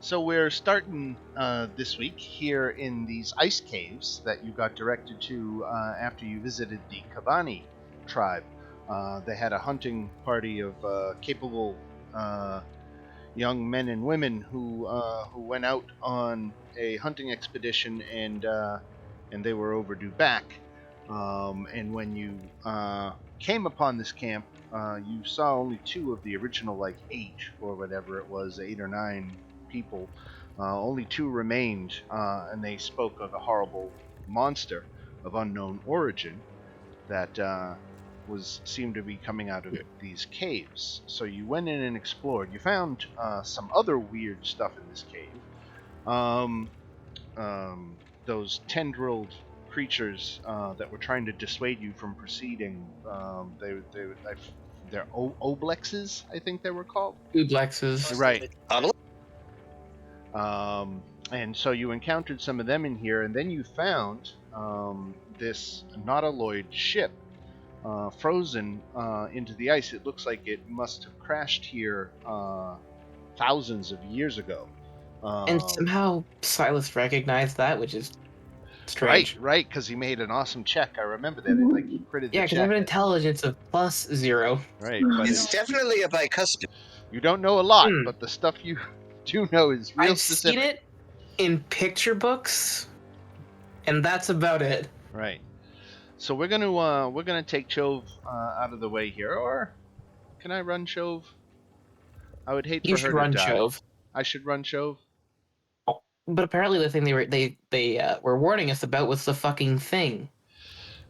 So we're starting this week here in these ice caves that you got directed to after you visited the Kavani tribe. They had a hunting party of capable young men and women who went out on a hunting expedition, and they were overdue back. And when you came upon this camp, you saw only two of the original, like 8 or whatever it was, 8 or 9 people. Only 2 remained, and they spoke of a horrible monster of unknown origin that seemed to be coming out of these caves. So you went in and explored. You found some other weird stuff in this cave. Those tendrilled creatures that were trying to dissuade you from proceeding. They're oblexes, I think they were called. Oblexes. Right. And so you encountered some of them in here, and then you found this nautiloid ship frozen into the ice. It looks like it must have crashed here thousands of years ago. And somehow Silas recognized that, which is strange. Right, because he made an awesome check. I remember that. Like, he critted the check. Yeah, because I have an intelligence of +0. Right, but it's definitely a bicuspid. You don't know a lot, but the stuff you do know is real specific. I've seen it in picture books, and that's about it. Right. So we're gonna take Chove out of the way here, or can I run Chove? I would hate You for her should to run die. Chove. I should run Chove. But apparently the thing they were warning us about was the fucking thing.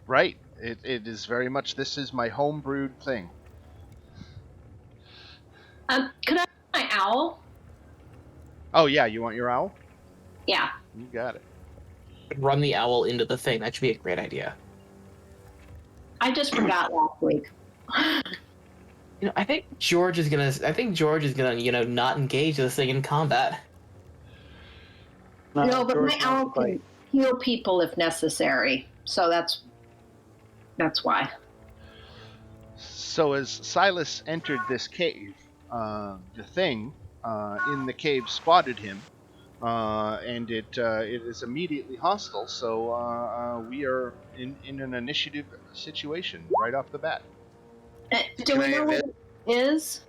Right. It is very much. This is my homebrewed thing. Could I have my owl? Oh yeah, you want your owl? Yeah. You got it. Run the owl into the thing. That should be a great idea. I just forgot last week. I think George is gonna, not engage this thing in combat. No, but my owl can heal people if necessary. So that's why. So as Silas entered this cave, the thing in the cave spotted him, and it is immediately hostile. So we are in an initiative situation right off the bat. Do we know what it is?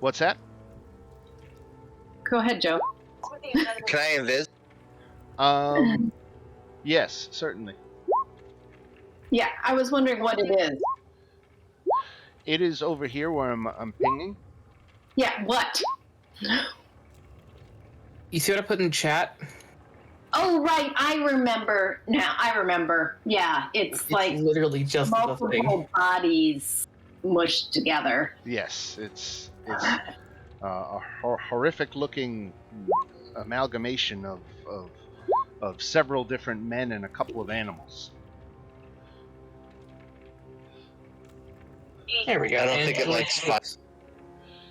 What's that? Go ahead, Joe. Can I invis? Yes, certainly. Yeah, I was wondering what it is. It is over here where I'm pinging. Yeah, what? You see what I put in chat? Oh, right. I remember now. Yeah, it's like literally just the multiple thing. bodies mushed together. Yes, it's a horrific-looking amalgamation of several different men and a couple of animals. There we go. I don't think it likes spots.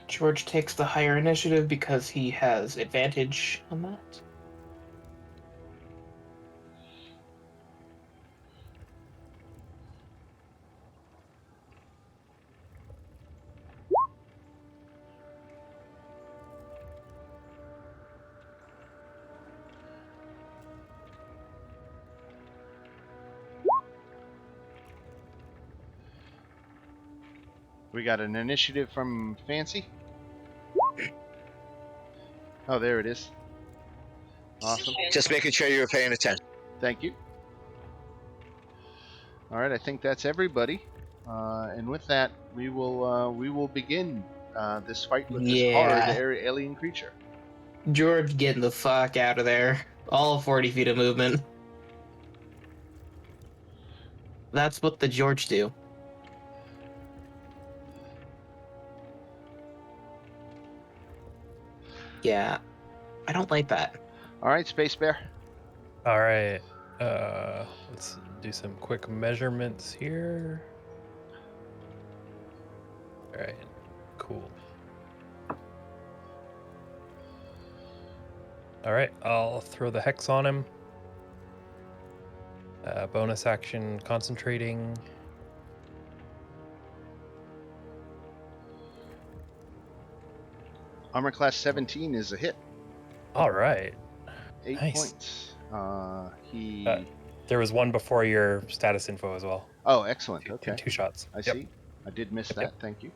George takes the higher initiative because he has advantage on that. We got an initiative from Fancy. Oh, there it is. Awesome. Just making sure you were paying attention. Thank you. All right, I think that's everybody. And with that, we will begin this fight with this horrid alien creature. George getting the fuck out of there. All 40 feet of movement. That's what the George do. Yeah, I don't like that. All right, Space Bear. All right, let's do some quick measurements here. All right, cool. All right, I'll throw the hex on him. Bonus action, concentrating. Armor class 17 is a hit. All right. 8 Nice. points. He. There was one before your status info as well. Oh, excellent. Did Okay. 2 shots. I Yep. see. I did miss that. Yep. Thank you.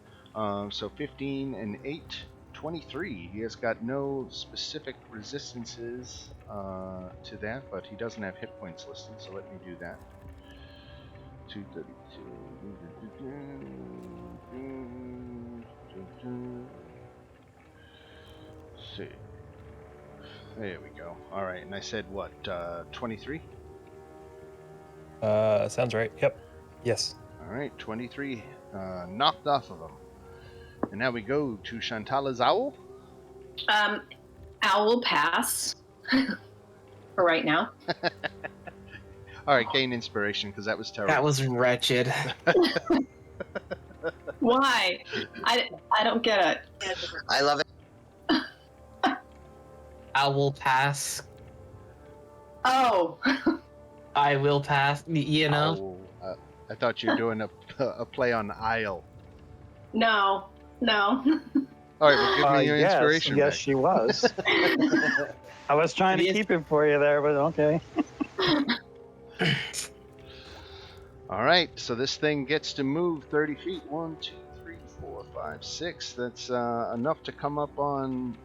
So 15 and 8, 23. He has got no specific resistances to that, but he doesn't have hit points listed, so let me do that. 232. See. There we go. All right, and I said what? 23. Sounds right. Yep. Yes. All right, 23 knocked off of him. And now we go to Shantala's owl. Owl will pass for right now. All right, gain inspiration because that was terrible. That was wretched. Why? I don't get it. I love it. I will pass. Oh, I will pass. You know. Owl. I thought you were doing a play on Isle. no. All right, well, give me your inspiration. Yes, Meg. she was. I was trying to It is- keep it for you there, but okay. All right, so this thing gets to move 30 feet. 1, 2, 3, 4, 5, 6. That's enough to come up on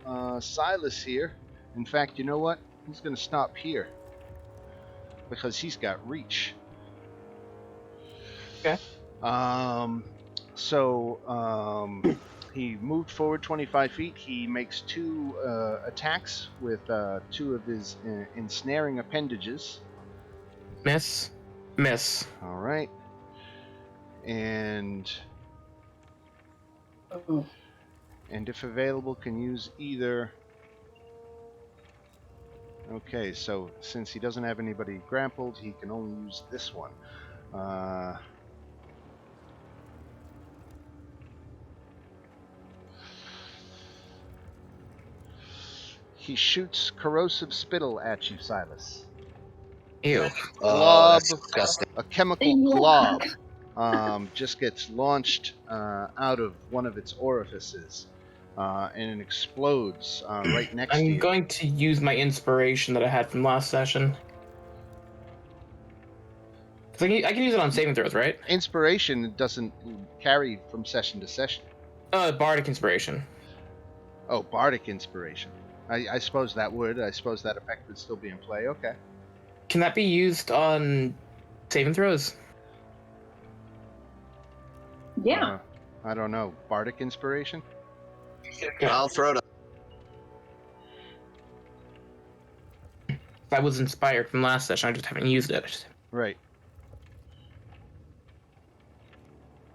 Silas here. In fact, you know what? He's going to stop here because he's got reach. Okay. He moved forward 25 feet. He makes 2 attacks with 2 of his ensnaring appendages. Miss. All right. And if available, can use either. Okay, so since he doesn't have anybody grappled, he can only use this one. He shoots corrosive spittle at you, Silas. Ew. Oh, Glob. that's disgusting. A chemical Yeah. glob just gets launched out of one of its orifices, and it explodes right next to I'm you. going to use my inspiration that I had from last session. 'Cause I can use it on saving throws, right? Inspiration doesn't carry from session to session. Bardic inspiration. Oh, bardic inspiration. I suppose that would. I suppose that effect would still be in play. Okay. Can that be used on saving throws? yeah. I don't know. Bardic inspiration? I'll throw it up. I was inspired from last session. I just haven't used it. Right.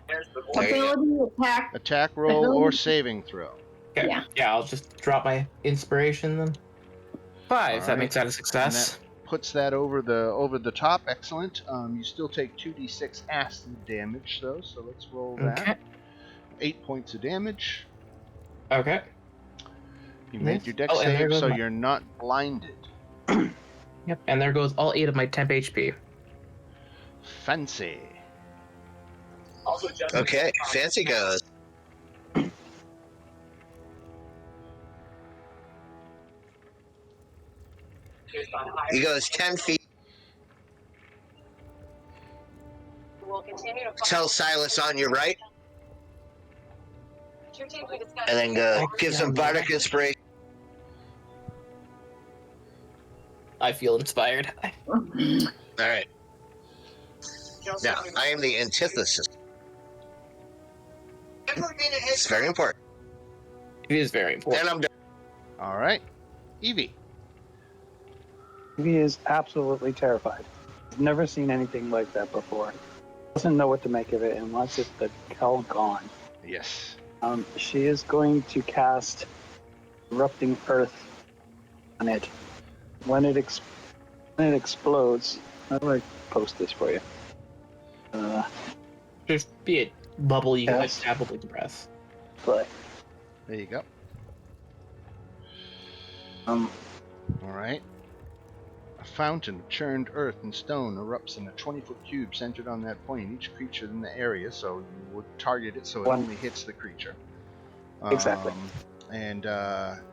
There you go. Ability attack. Attack roll or saving throw. Okay. Yeah. Yeah, I'll just drop my inspiration then. 5. That Alright. makes that a success. Puts that over the top. Excellent. You still take 2d6 acid damage though, so let's roll that. Okay. 8 points of damage. Okay. You made Nice. your dex Oh, and there save, goes so my- you're not blinded. Yep. And there goes all 8 of my temp HP. Fancy. Okay, fancy goes. He goes 10 feet. Tell Silas on your right, and then go give some bardic inspiration. I feel inspired. All right. Now, I am the antithesis. It's very important. It is very important. And I'm done. All right. Evie. He is absolutely terrified. I've never seen anything like that before. Doesn't know what to make of it and wants it the hell gone. Yes. She is going to cast Erupting Earth on it. When it explodes, how do I post this for you? Just be a bubble you can Yes. tap with the press. Play. There you go. Um, All right. A fountain of churned earth and stone erupts in a 20-foot cube centered on that point. Each creature in the area, so you would target it so it One. only hits the creature. Exactly. And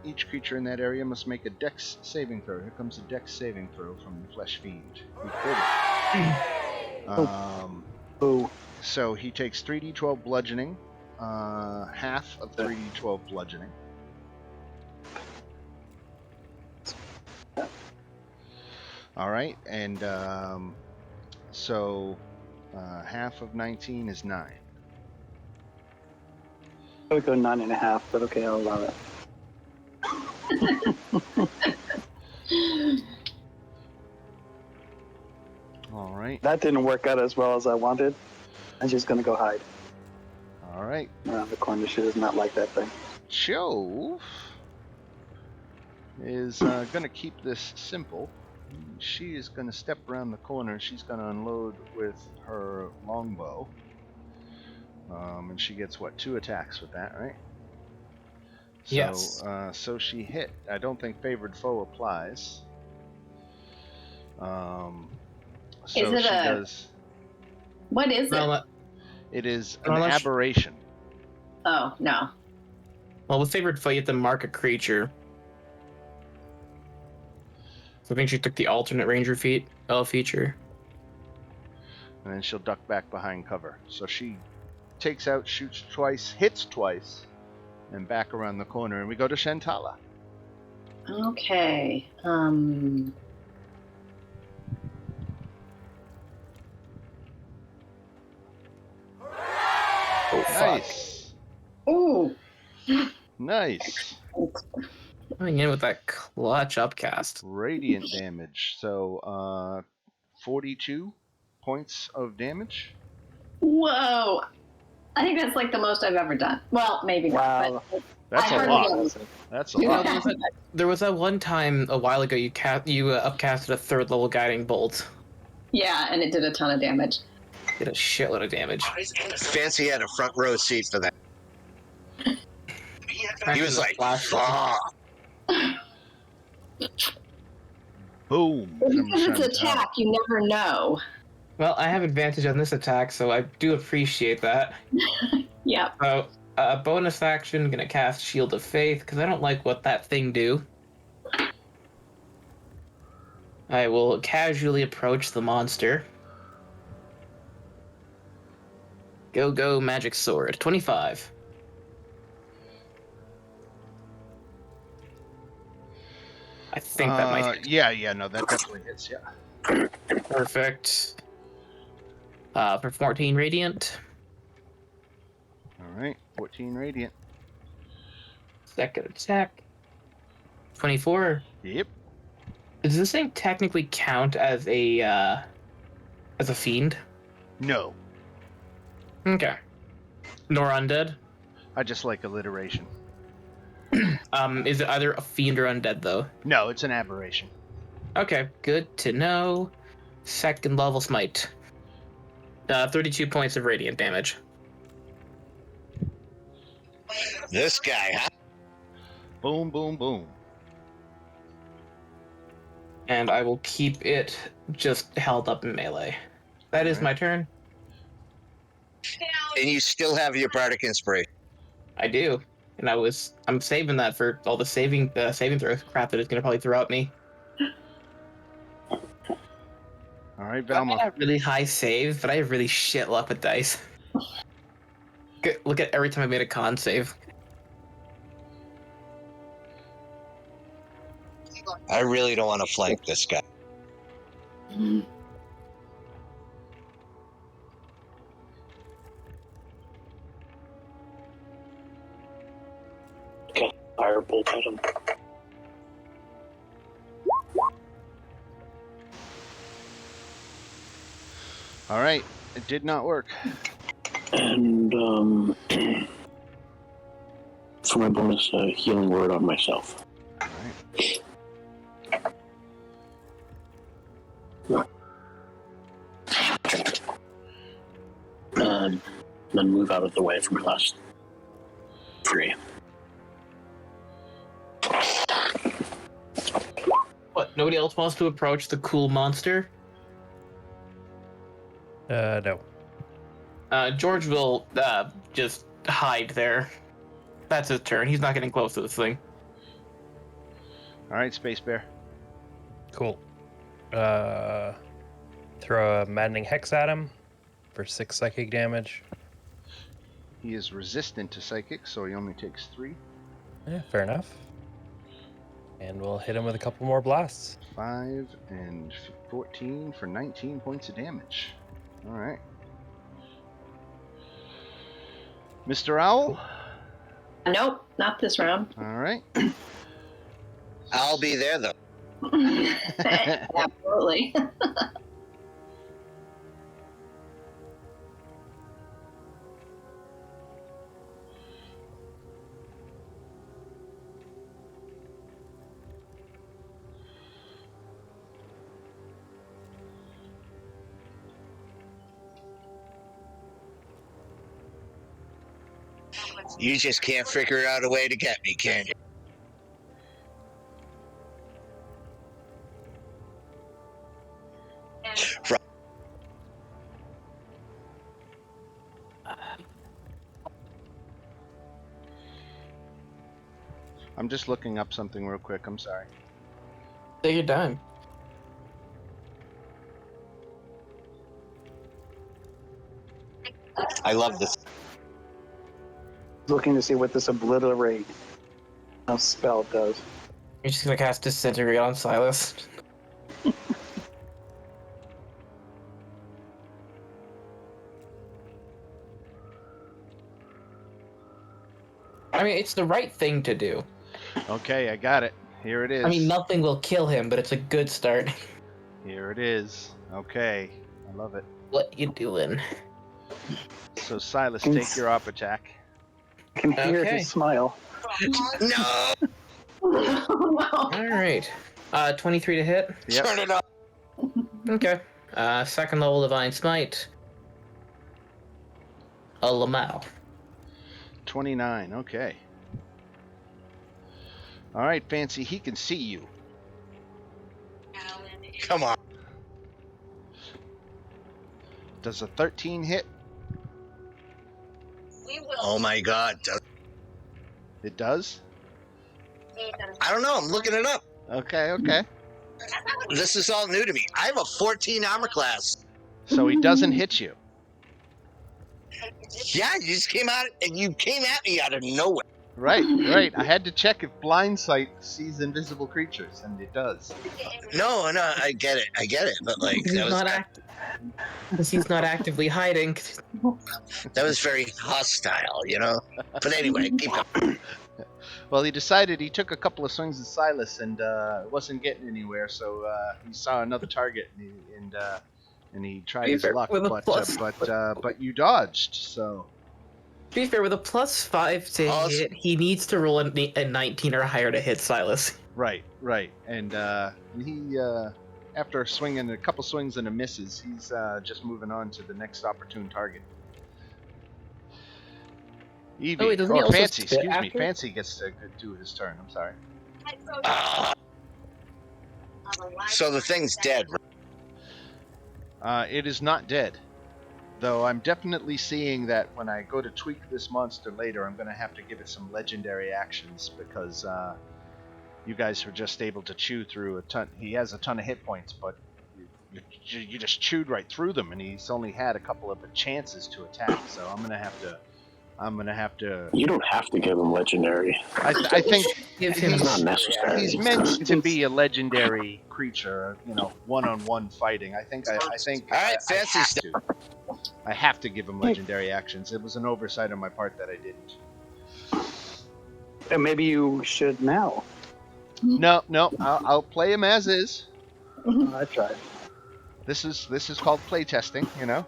each creature in that area must make a dex saving throw. Here comes a dex saving throw from the Flesh Fiend. He crit it. Ooh. So he takes 3d12 bludgeoning, half of 3d12 bludgeoning. All right, and so half of 19 is 9. I would go 9.5, but okay, I'll allow it. All right. That didn't work out as well as I wanted. I'm just gonna go hide All right. around the corner. She does not like that thing. Jove is going to keep this simple. She is going to step around the corner. She's going to unload with her longbow. And she gets, what, 2 attacks with that, right? So, Yes. So she hit. I don't think Favored Foe applies. So Is it she a- does. What is it? Well, It is an Unless- aberration. Oh, no. with favored foe, you have to mark a creature. So I think she took the alternate ranger feature. And then she'll duck back behind cover. So she takes out, shoots twice, hits twice, and back around the corner. And we go to Shantala. Okay. Oh, fuck. Nice. Ooh. Nice. Coming in with that clutch upcast. Radiant damage. So 42 points of damage. Whoa. I think that's like the most I've ever done. Well, maybe Wow. not. But That's I a heard lot. of That's a You know, lot. there was that one time a while ago you upcasted a 3rd level guiding bolt. yeah, and it did a ton of damage. Did a shitload of damage. Fancy had a front row seat for that. He was like, fuck. Boom. But from because it's Shantala. attack, you never know. Well, I have advantage on this attack, so I do appreciate that. Yep. So, bonus action, gonna cast Shield of Faith, because I don't like what that thing do. I will casually approach the monster. Go, magic sword. 25. I think that might hit. Yeah, no, that definitely hits, yeah. Perfect. For 14 radiant. Alright, 14 radiant. Second attack. 24. Yep. Does this thing technically count as a fiend? No. Okay. Nor undead? I just like alliteration. Is it either a fiend or undead though? No, it's an aberration. Okay, good to know. Second level smite. 32 points of radiant damage. This guy, huh? Boom, boom, boom. And I will keep it just held up in melee. That is Alright. my turn. And you still have your bardic inspiration. I do. And I'm saving that for all the saving throw crap that it's gonna probably throw at me. Alright, I Valma. have really high saves, but I have really shit luck with dice. Look at every time I made a con save. I really don't want to flank this guy. Firebolt at him. Alright, it did not work. And for my bonus, healing word on myself. Alright. Then move out of the way for my last 3. What? Nobody else wants to approach the cool monster? No. George will just hide there. That's his turn. He's not getting close to this thing. All right, Space Bear. Cool. Throw a maddening hex at him for 6 psychic damage. He is resistant to psychic, so he only takes 3. Yeah, fair enough. And we'll hit him with a couple more blasts. 5 and 14 for 19 points of damage. All right. Mr. Owl? Nope, not this round. All right. I'll be there though. Absolutely. You just can't figure out a way to get me, can you? I'm just looking up something real quick. I'm sorry. Take your time. I love this. Looking to see what this obliterate spell does. You're just gonna cast Disintegrate on Silas. I mean, it's the right thing to do. Okay, I got it. Here it is. I mean, nothing will kill him, but it's a good start. Here it is. Okay. I love it. What you doing? So, Silas, take your op attack. I can hear Okay. his smile. No! No. All right. 23 to hit. Yep. Turn it up. Okay. Second level Divine Smite. A Lamau. 29. Okay. All right, Fancy. He can see you. Come on. Does a 13 hit? Oh my god. It does? I don't know. I'm looking it up. Okay, okay. This is all new to me. I have a 14 armor class. So he doesn't hit you. Yeah, you just came out and you came at me out of nowhere. Right, right. I had to check if blind sight sees invisible creatures, and it does. No, I get it. But like He's that he's not actively hiding. was very hostile, you know. But anyway, keep going. Well, he decided he took a couple of swings at Silas and wasn't getting anywhere, so he saw another target and he tried his luck, With a plus- but you dodged, so To be fair, with a +5 to hit, he needs to roll a 19 or higher to hit Silas. right, and he after swinging a couple swings and a misses, he's just moving on to the next opportune target. Evie, wait, doesn't he also Fancy, spit excuse me, after? Fancy gets to do his turn. I'm sorry. So the thing's dead. Right? It is not dead, though I'm definitely seeing that when I go to tweak this monster later, I'm going to have to give it some legendary actions because you guys were just able to chew through a ton. He has a ton of hit points, but you just chewed right through them, and he's only had a couple of chances to attack. So I'm going to have to. You don't have to give him legendary. I think Give him It's not necessary. he's meant to be a legendary creature, one-on-one fighting. I think. All right, Fancy have stuff. to. I have to give him legendary actions. It was an oversight on my part that I didn't. And maybe you should now. No, I'll play him as is. I tried. Mm-hmm. This is called playtesting, I'm I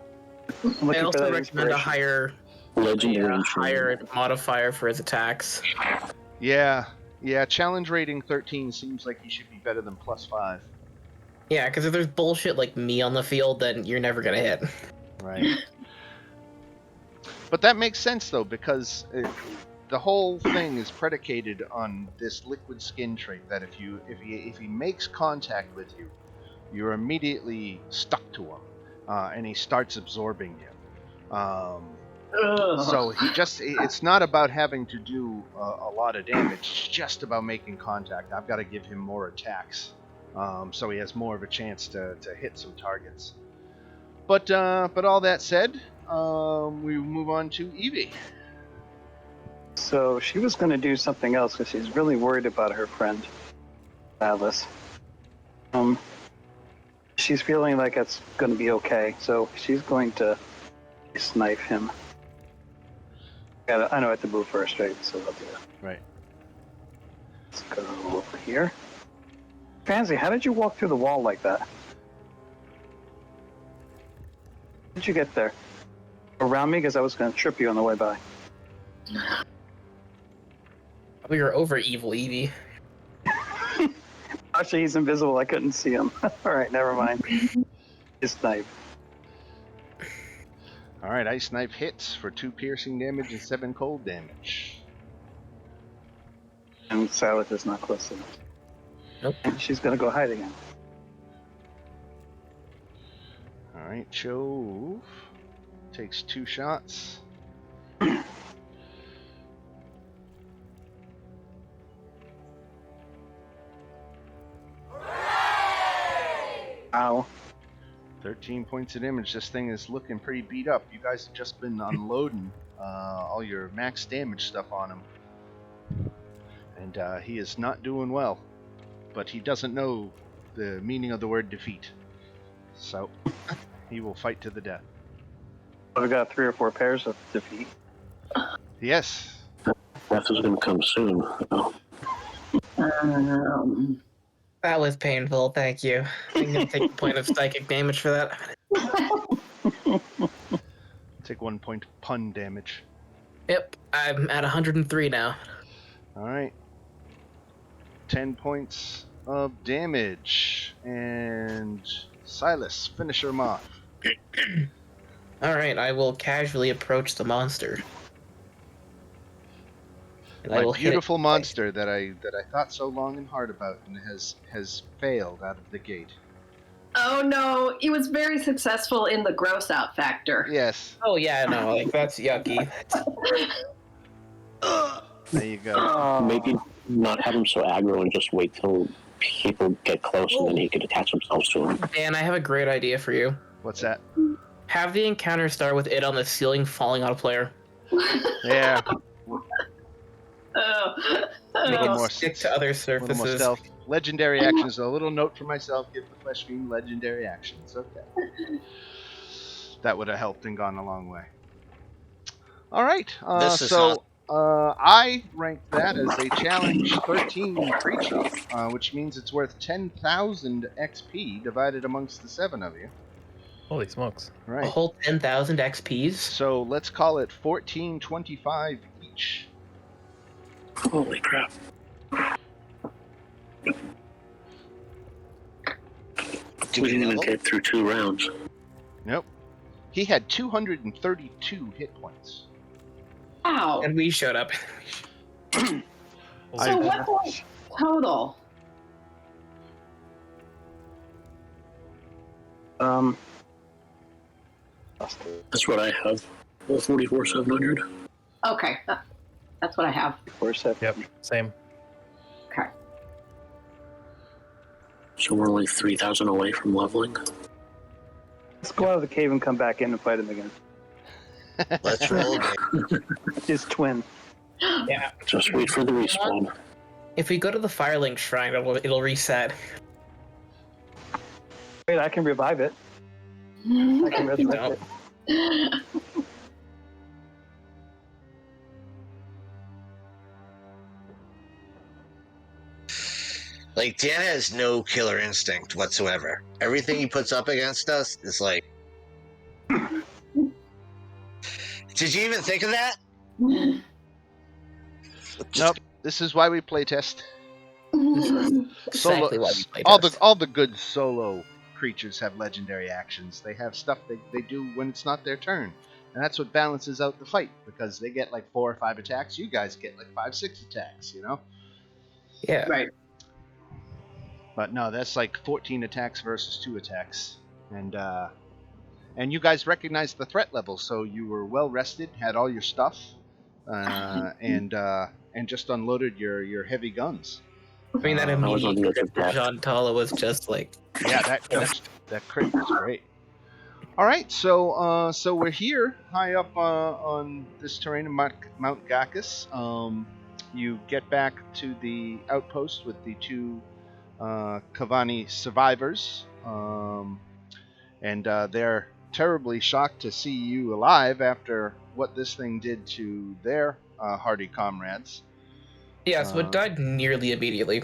looking for also that recommend a inspiration. Legendary. higher modifier for his attacks. Yeah. Challenge rating 13 seems like he should be better than +5. Yeah, because if there's bullshit like me on the field, then you're never gonna hit. Right. But that makes sense though, because the whole thing is predicated on this liquid skin trait. That if he makes contact with you, you're immediately stuck to him, and he starts absorbing you. So it's not about having to do a lot of damage, it's just about making contact. I've got to give him more attacks, so he has more of a chance to hit some targets. But all that said, we move on to Evie. So she was going to do something else because she's really worried about her friend, Alice. She's feeling like it's going to be okay, so she's going to snipe him. I know I have to move first, right? So I'll do that. Right. Let's go over here. Fancy, how did you walk through the wall like that? How did you get there? Around me? Because I was going to trip you on the way by. We were over evil Evie. Actually, he's invisible. I couldn't see him. All right, never mind. His knife. All right, Ice Knife hits for 2 piercing damage and 7 cold damage. And Silas is not close enough. Nope. And she's going to go hide again. All right, Chove takes 2 shots. Ow. 13 points of damage. This thing is looking pretty beat up. You guys have just been unloading all your max damage stuff on him. And he is not doing well. But he doesn't know the meaning of the word defeat. So he will fight to the death. I've got 3 or 4 pairs of defeat. Yes. Death is going to come soon. That was painful, thank you. I'm gonna take a point of psychic damage for that. Take 1 point of pun damage. Yep, I'm at 103 now. Alright. 10 points of damage. And Silas, finish him off. Alright, I will casually approach the monster. And I My will beautiful hit it. monster that I thought so long and hard about and has failed out of the gate. Oh no, he was very successful in the gross out factor. Yes. Oh yeah, no, like that's yucky. There you go. Maybe not have him so aggro and just wait till people get close and then he could attach themselves to him. Dan, I have a great idea for you. What's that? Have the encounter start with it on the ceiling falling on a player. Yeah. Oh. Make little it more stick to other A little more surfaces. stealth. Legendary actions. A little note for myself. Give the flesh fiend legendary actions. Okay. That would have helped and gone a long way. All right. This is I ranked that as a challenge 13 creature, which means it's worth 10,000 XP divided amongst the 7 of you. Holy smokes. A Right. whole 10,000 XPs. So let's call it 1425 each. Holy crap. Do We we didn't even level? get through 2 rounds. Nope. He had 232 hit points. Wow. And we showed up. So I- what's the total? That's what I have. 44,700. Okay, that's what I have. 4-7. Yep, same. Okay. So we're only 3,000 away from leveling. Let's go out of the cave and come back in and fight him again. Let's roll again. His twin. Yeah. Just wait for the respawn. If we go to the Firelink Shrine, it'll reset. Wait, I can revive it. I can resurrect it. Like, Dan has no killer instinct whatsoever. Everything he puts up against us is like... Did you even think of that? Nope. This is why we playtest. Exactly why we play all this. the good solo creatures have legendary actions. They have stuff they do when it's not their turn. And that's what balances out the fight, because they get like 4 or 5 attacks. You guys get like 5, 6 attacks, you know? Yeah. Right. But no, that's like 14 attacks versus 2 attacks. And And you guys recognized the threat level, so you were well rested, had all your stuff, and just unloaded your heavy guns. I mean, that Um, I was on immediate the edge crit of for death. Jean Tala was just like, Yeah, that crit was great. All right, so we're here high up on this terrain of Mount Gacchus. You get back to the outpost with the two Cavani survivors, and they're terribly shocked to see you alive after what this thing did to their hardy comrades. yeah, so it died nearly immediately.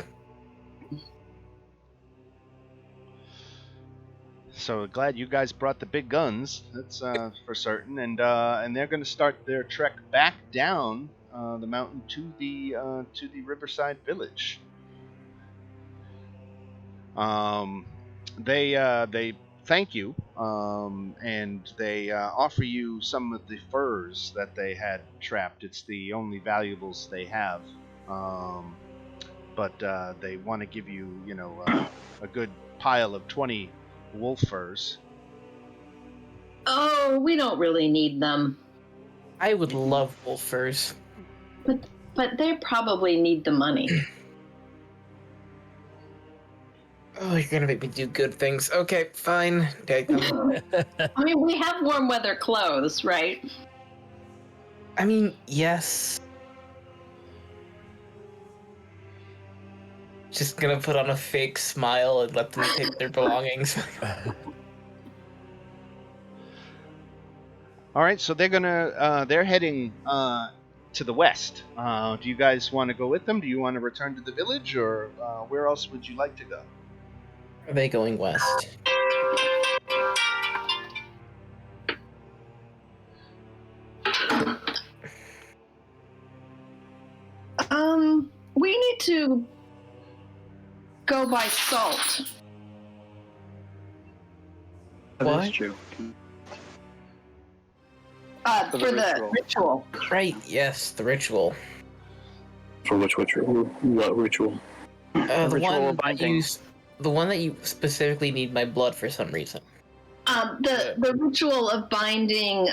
So glad you guys brought the big guns. That's for certain, and they're going to start their trek back down the mountain to the riverside village. They thank you, and they offer you some of the furs that they had trapped. It's the only valuables they have, but they want to give you, a good pile of 20 wolf furs. Oh, we don't really need them, I would love wolf furs. but they probably need the money. Oh, you're gonna make me do good things. Okay, fine. Take them. I mean, we have warm weather clothes, right? I mean, yes. Just gonna put on a fake smile and let them take their belongings. All right, so they're heading to the west. Do you guys want to go with them? Do you want to return to the village, or where else would you like to go? Are they going west? We need to go by salt. That What? is true. For the ritual. Right, yes, the ritual. For which ritual? What ritual? The ritual one of binding. the one that you specifically need my blood for some reason. The ritual of binding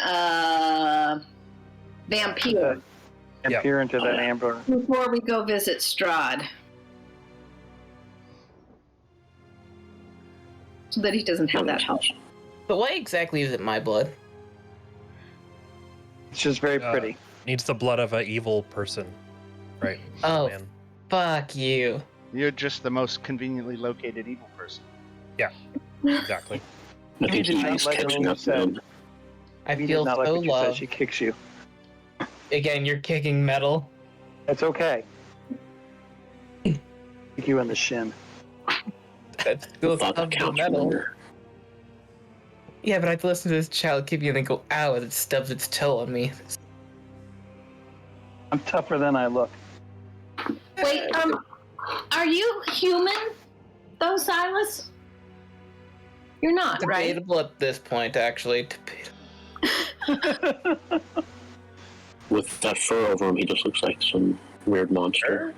vampire And Yep. peer into that amber. before we go visit Strahd. So that he doesn't have that help. But why exactly is it my blood? It's just very pretty. Needs the blood of an evil person, right? Oh, Man. fuck you. You're just the most conveniently located evil person. Exactly. I think did not he's like catching what up you said. then. I He feel did not like so what you said. loved. She kicks you. Again, you're kicking metal. That's okay. Kick you in the shin. That still Thought that of the counts, metal. remember? Yeah, but I have to listen to this child kick me and then go, ow, as it stubs its toe on me. I'm tougher than I look. Wait, are you human, though, Silas? You're not, right? Debatable at this point, actually. With that fur over him, he just looks like some weird monster.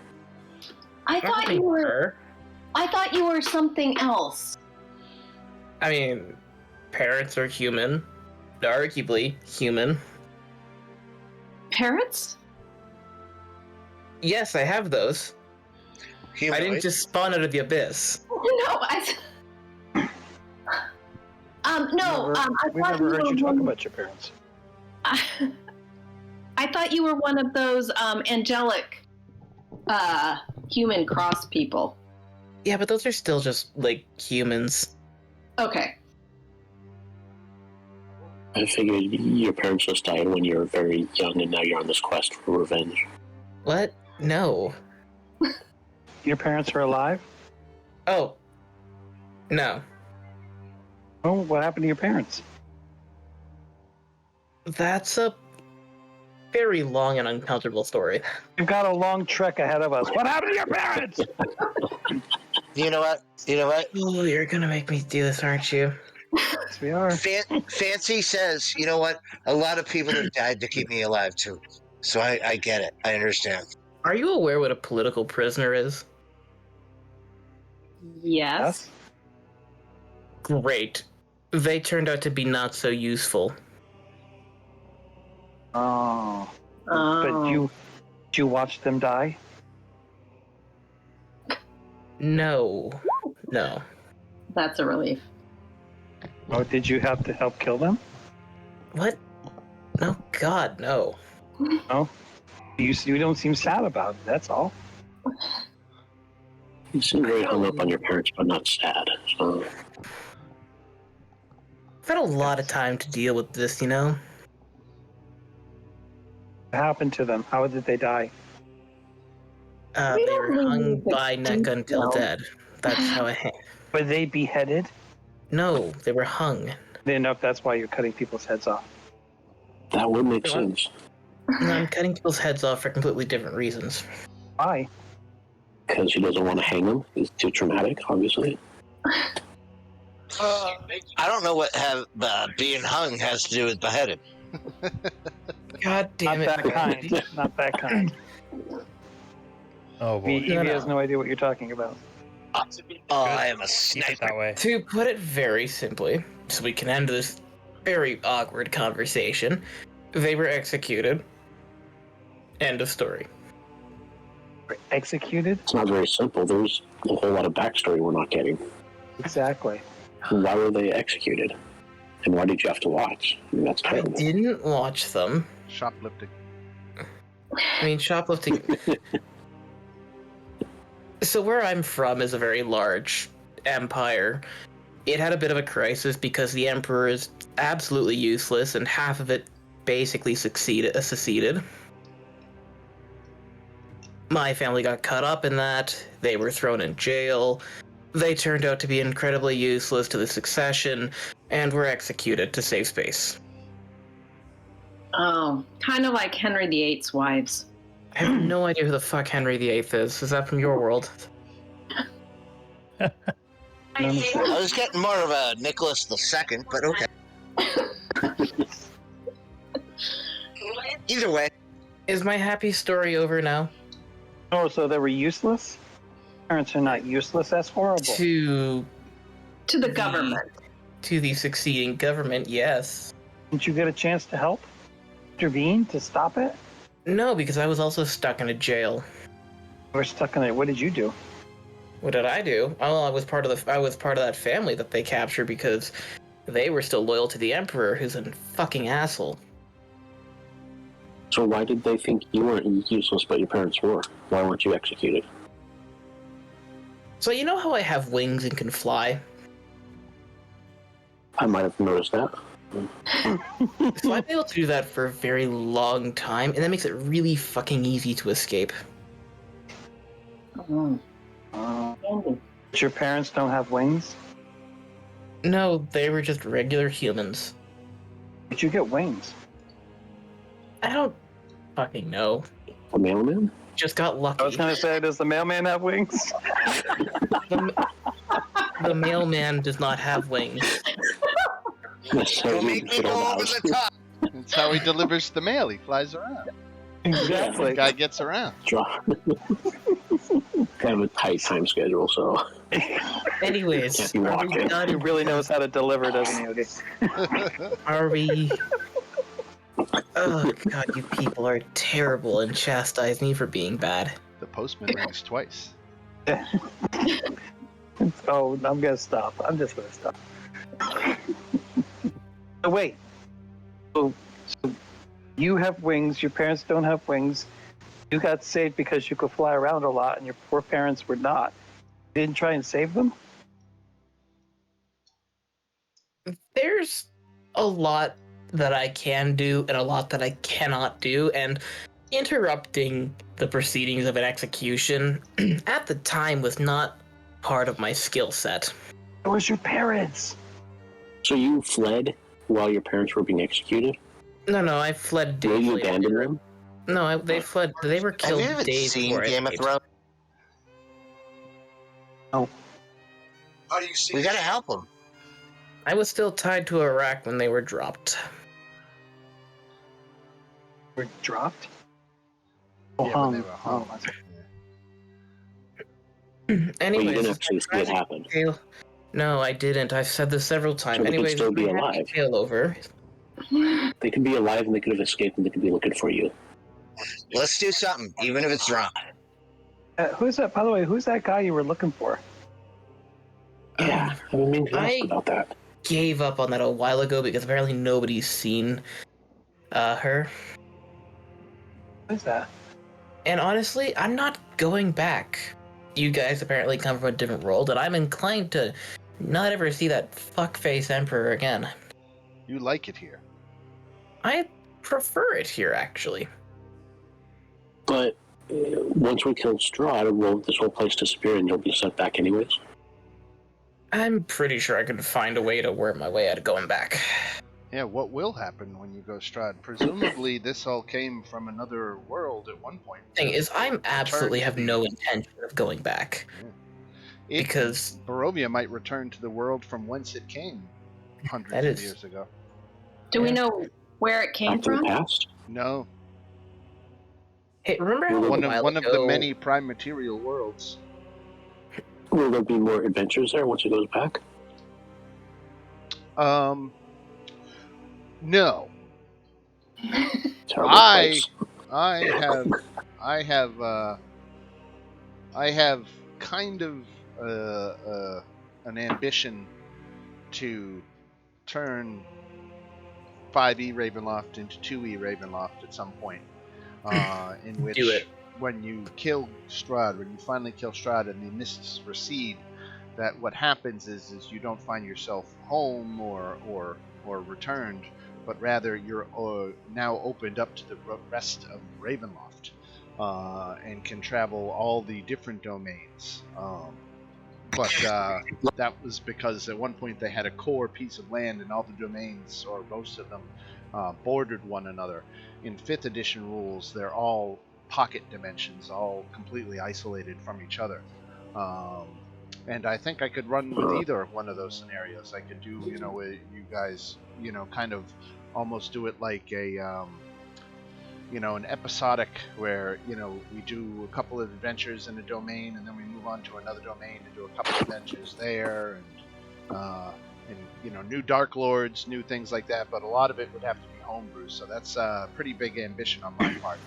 I thought you were. I thought you were something else. I mean, parrots are human. Arguably human. Parrots? Yes, I have those. I Humanoid. didn't just spawn out of the abyss. No, no. I We've thought never heard you were talk one- about your parents. I thought you were one of those angelic human cross people. Yeah, but those are still just, like, humans. Okay. I figured your parents just died when you were very young, and now you're on this quest for revenge. What? No. Your parents are alive? Oh. No. Oh, what happened to your parents? That's a very long and uncomfortable story. You've got a long trek ahead of us. What happened to your parents? You know what? Oh, you're gonna make me do this, aren't you? Yes, we are. Fancy says, you know what? A lot of people have died to keep me alive too. So I get it. I understand. Are you aware what a political prisoner is? Yes. Great. They turned out to be not so useful. Oh. Oh. But did you watch them die? No. That's a relief. Or did you have to help kill them? What? No, God, no. No. You don't seem sad about it, that's all. You seem very hung up on your parents, but not sad. So I've had a lot of time to deal with this, you know? What happened to them? How did they die? We They don't were really hung need to by neck until detail. dead. That's how I... Were they beheaded? No, they were hung. I didn't know if that's why you're cutting people's heads off. that would make What? sense. No, I'm cutting people's heads off for completely different reasons. Why? Because he doesn't want to hang them. It's too traumatic, obviously. I don't know what being hung has to do with beheaded. God damn Not it. that kind. Not that kind. Oh boy. Evie has no idea what you're talking about. Oh, I am a Keep it sniper. that way. To put it very simply, so we can end this very awkward conversation, they were executed. End of story. Executed? It's not very simple. There's a whole lot of backstory we're not getting. Exactly. Why were they executed? And why did you have to watch? I mean, that's I terrible. didn't watch them. Shoplifting. I mean, shoplifting. So where I'm from is a very large empire. It had a bit of a crisis because the emperor is absolutely useless, and half of it basically seceded. My family got caught up in that. They were thrown in jail. They turned out to be incredibly useless to the succession, and were executed to save space. Oh, kind of like Henry VIII's wives. I have no idea who the fuck Henry VIII is. Is that from your world? I was getting more of a Nicholas II, but okay. Either way, Is my happy story over now? Oh, so they were useless? Parents are not useless. That's horrible. To To the government. the succeeding government, yes. Didn't you get a chance to help? Intervene to stop it? No, because I was also stuck in a jail. You were stuck in it. What did you do? What did I do? Well, I was part of that family that they captured because they were still loyal to the emperor, who's a fucking asshole. So why did they think you weren't useless, but your parents were? Why weren't you executed? So you know how I have wings and can fly? I might have noticed that. So I've been able to do that for a very long time, and that makes it really fucking easy to escape. Oh. But your parents don't have wings? No, they were just regular humans. Did you get wings? I don't fucking know. A mailman? Just got lucky. I was going to say, does the mailman have wings? The mailman does not have wings. don't make me go over the top. That's how he delivers the mail. He flies around. The Exactly. guy gets around. Kind of a tight time schedule, so Anyways, can't be are we walking. He done? really knows how to deliver, doesn't he? Okay. Are we... Oh god, you people are terrible and chastise me for being bad. The postman rings twice. Oh, I'm going to stop. I'm just going to stop. So wait. So you have wings. Your parents don't have wings. You got saved because you could fly around a lot, and your poor parents were not. You didn't try and save them? There's a lot that I can do and a lot that I cannot do, and interrupting the proceedings of an execution at the time was not part of my skill set. It was your parents. So you fled while your parents were being executed? No, I fled days Will you later. abandon them? No, they fled. They were Have killed you even days seen before I Game of escaped. Thrones? No. How do you see? We gotta help them. I was still tied to a rack when they were dropped. Were dropped? Yeah, when they were hung. Oh, Well, you Anyways, didn't actually see it happen. No, I didn't. I've said this several times. So they could Anyways, still be my happy alive. tale over. They could be alive and they could have escaped and they could be looking for you. Let's do something, even if it's wrong. Who's that? By the way, who's that guy you were looking for? Yeah, I mean, I- about that. Gave up on that a while ago because apparently nobody's seen her. Who's that? And honestly, I'm not going back. You guys apparently come from a different world, and I'm inclined to not ever see that fuckface Emperor again. You like it here. I prefer it here, actually. But once we kill Strahd, will this whole place disappear and you'll be sent back anyways? I'm pretty sure I could find a way to worm my way out of going back. Yeah, what will happen when you go Strahd? Presumably this all came from another world at one point. Thing is, I'm absolutely have no intention of going back. Because Barovia might return to the world from whence it came hundreds That of is- years ago. Do we know where it came Back to the from? past? No, hey, remember how one a while of the ago- many prime material worlds. Will there be more adventures there once it goes back? No. Terrible I place. I have kind of an ambition to turn 5e Ravenloft into 2e Ravenloft at some point. In which, Do it. when you kill Strahd, when you finally kill Strahd and the mists recede, that what happens is you don't find yourself home or returned, but rather you're now opened up to the rest of Ravenloft and can travel all the different domains. But that was because at one point they had a core piece of land and all the domains, or most of them, bordered one another. In 5th edition rules, they're all pocket dimensions, all completely isolated from each other. And I think I could run with either one of those scenarios. I could do, you guys, kind of almost do it like a, an episodic where, we do a couple of adventures in a domain and then we move on to another domain and do a couple of adventures there and new Dark Lords, new things like that. But a lot of it would have to be homebrew, so that's a pretty big ambition on my part.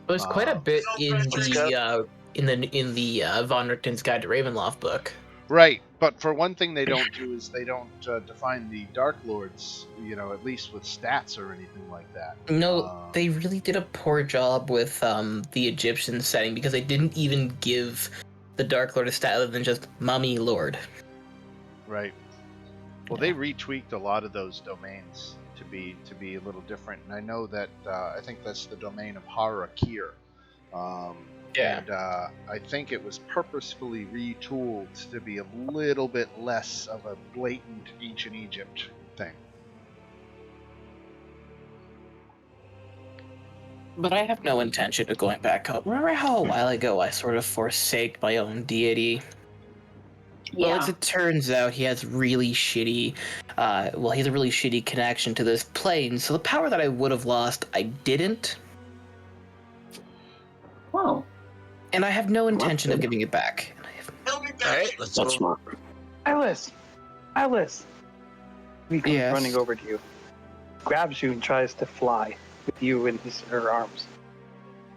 There's quite a bit in the Von Richten's Guide to Ravenloft book. Right, but for one thing they don't do is they don't define the Dark Lords, at least with stats or anything like that. No, they really did a poor job with the Egyptian setting because they didn't even give the Dark Lord a stat other than just Mummy Lord. Right. Well, they retweaked a lot of those domains to be a little different, and I know that I think that's the domain of Harakir. And I think it was purposefully retooled to be a little bit less of a blatant ancient Egypt thing. But I have no intention of going back up. Remember how a while ago I sort of forsake my own deity? Well, Yeah. as it turns out, he has really shitty, he has a really shitty connection to this plane, so the power that I would have lost, I didn't. Whoa. And I have no intention of giving it back. All right, let's That's go. smart. Alice! He comes Yes. running over to you, grabs you, and tries to fly with you in her arms.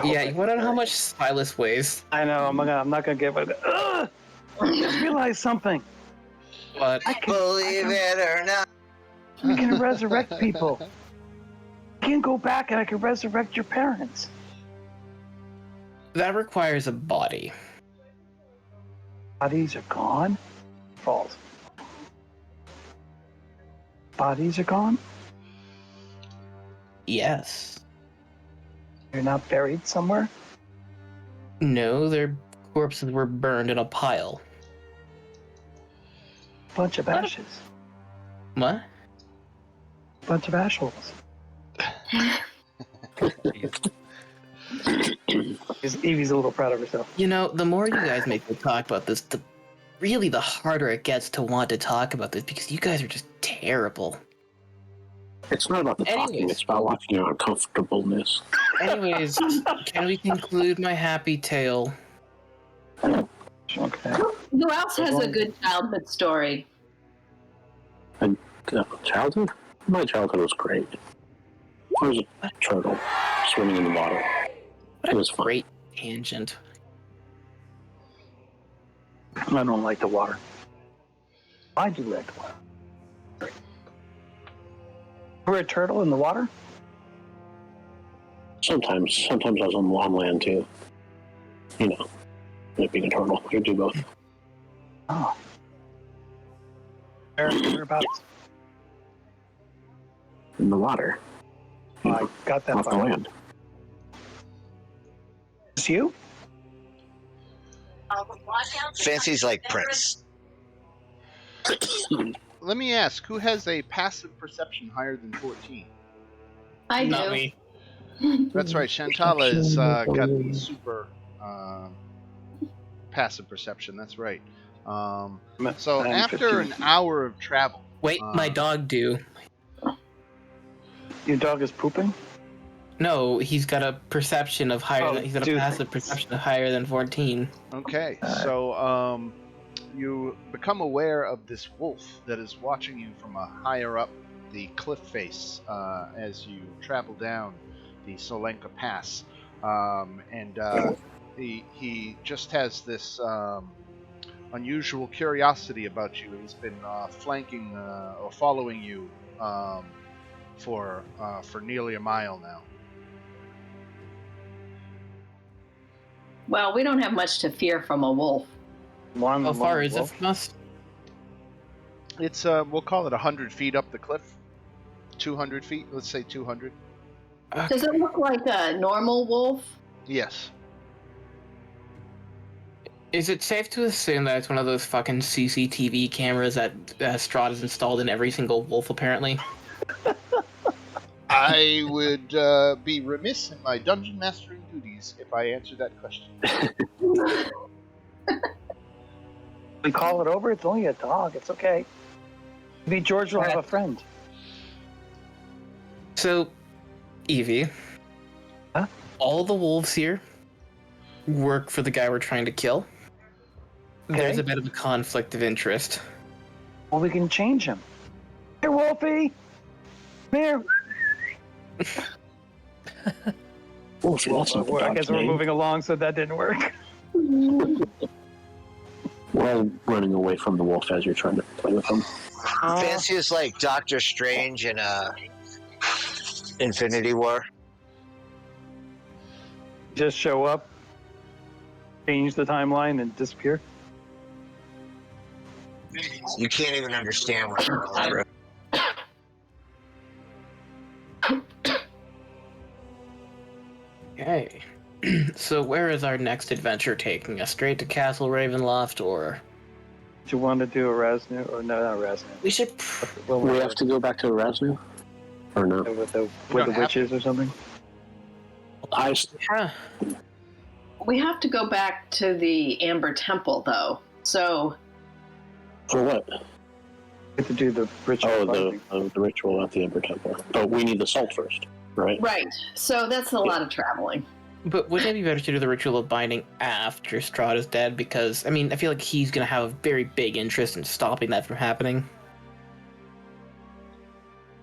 Yeah, you want to know how much Silas weighs? I know. I'm not gonna get it. Ugh! I just realized something. But Believe it or not. We can resurrect people. I can go back and I can resurrect your parents. that requires a body. Bodies are gone. False. Bodies are gone. Yes. They're not buried somewhere. No, their corpses were burned in a pile. Bunch of ashes. What? Bunch of assholes. Evie's a little proud of herself. You know, the more you guys make me talk about this, the harder it gets to want to talk about this because you guys are just terrible. It's not about the talking, Anyways. it's about watching your uncomfortableness. Anyways, can we conclude my happy tale? Okay. Who else has a good childhood story? Childhood? My childhood was great. I was a turtle swimming in the water. What It a was fun. great tangent. I don't like the water. I do like the water. We're a turtle in the water? Sometimes I was on land too. You know, like being a turtle. You do both. Oh. Whereabouts? In the water. Oh, I got that Off the part. land. It's you? Fancy's like Prince. Let me ask, who has a passive perception higher than 14? I Not do. me. That's right, Shantala has got the super passive perception. That's right. So I'm after 15. an hour of travel, Wait, my dog do. Your dog is pooping? No, he's got a perception of higher. Oh, He's got a dude. passive perception of higher than 14. okay, so you become aware of this wolf that is watching you from a higher up the cliff face as you travel down the Solenka Pass, and he just has this unusual curiosity about you. He's been flanking or following you for nearly a mile now. Well, we don't have much to fear from a wolf. How far is it wolf? from us? It's we'll call it 100 feet up the cliff. 200 feet. Let's say 200. Does it look like a normal wolf? Yes. Is it safe to assume that it's one of those fucking CCTV cameras that Strahd has installed in every single wolf, apparently? I would be remiss in my dungeon mastering duties if I answered that question. We call it over. It's only a dog. It's okay. Maybe George will have a friend. So, Evie, Huh? all the wolves here work for the guy we're trying to kill. Okay. There's a bit of a conflict of interest. Well, we can change him. Here, Wolfie. Come here. Wolfie, that's not the I dog's guess we're name. moving along, so that didn't work. We're all running away from the wolf as you're trying to play with him. Fancy is like Doctor Strange in Infinity War. Just show up, change the timeline, and disappear. You can't even understand what you're going through. Okay. So where is our next adventure taking us? Straight to Castle Ravenloft, or Do you want to do a Raznu? Or no, not Raznu. we should? Well, We have to go back to Erasmus? Or no? with the don't have witches or something. Yeah. We have to go back to the Amber Temple, though. So, For what? We have to do the ritual. Oh, binding. the ritual at the Ember Temple. But we need the salt first, right? right. So that's a lot of traveling. But wouldn't it be better to do the ritual of binding after Strahd is dead? Because, I mean, I feel like he's going to have a very big interest in stopping that from happening.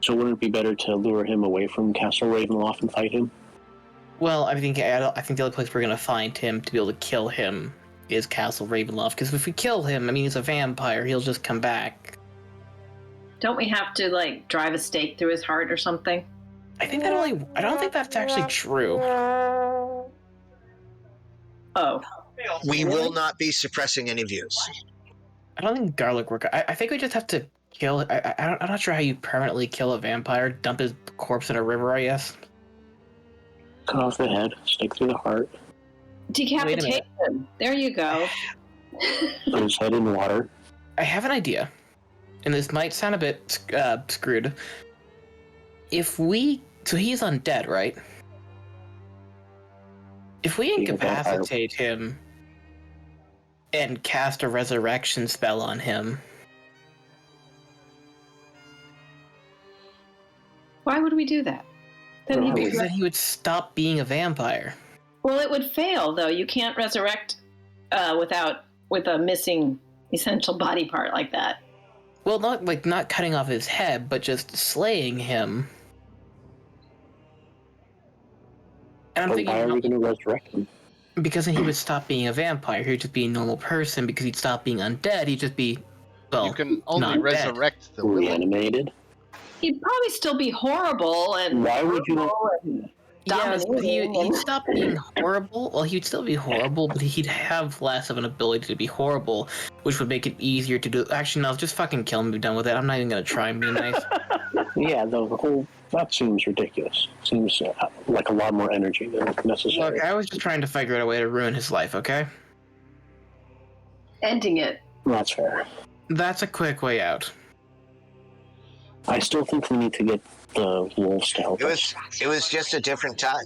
So wouldn't it be better to lure him away from Castle Ravenloft and fight him? Well, I think the only place we're going to find him to be able to kill him is Castle Ravenloft. Because if we kill him, I mean, he's a vampire. He'll just come back. Don't we have to, like, drive a stake through his heart or something? I don't think that's actually true. Oh. We will not be suppressing any views. I don't think garlic work. I think we just have to kill. I'm not sure how you permanently kill a vampire. Dump his corpse in a river, I guess. Cut off the head, stick through the heart, Decapitation. There you go. put his head in the water. I have an idea, and this might sound a bit screwed. So he's undead, right? If we He's a vampire. incapacitate him and cast a resurrection spell on him, Why would we do that? Then he'd be because then he would stop being a vampire. Well, it would fail, though. You can't resurrect with a missing essential body part like that. Well, not cutting off his head, but just slaying him. And I'm But thinking, why are we going to resurrect him? because then he would stop being a vampire. He would just be a normal person. Because he'd stop being undead. He'd just be, well, You can only not dead. resurrect the willing. Reanimated? He'd probably still be horrible and Why would you brutal and Yes, but dominating he'd and- stop being horrible. Well, he'd still be horrible, but he'd have less of an ability to be horrible, which would make it easier to do. Actually, no, just fucking kill him and be done with it. I'm not even gonna try and be nice. Yeah, the whole... That seems ridiculous. Seems like a lot more energy than necessary. Look, I was just trying to figure out a way to ruin his life, okay? ending it. That's fair. That's a quick way out. I still think we need to get the wolves to help It us. was just a different time.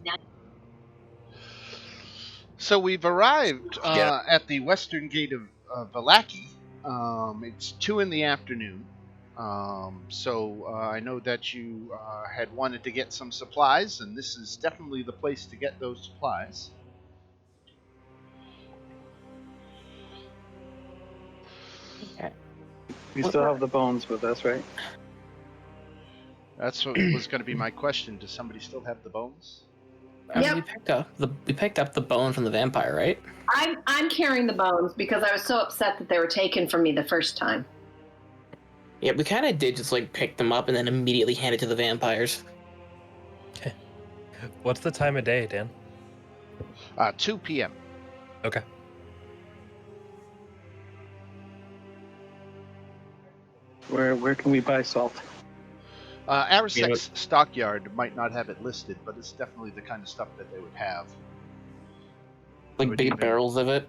So we've arrived Yeah. at the western gate of Vallaki. It's 2 in the afternoon. So I know that you had wanted to get some supplies, and this is definitely the place to get those supplies. We still have the bones with us, right? That's what was going to be my question. Does somebody still have the bones? I mean, Yep. we picked up the bone from the vampire, right? I'm carrying the bones because I was so upset that they were taken from me the first time. Yeah, we kind of did just like pick them up and then immediately hand it to the vampires. What's the time of day, Dan? 2 p.m. Okay. Where can we buy salt? Arisek's stockyard might not have it listed, but it's definitely the kind of stuff that they would have. Like Would big even- barrels of it.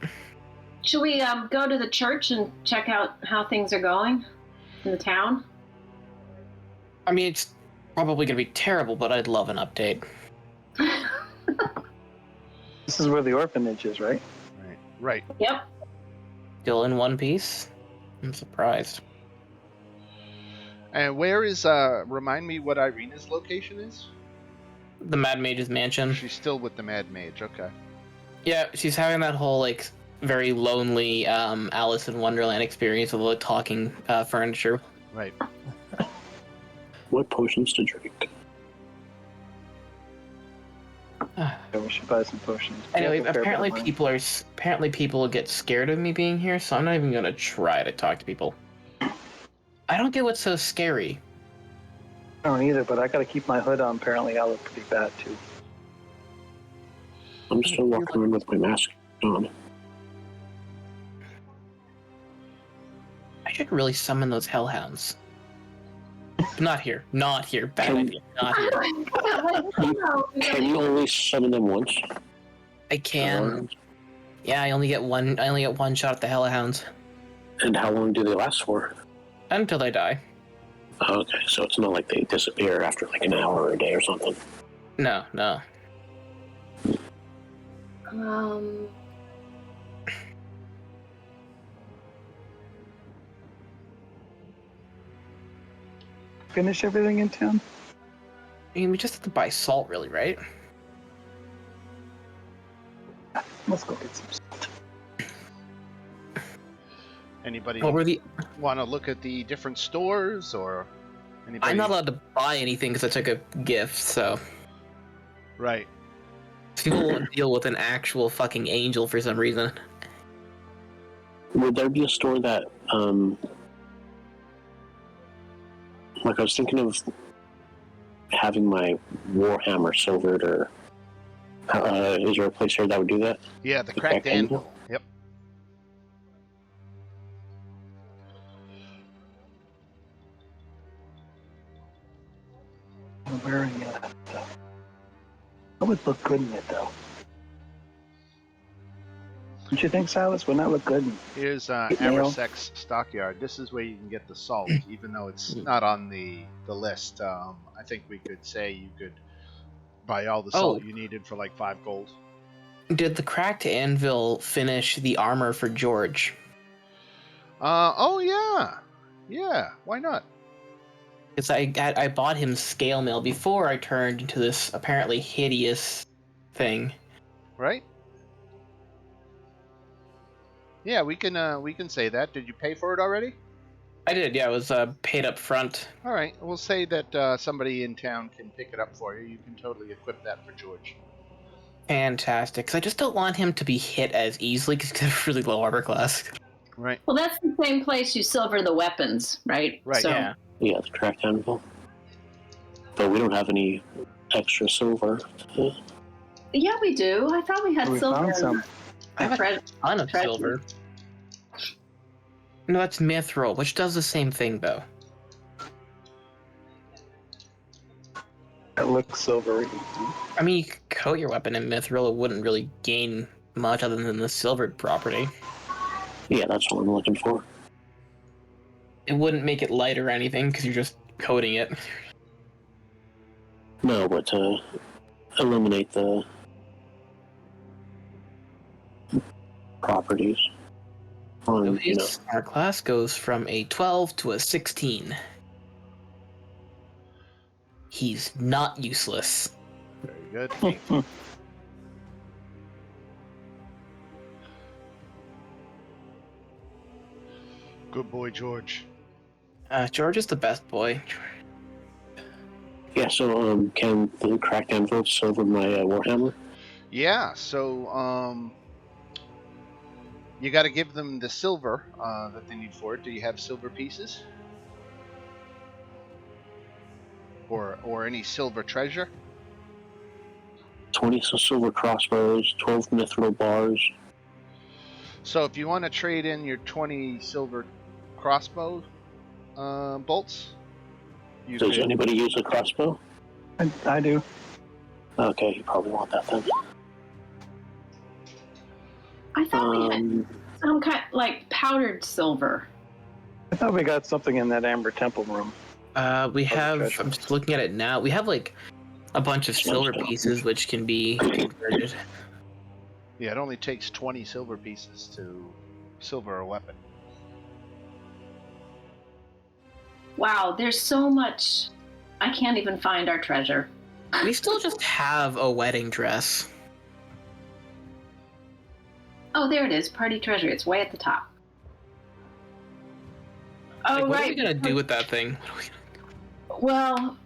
Should we go to the church and check out how things are going in the town? I mean, it's probably gonna be terrible, but I'd love an update. This is where the orphanage is, right? Right. Yep. Still in one piece? I'm surprised. And where is, remind me what Irina's location is? The Mad Mage's mansion. She's still with the Mad Mage, okay. Yeah, she's having that whole like very lonely Alice in Wonderland experience with the talking furniture. Right. What potions to drink? Yeah, we should buy some potions. We Anyway, have a fair bit of apparently money. people get scared of me being here, so I'm not even gonna try to talk to people. I don't get what's so scary. I don't either, but I gotta keep my hood on. Apparently, I look pretty bad too. I'm still walking around with my mask on. I should really summon those hellhounds. Not here. Not here. Bad idea. Not here. Can you only summon them once? I can. Yeah, I only get one shot at the hellhounds. And how long do they last for? Until they die. Okay, so it's not like they disappear after like an hour or a day or something. No. Um, Finish everything in town? I mean, we just have to buy salt, really, right? Let's go get some salt. Anybody What were the? want to look at the different stores, or anybody? I'm not allowed to buy anything because I took a gift, so Right. people won't deal with an actual fucking angel for some reason. Would there be a store that, like I was thinking of having my Warhammer silvered, or is there a place here that would do that? Yeah, the cracked anvil. Yep. I'm wearing it. I would look good in it, though. Don't you think, Silas? Wouldn't that look good? Here's Nail. Arisek's stockyard. This is where you can get the salt, even though it's not on the list. I think we could say you could buy all the salt Oh. you needed for like 5 gold. Did the cracked anvil finish the armor for George? Oh yeah, yeah. Why not? Because I bought him scale mail before I turned into this apparently hideous thing. Right? Yeah, we can say that. Did you pay for it already? I did, yeah. It was paid up front. All right, we'll say that somebody in town can pick it up for you. You can totally equip that for George. Fantastic. Because I just don't want him to be hit as easily because he's got a really low armor class. Right. Well, that's the same place you silver the weapons, right? Right. So, Yeah. Yeah, the tracked anvil. But we don't have any extra silver. yeah, we do. I thought we had We silver. found some. I have a treasure. ton of treasure. silver. No, that's mithril, which does the same thing, though. It looks silvery. I mean, you could coat your weapon in mithril, it wouldn't really gain much other than the silvered property. Yeah, that's what I'm looking for. It wouldn't make it light or anything, because you're just coating it. No, but to eliminate the properties. On, you know. Our class goes from a 12 to a 16. He's not useless. Very good. Good boy, George. George is the best boy. Yeah, so can the cracked anvil silver my warhammer? Yeah. So you got to give them the silver that they need for it. Do you have silver pieces? Or any silver treasure? 20 silver crossbows, 12 mithril bars. So if you want to trade in your 20 silver crossbow bolts, you Does could. anybody use a crossbow? I do. Okay, you probably want that then. I thought we had some kind like powdered silver. I thought we got something in that Amber Temple room. We have, treasure. I'm just looking at it now, we have like a bunch of silver pieces which can be converted. Yeah, it only takes 20 silver pieces to silver a weapon. Wow, there's so much. I can't even find our treasure. We still just have a wedding dress. Oh, there it is. Party treasure. It's way at the top. Oh, Like, what right. are we gonna do with that thing? Well,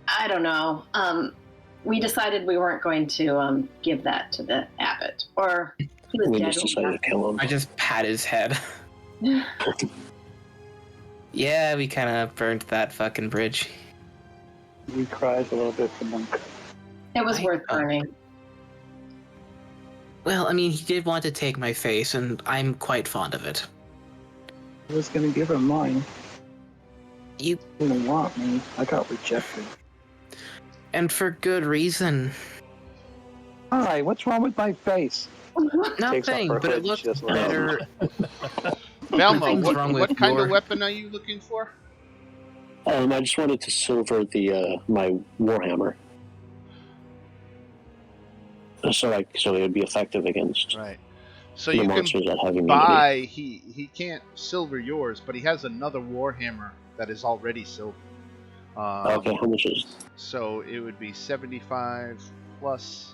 I don't know. We decided we weren't going to give that to the abbot, or he was We dead. just decided to kill him. I just pat his head. Yeah, we kind of burnt that fucking bridge. We cried a little bit for Monk. It was worth burning. Well, I mean, he did want to take my face, and I'm quite fond of it. I was going to give him mine. You He didn't want me. I got rejected. And for good reason. Hi, what's wrong with my face? Takes off Nothing, her but it hood, looks she doesn't look better. Velma, Nothing's wrong what with kind of your- weapon are you looking for? I just wanted to silver the my warhammer, so it would be effective against Right. So the you monsters can that have immunity. buy. He can't silver yours, but he has another warhammer that is already silver. Okay, how much is? So it would be 75 plus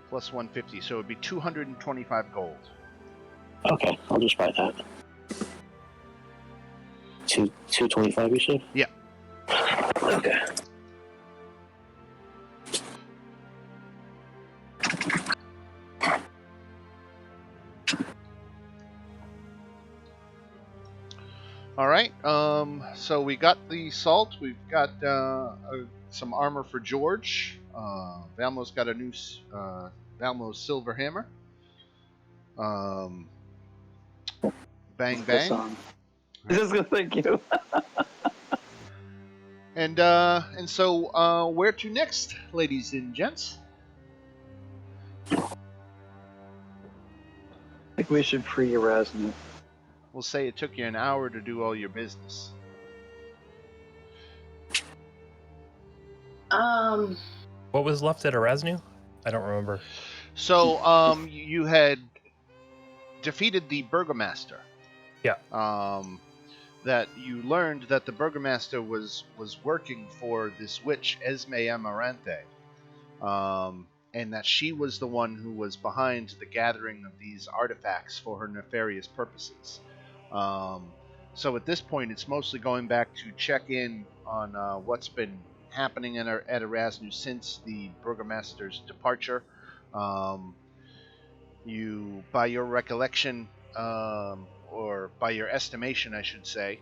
150. So it would be 225 gold. Okay, I'll just buy that. 225, you said? Yeah. Okay. All right. So we got the salt. We've got some armor for George. Valmo's got a new Valmo's silver hammer. Bang bang. Just gonna thank you. And so where to next, ladies and gents? I think we should free Erasmus. We'll say it took you an hour to do all your business. What was left at Erasmu? I don't remember. So you had defeated the Burgomaster. Yeah. That you learned that the Burgomaster was working for this witch Esme Amarante. and that she was the one who was behind the gathering of these artifacts for her nefarious purposes. So at this point, it's mostly going back to check in on what's been happening at Erasmus since the Burgomaster's departure. You, by your recollection, or by your estimation, I should say,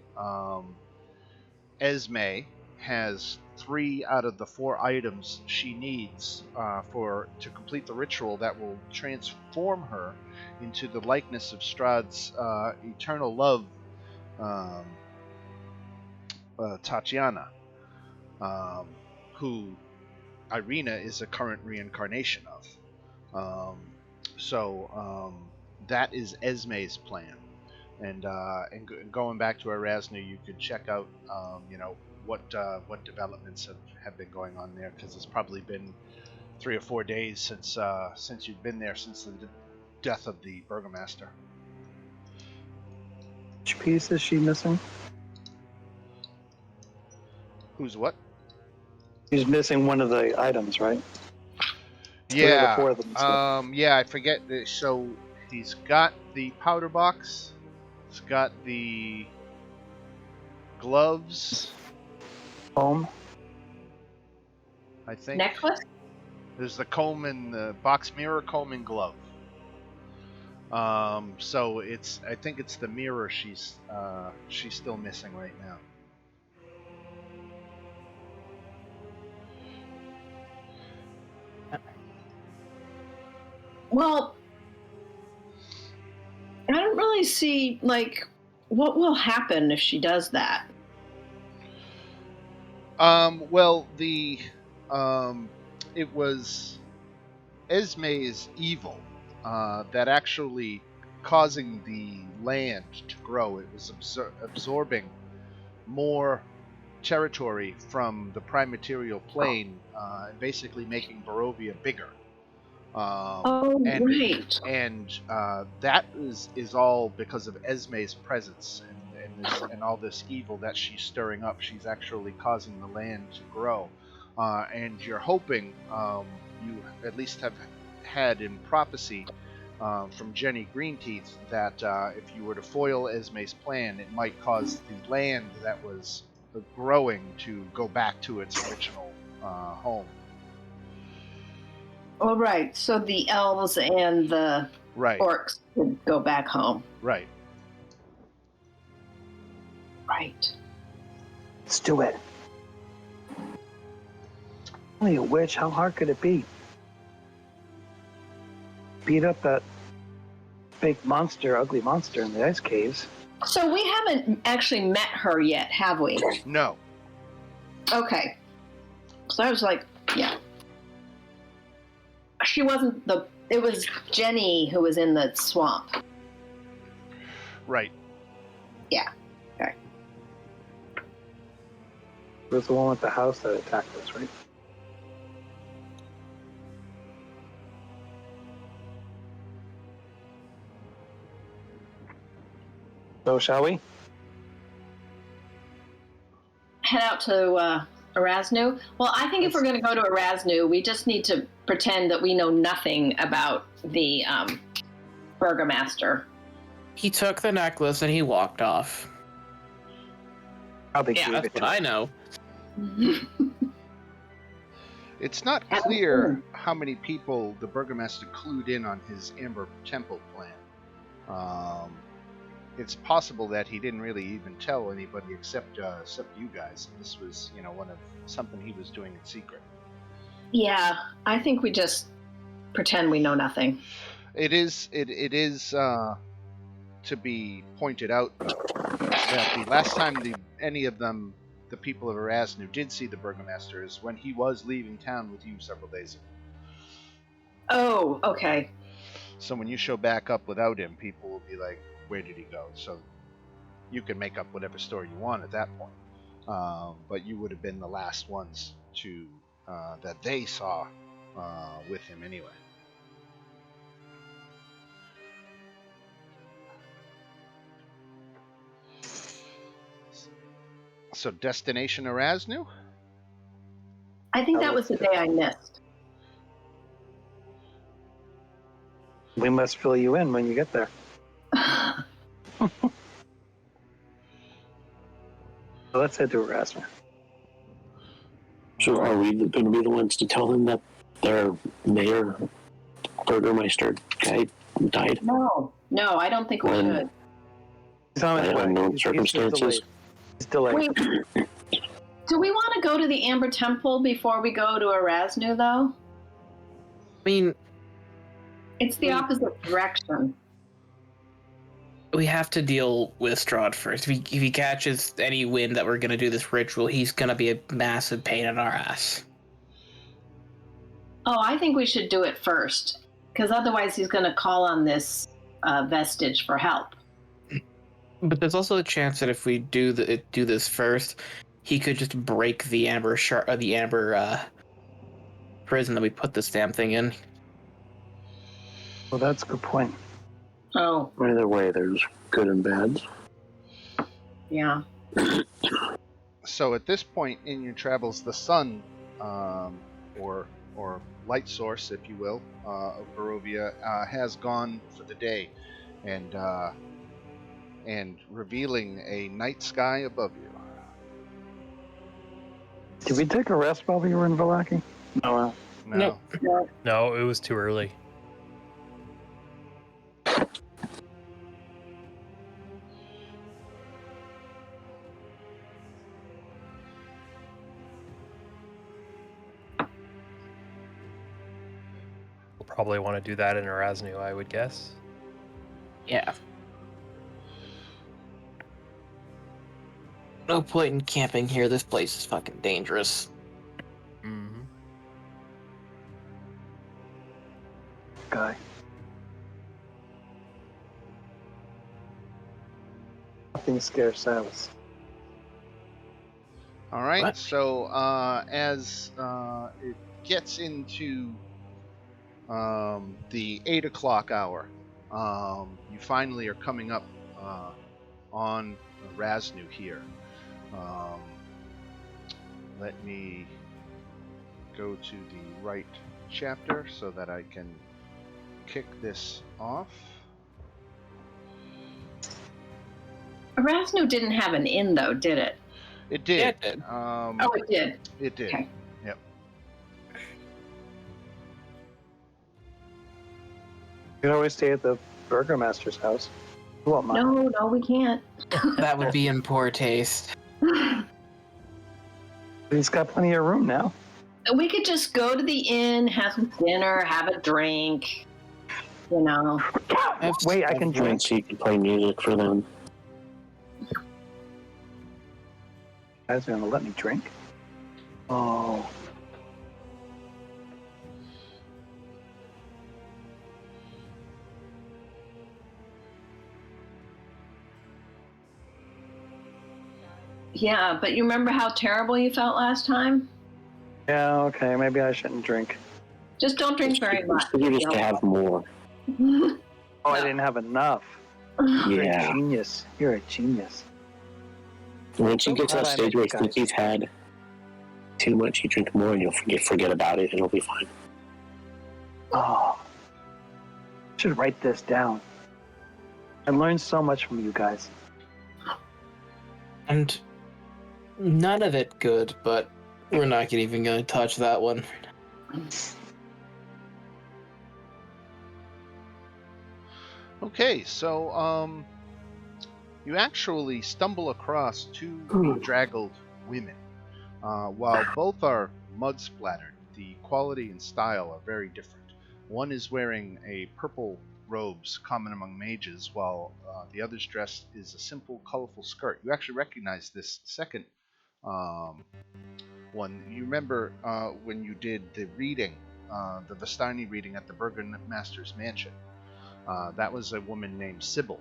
Esme has 3 out of the 4 items she needs to complete the ritual that will transform her into the likeness of Strahd's eternal love, Tatiana, who Irina is a current reincarnation of. So that is Esme's plan. And going back to Erasmus, you could check out, what developments have been going on there, because it's probably been 3 or 4 days since you've been there since the death of the Burgomaster. Which piece is she missing? Who's what? She's missing one of the items, right? Yeah. 3 of the 4 of them. So. Yeah, I forget. So he's got the powder box. He's got the gloves. Home. I think. Necklace? There's the comb and the box mirror, comb and glove. So I think it's the mirror she's still missing right now. Well, I don't really see, what will happen if she does that. Well, it was Esme's evil that actually causing the land to grow. It was absorbing more territory from the prime material plane, basically making Barovia bigger. Right. And that is all because of Esme's presence and all this evil that she's stirring up. She's actually causing the land to grow. And you're hoping, you at least have had in prophecy from Jenny Greenteeth, that if you were to foil Esme's plan, it might cause the land that was growing to go back to its original home. All right. So the elves and the orcs would go back home. Right. Right. Let's do it. Only a witch. How hard could it be? Beat up that big monster, ugly monster in the ice caves. So we haven't actually met her yet, have we? No. Okay. So I was like, yeah. She wasn't it was Jenny who was in the swamp. Right. Yeah. Okay. It was the one with the house that attacked us, right? So shall we? Head out to Erasmus. Well, I think if we're going to go to Erasmus, we just need to pretend that we know nothing about the Burgomaster. He took the necklace and he walked off. Probably Yeah, that's what I know. It's not clear how many people the Burgomaster clued in on his Amber Temple plan. It's possible that he didn't really even tell anybody except you guys. This was, something he was doing in secret. Yeah, I think we just pretend we know nothing. It is to be pointed out that the last time any of them, the people of Erasmus, did see the Burgomaster is when he was leaving town with you several days ago. Oh, okay. So when you show back up without him, people will be like, where did he go? So you can make up whatever story you want at that point. But you would have been the last ones to that they saw with him anyway. So destination Erasmus? I think that was the day I missed. We must fill you in when you get there. So let's head to Erasmus. So are we going to be the ones to tell them that their mayor, Burgermeister guy died No, I don't think we When- should. He's on his under way. unknown He's circumstances? delayed. Wait, do we want to go to the Amber Temple before we go to Erasnu, though? I mean, It's the opposite direction. we have to deal with Strahd first. If he catches any wind that we're going to do this ritual, he's going to be a massive pain in our ass. Oh, I think we should do it first, because otherwise he's going to call on this vestige for help. But there's also a chance that if we do this first, he could just break the amber prison that we put this damn thing in. Well, that's a good point. Oh, Either way, there's good and bad. yeah. So at this point in your travels, the sun, or light source, if you will, of Barovia, has gone for the day, and revealing a night sky above you. Did we take a rest while we were in Vallaki? No. No. Nope. No, it was too early. We'll probably want to do that in Erasnu, I would guess. Yeah. No point in camping here. This place is fucking dangerous. Mm-hmm. Guy. Nothing scares Silas. All right. What? So as it gets into the 8 o'clock hour, you finally are coming up on Raznu here. Let me go to the right chapter so that I can kick this off. Erasnu didn't have an inn, though, did it? It did. Yeah, it did. Oh, it did. It did. Okay. Yep. You can always stay at the Burgermaster's house. You won't mind. No, we can't. That would be in poor taste. He's got plenty of room now. We could just go to the inn, have some dinner, have a drink. You know. Wait, I can drink. So you can play music for them. You guys are gonna let me drink? Oh. Yeah, but you remember how terrible you felt last time? Yeah, okay, maybe I shouldn't drink. Just don't drink very much. You just to have more. Oh, I didn't have enough. You're a Yeah. genius. You're a genius. Once you get to that Glad I stage met where you you think guys. you've had too much, you drink more and you'll forget about it and it'll be fine. Oh. I should write this down. I learned so much from you guys. And none of it good, but we're not even going to touch that one. Okay, so you actually stumble across two bedraggled women. While both are mud splattered, the quality and style are very different. One is wearing a purple robes common among mages, while the other's dress is a simple, colorful skirt. You actually recognize this second one. You remember when you did the reading, the Vistani reading at the Burgermaster's mansion. That was a woman named Sybil.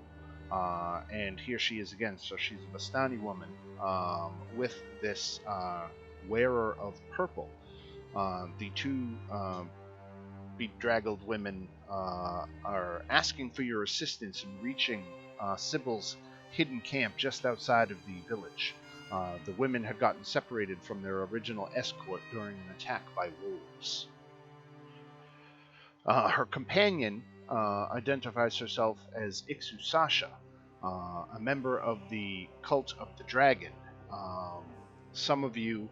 And here she is again. So she's a Vistani woman with this wearer of purple. The two bedraggled women are asking for your assistance in reaching Sybil's hidden camp just outside of the village. The women had gotten separated from their original escort during an attack by wolves. Her companion identifies herself as Ixusasha, a member of the Cult of the Dragon. Some of you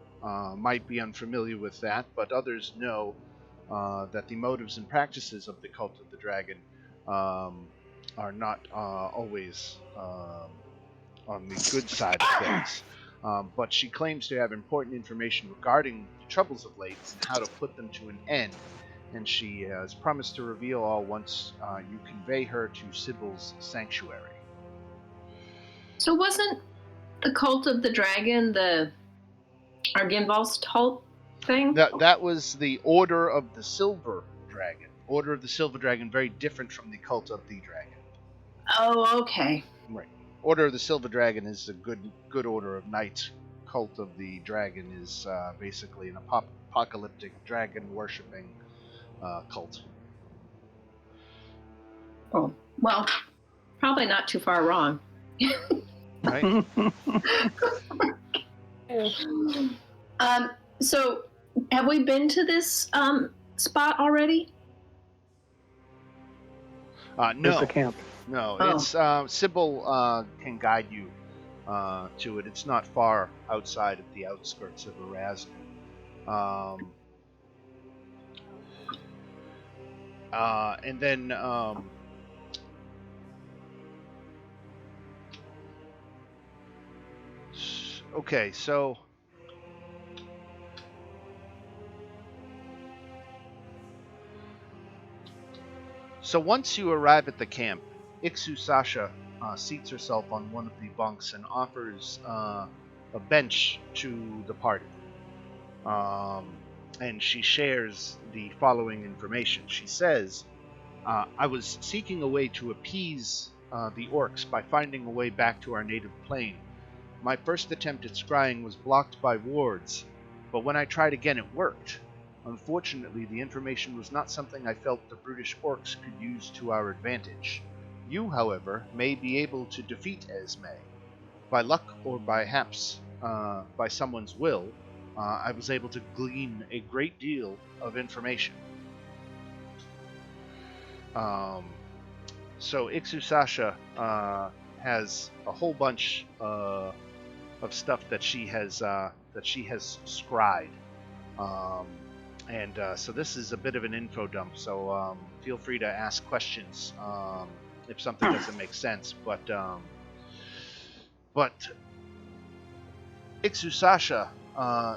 might be unfamiliar with that, but others know that the motives and practices of the Cult of the Dragon are not always on the good side of things. But she claims to have important information regarding the troubles of late and how to put them to an end, and she has promised to reveal all once you convey her to Sybil's sanctuary. So wasn't the Cult of the Dragon the Argynval's cult thing? That was the Order of the Silver Dragon. Order of the Silver Dragon, very different from the Cult of the Dragon. Oh, okay. Right. Order of the Silver Dragon is a good order of knights. Cult of the Dragon is basically an apocalyptic dragon worshipping cult. Oh, well, probably not too far wrong. Right? So have we been to this spot already? There's No. the camp. No, Oh. it's Sybil can guide you to it. It's not far outside of the outskirts of Erasmus. And then okay, so once you arrive at the camp, Ixusasha seats herself on one of the bunks and offers a bench to the party. And she shares the following information. She says, I was seeking a way to appease the orcs by finding a way back to our native plane. My first attempt at scrying was blocked by wards, but when I tried again it worked. Unfortunately, the information was not something I felt the brutish orcs could use to our advantage. You, however, may be able to defeat Esme. By luck or perhaps by someone's will, I was able to glean a great deal of information. So Ixusasha has a whole bunch of stuff that she has scryed. So this is a bit of an info dump, so feel free to ask questions if something doesn't make sense. But Ixusasha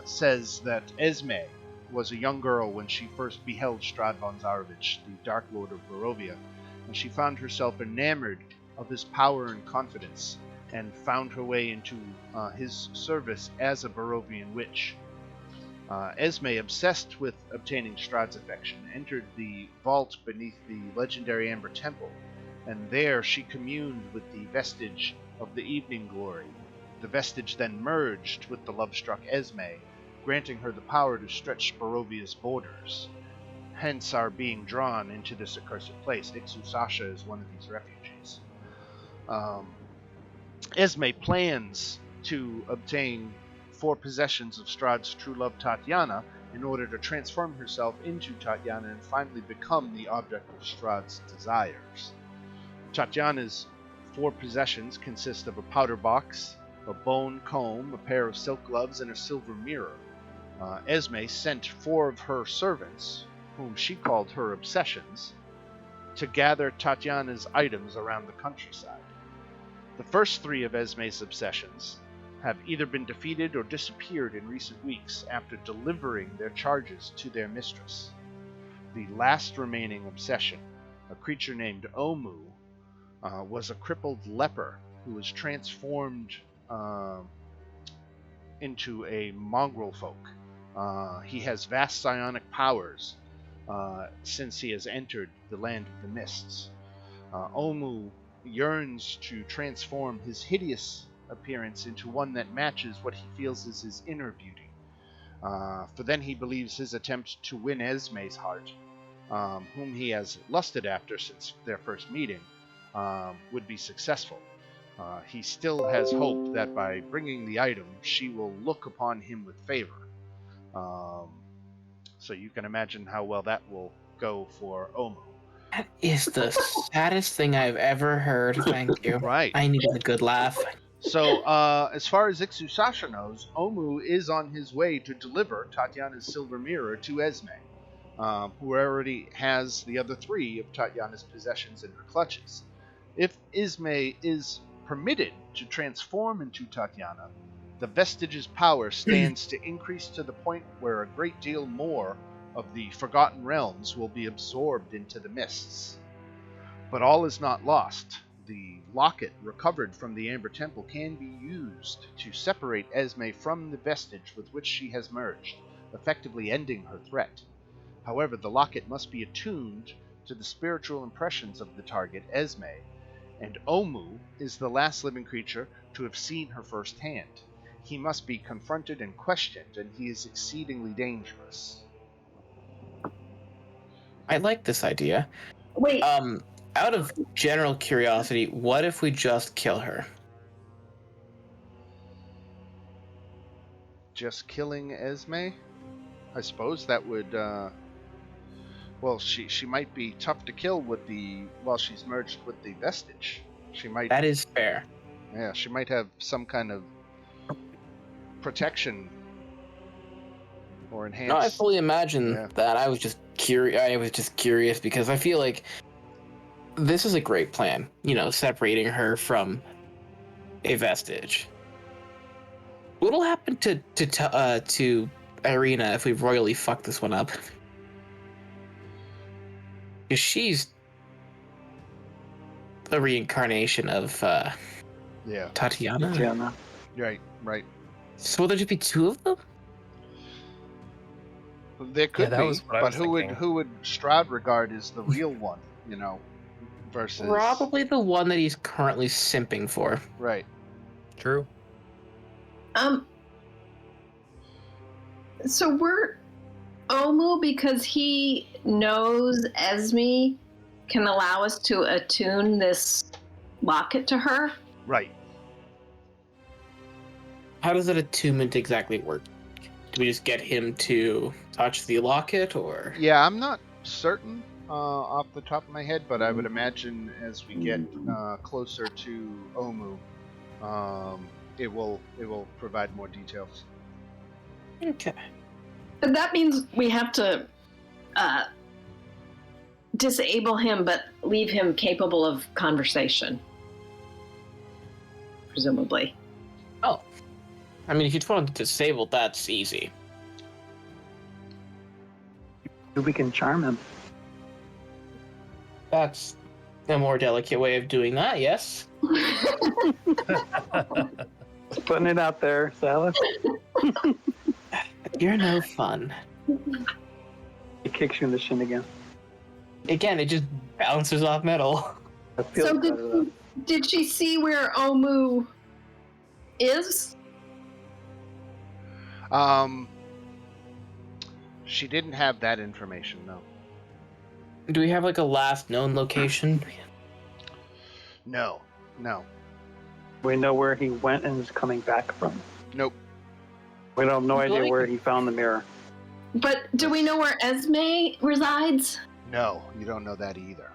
says that Esme was a young girl when she first beheld Strahd von Zarovich, the Dark Lord of Barovia, and she found herself enamored of his power and confidence, and found her way into his service as a Barovian witch. Esme, obsessed with obtaining Strahd's affection, entered the vault beneath the legendary Amber Temple, and there she communed with the vestige of the Evening Glory. The vestige then merged with the love-struck Esme, granting her the power to stretch Barovia's borders. Hence our being drawn into this accursed place. Ixusasha is one of these refugees. Esme plans to obtain 4 possessions of Strahd's true love Tatiana in order to transform herself into Tatiana and finally become the object of Strahd's desires. Tatiana's 4 possessions consist of a powder box, a bone comb, a pair of silk gloves, and a silver mirror. Esme sent 4 of her servants, whom she called her obsessions, to gather Tatiana's items around the countryside. The first 3 of Esme's obsessions have either been defeated or disappeared in recent weeks after delivering their charges to their mistress. The last remaining obsession, a creature named Omu, was a crippled leper who was transformed into a mongrel folk. He has vast psionic powers since he has entered the land of the mists. Omu yearns to transform his hideous appearance into one that matches what he feels is his inner beauty. For then he believes his attempt to win Esme's heart, whom he has lusted after since their first meeting, would be successful. He still has hope that by bringing the item, she will look upon him with favor. So you can imagine how well that will go for Omu. That is the saddest thing I've ever heard. Thank you. Right. I needed a good laugh. So, as far as Ixusasha knows, Omu is on his way to deliver Tatiana's silver mirror to Esme, who already has the other 3 of Tatiana's possessions in her clutches. If Esme is permitted to transform into Tatiana, the vestige's power stands to increase to the point where a great deal more of the Forgotten Realms will be absorbed into the mists. But all is not lost. The locket recovered from the Amber Temple can be used to separate Esme from the vestige with which she has merged, effectively ending her threat. However, the locket must be attuned to the spiritual impressions of the target, Esme, and Omu is the last living creature to have seen her firsthand. He must be confronted and questioned, and he is exceedingly dangerous. I like this idea. Wait, Out of general curiosity, what if we just kill her? Just killing Esme? I suppose that would, well, she might be tough to kill while she's merged with the vestige. She might, That is fair. yeah, she might have some kind of protection or enhanced. No, I fully imagine Yeah. that. I was just curious because I feel like this is a great plan. Separating her from a vestige. What'll happen to Irina if we royally fuck this one up? Because she's a reincarnation of Yeah, Tatiana. Tatiana. right. So will there just be 2 of them? There could that be, was what I but was who thinking. would Strahd regard as the real one? Versus Probably the one that he's currently simping for. right. True. so we're Omu because he knows Esme can allow us to attune this locket to her. Right. How does that attunement exactly work? Do we just get him to touch the locket, or? Yeah, I'm not certain off the top of my head, but I would imagine as we get closer to Omu, it will provide more details. Okay. But that means we have to disable him, but leave him capable of conversation. Presumably. Oh. I mean, if you just want to disable, that's easy. We can charm him. That's a more delicate way of doing that, yes. Putting it out there, Silas. You're no fun. He kicks you in the shin again. Again, it just bounces off metal. I feel So better, though. did she see where Omu is? She didn't have that information, no. Do we have like a last known location? No. We know where he went and is coming back from. Nope. We don't have no idea Really? where he found the mirror. But do we know where Esme resides? No, you don't know that either.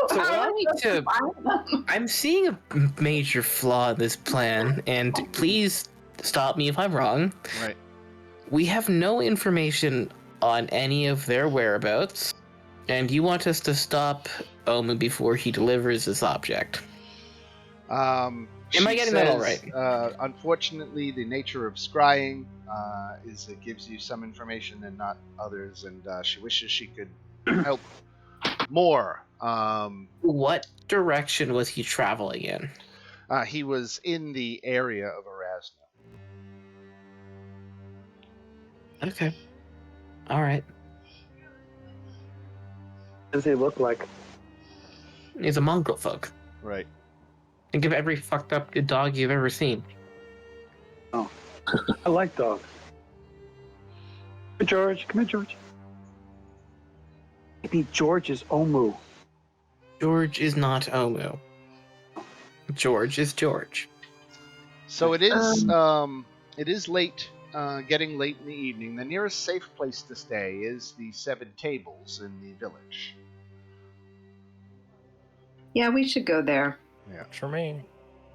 So How allow are me we supposed to- find them? I'm seeing a major flaw in this plan, and please stop me if I'm wrong. Right. We have no information on any of their whereabouts, and you want us to stop Omu before he delivers this object. Am I getting that all right? Unfortunately, the nature of scrying is it gives you some information and not others, and she wishes she could help more. What direction was he traveling in? He was in the area of Erasmus. Okay. All right. What does he look like? He's a mongrel folk. Right. Think of every fucked up dog you've ever seen. I like dogs. Hey, George. Come here, George. Maybe George is Omu. George is not Omu. George is George. So it is late getting late in the evening, the nearest safe place to stay is the 7 Tables in the village. Yeah, we should go there. Yeah. Works for me.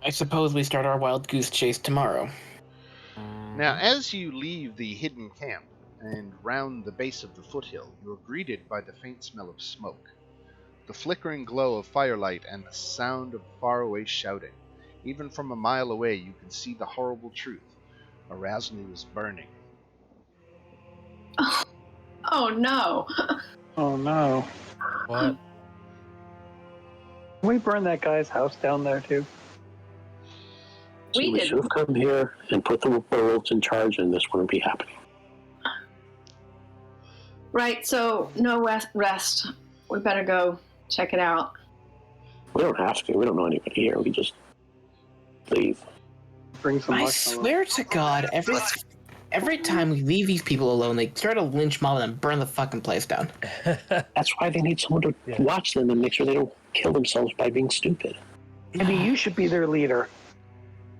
I suppose we start our wild goose chase tomorrow. Now, as you leave the hidden camp and round the base of the foothill, you are greeted by the faint smell of smoke, the flickering glow of firelight, and the sound of faraway shouting. Even from a mile away, you can see the horrible truth. Erasmus is burning. Oh no. Oh no. What? Can we burn that guy's house down there too? So We we did. should have come here and put the werewolves in charge, and this wouldn't be happening. Right, so no rest. We better go check it out. We don't have to. We don't know anybody here. We just leave. Bring some I marshmallows. swear to God, every time we leave these people alone, they start a lynch mob and then burn the fucking place down. That's why they need someone to Yeah. watch them and make sure they don't kill themselves by being stupid. Maybe you should be their leader.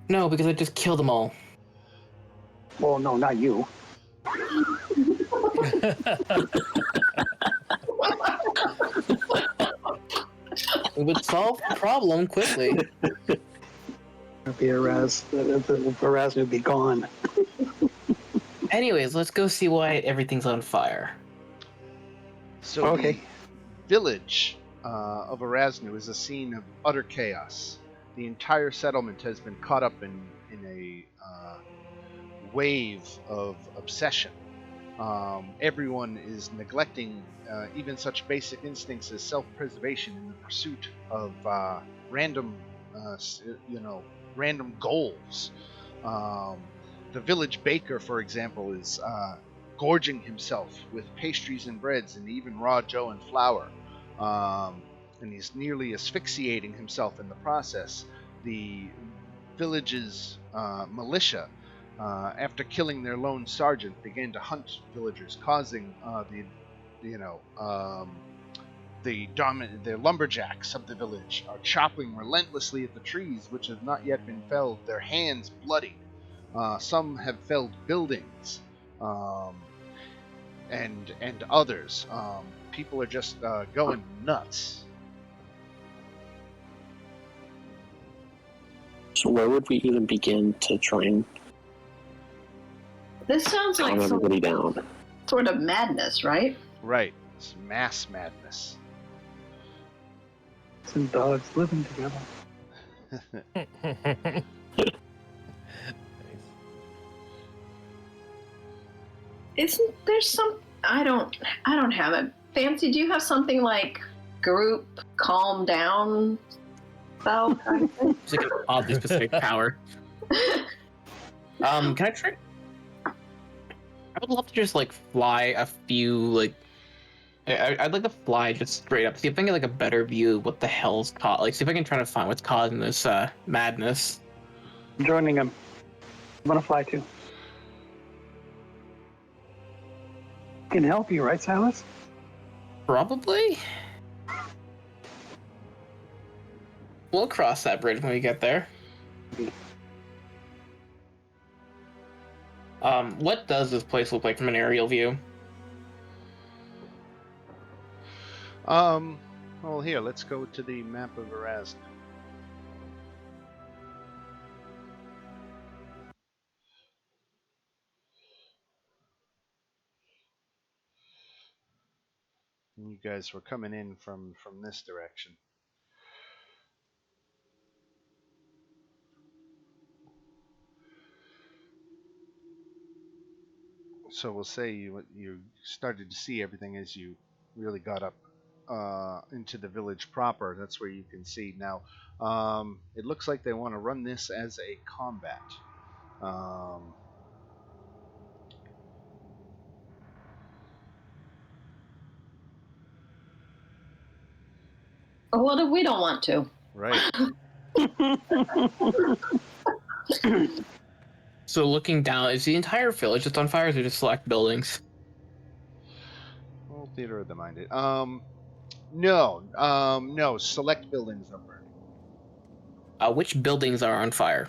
No, because I just killed them all. Well, no, not you. It would solve the problem quickly. It'd be Erasmus would be gone. Anyways, let's go see why everything's on fire. So Okay. the village of Erasmus is a scene of utter chaos. The entire settlement has been caught up in a wave of obsession. Everyone is neglecting even such basic instincts as self-preservation in the pursuit of random goals. The village baker, for example, is gorging himself with pastries and breads and even raw dough and flour. And he's nearly asphyxiating himself in the process. The village's militia, after killing their lone sergeant, began to hunt villagers, causing the lumberjacks of the village are chopping relentlessly at the trees which have not yet been felled, their hands bloodied. Some have felled buildings, and others. People are just going nuts. So where would we even begin to try and This sounds calm like some everybody down? sort of madness, right? Right. It's mass madness. Some dogs living together. Isn't there some? I don't have it. Fancy, do you have something like group calm down spell kind of thing? It's like an oddly specific power. Can I try? I would love to just like fly a few like. I'd like to fly just straight up. See if I can get like a better view of what the hell's caught. Like, see if I can try to find what's causing this madness. I'm joining him. I'm gonna fly too. Can help you, right, Silas? Probably. We'll cross that bridge when we get there. What does this place look like from an aerial view? Well, here, let's go to the map of Erasmus. You guys were coming in from this direction. So we'll say you started to see everything as you really got up into the village proper. That's where you can see now. It looks like they want to run this as a combat. What if we don't want to? Right. So looking down, is the entire village just on fire, or is it just select buildings? Well, theater of the mind. No. Select buildings are burning. Which buildings are on fire?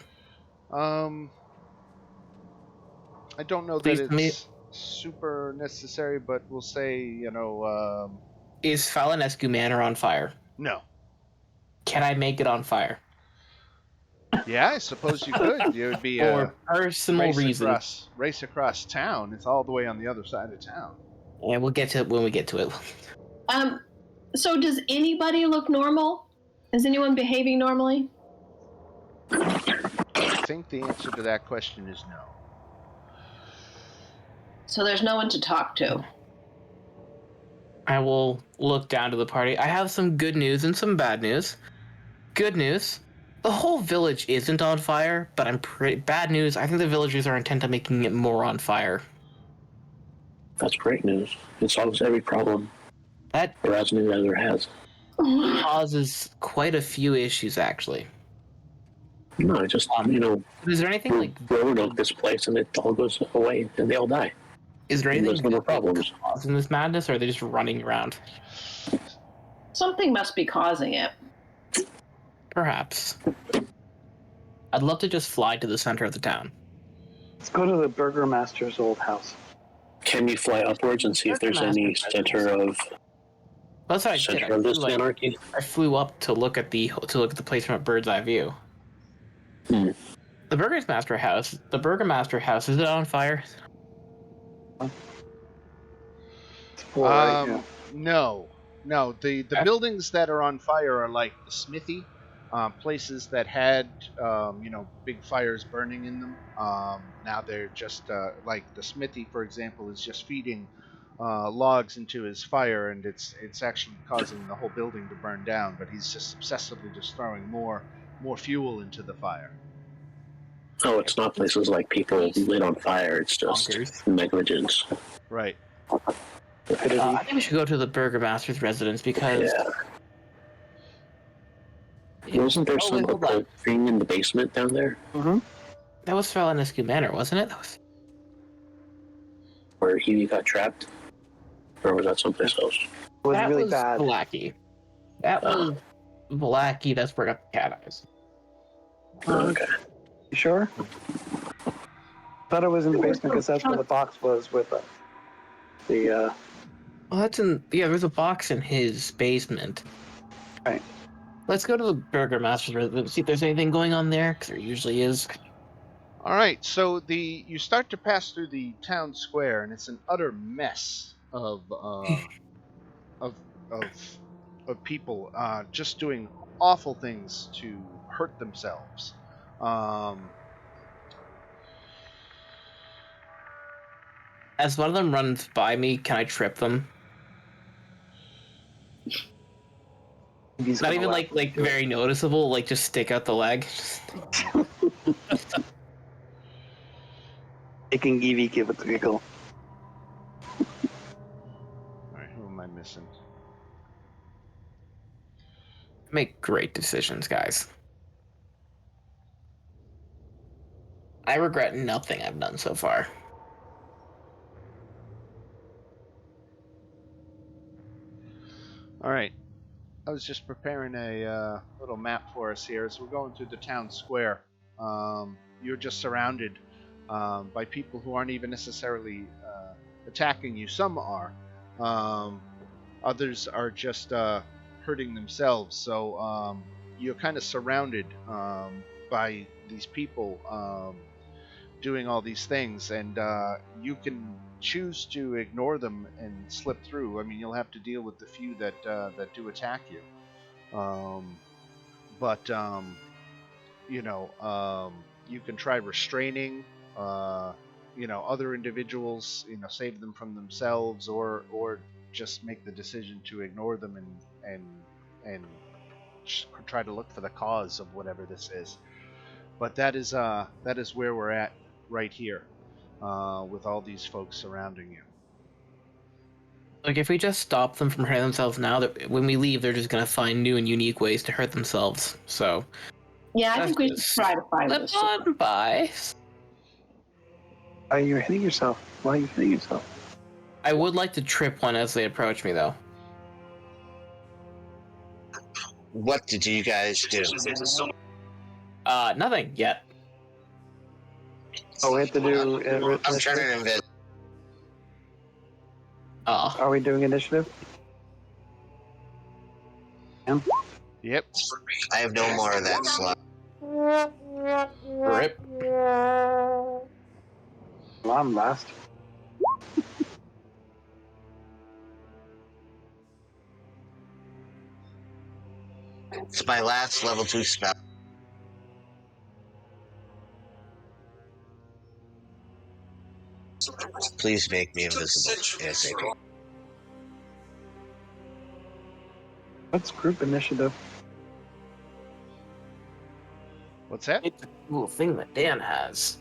I don't know that Please, it's super necessary, but we'll say, is Falanescu Manor on fire? no. Can I make it on fire? Yeah, I suppose you could. It would be For a personal reasons. race across town. It's all the way on the other side of town. Yeah, we'll get to it when we get to it. So does anybody look normal? Is anyone behaving normally? I think the answer to that question is no. So there's no one to talk to. I will look down to the party. I have some good news and some bad news. Good news. The whole village isn't on fire, but bad news. I think the villagers are intent on making it more on fire. That's great news. It solves every problem That Horizon ever has. causes quite a few issues, actually. No, I just, Is there anything like overlook this place and it all goes away and they all die. Is there anything There's no more problems. causing this madness, or are they just running around? Something must be causing it. Perhaps. I'd love to just fly to the center of the town. Let's go to the Burgermaster's old house. Can you fly upwards and see if there's any center of That's what I did. center of this anarchy? I flew up to look at the place from a bird's eye view. Hmm. The Burgermaster house. The Burgermaster house, is it on fire? No. The buildings that are on fire are like the smithy, places that had big fires burning in them. Now they're just like the smithy, for example, is just feeding logs into his fire, and it's actually causing the whole building to burn down. But he's just obsessively just throwing more fuel into the fire. Oh, it's not places like people lit on fire. It's just negligence. Right. I think we should go to the Burgermaster's residence because... Yeah. Wasn't there some occult thing in the basement down there? Mm-hmm. That was Falanescu Manor, wasn't it? Where he got trapped? Or was that someplace else? It was really bad. Blackie. That was Blackie. That's where I got the cat eyes. Okay. You sure? Thought it was in the basement because that's where the box was with the. Well, that's in. Yeah, there's a box in his basement. Right. Let's go to the Burgermaster's residence, see if there's anything going on there, because there usually is. All right, so you start to pass through the town square, and it's an utter mess of people just doing awful things to hurt themselves. As one of them runs by me, can I trip them? Not even like very noticeable, like just stick out the leg. Making Evie give it a giggle. Alright, who am I missing? Make great decisions, guys. I regret nothing I've done so far. Alright. I was just preparing a little map for us here as we're going through the town square. You're just surrounded by people who aren't even necessarily attacking you. Some are. Others are just hurting themselves. So you're kind of surrounded by these people doing all these things, and you can choose to ignore them and slip through. I mean, you'll have to deal with the few that do attack you. You can try restraining, other individuals, save them from themselves, or just make the decision to ignore them and try to look for the cause of whatever this is. But that is where we're at right here, with all these folks surrounding you. Like, if we just stop them from hurting themselves now, when we leave, they're just gonna find new and unique ways to hurt themselves. So, yeah, I think we should try to find this. On by. Why are you hitting yourself? Why are you hitting yourself? I would like to trip one as they approach me, though. What did you guys do? Nothing yet. Oh, we have to do. I'm turning invisible. Oh, Are we doing initiative? Yep. I have no more of that slot. rip. Well, I'm last. It's my last level 2 spell. Please make me invisible, ASAP. What's group initiative? What's that? It's a cool thing that Dan has.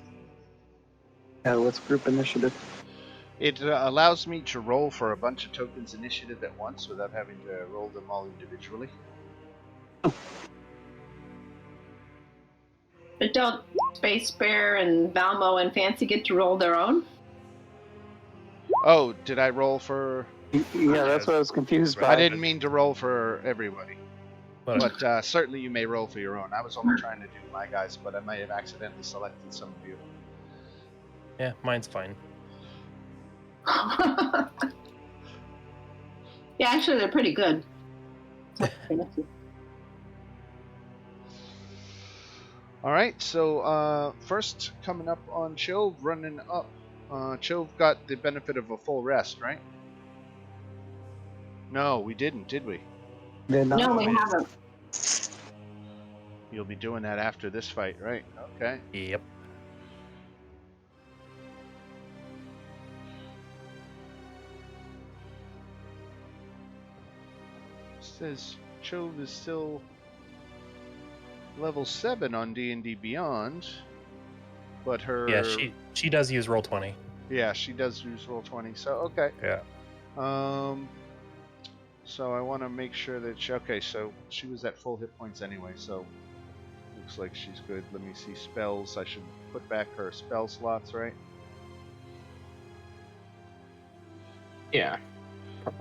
Yeah, what's group initiative? It allows me to roll for a bunch of tokens initiative at once without having to roll them all individually. But don't Space Bear and Valmo and Fancy get to roll their own? Oh, did I roll for... Yeah, that's what I was confused by. I didn't mean to roll for everybody. Whatever. But certainly you may roll for your own. I was only trying to do my guys, but I may have accidentally selected some of you. Yeah, mine's fine. Yeah, actually, they're pretty good. All right, so first coming up on Chove, running up. Chove got the benefit of a full rest, right? No, we didn't, did we? They're not. No, we haven't. You'll be doing that after this fight, right? Okay. Yep. Says Chove is still level 7 on D&D Beyond, but her... Yeah, she does use roll 20. Yeah, she does use roll 20, so okay. Yeah. So I want to make sure that she... Okay, so she was at full hit points anyway, so looks like she's good. Let me see spells. I should put back her spell slots, right? Yeah.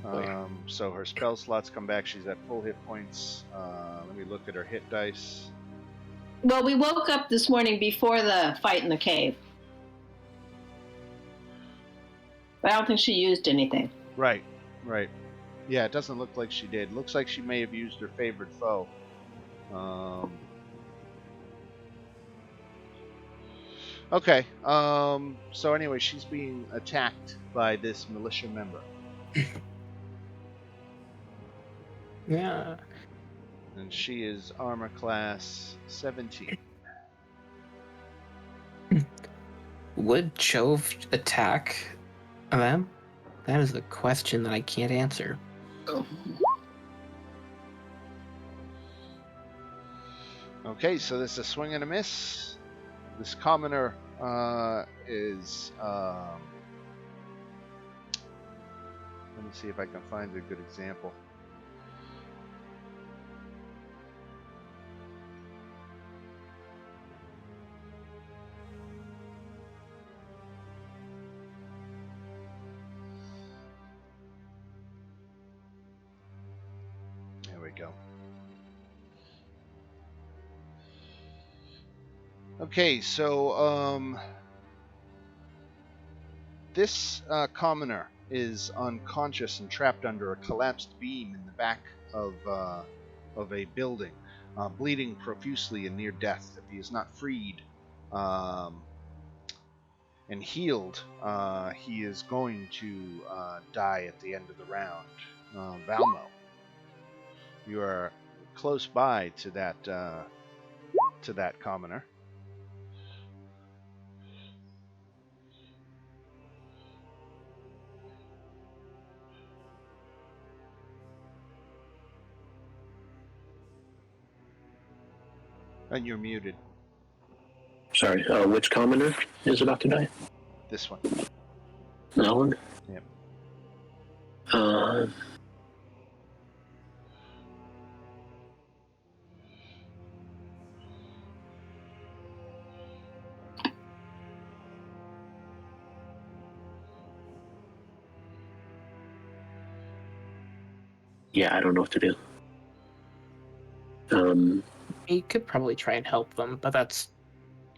Probably. So her spell slots come back. She's at full hit points. Let me look at her hit dice. Well, we woke up this morning before the fight in the cave. But I don't think she used anything. Right. Yeah, it doesn't look like she did. Looks like she may have used her favorite foe. Okay. So anyway, she's being attacked by this militia member. Yeah. And she is armor class 17. Would Chove attack them? That is the question that I can't answer. Okay, so this is a swing and a miss. This commoner is... let me see if I can find a good example. There we go. Okay, so this commoner is unconscious and trapped under a collapsed beam in the back of a building, bleeding profusely and near death. If he is not freed and healed, he is going to die at the end of the round. Valmo, you are close by to that commoner. And you're muted. Sorry, which commoner is about to die? This one. That one? Yep. Yeah, I don't know what to do. He could probably try and help them, but that's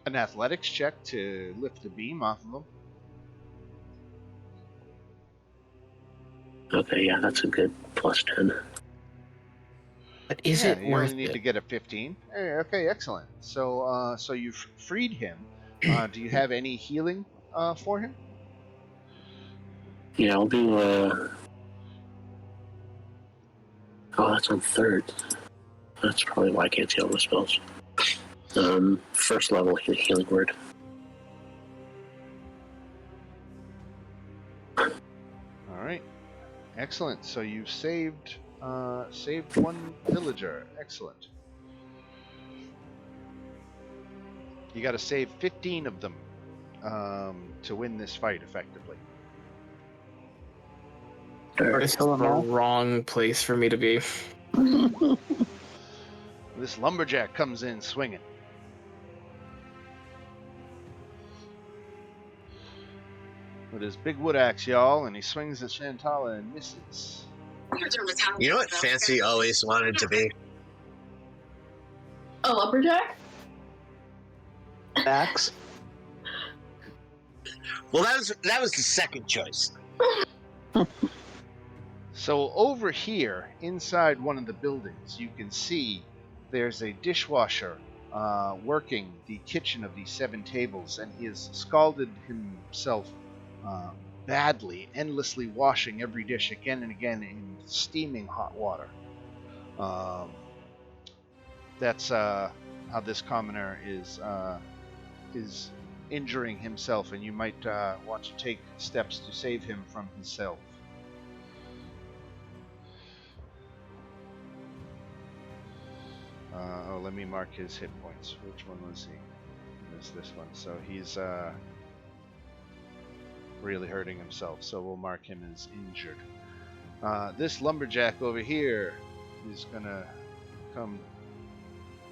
an athletics check to lift the beam off of him. Okay, yeah, that's a good +10. But is Yeah, it you worth only need it? to get a 15. Okay, excellent. So you've freed him. Do you have any healing for him? Yeah, I'll do, oh, that's on 3rd. That's probably why I can't see all the spells. First level healing word. All right, excellent. So you've saved one villager. Excellent. You got to save 15 of them to win this fight effectively. Alright, This is kill the 'em all. wrong place for me to be. This lumberjack comes in swinging. With his big wood axe, y'all, and he swings at Shantala and misses. You know what Fancy always wanted to be? A lumberjack? Axe. Well, that was the second choice. So over here, inside one of the buildings, you can see there's a dishwasher working the kitchen of these 7 tables, and he has scalded himself badly, endlessly washing every dish again and again in steaming hot water. That's how this commoner is injuring himself, and you might want to take steps to save him from himself. Let me mark his hit points. Which one was he? It was this one. So he's really hurting himself, so we'll mark him as injured. This lumberjack over here is gonna come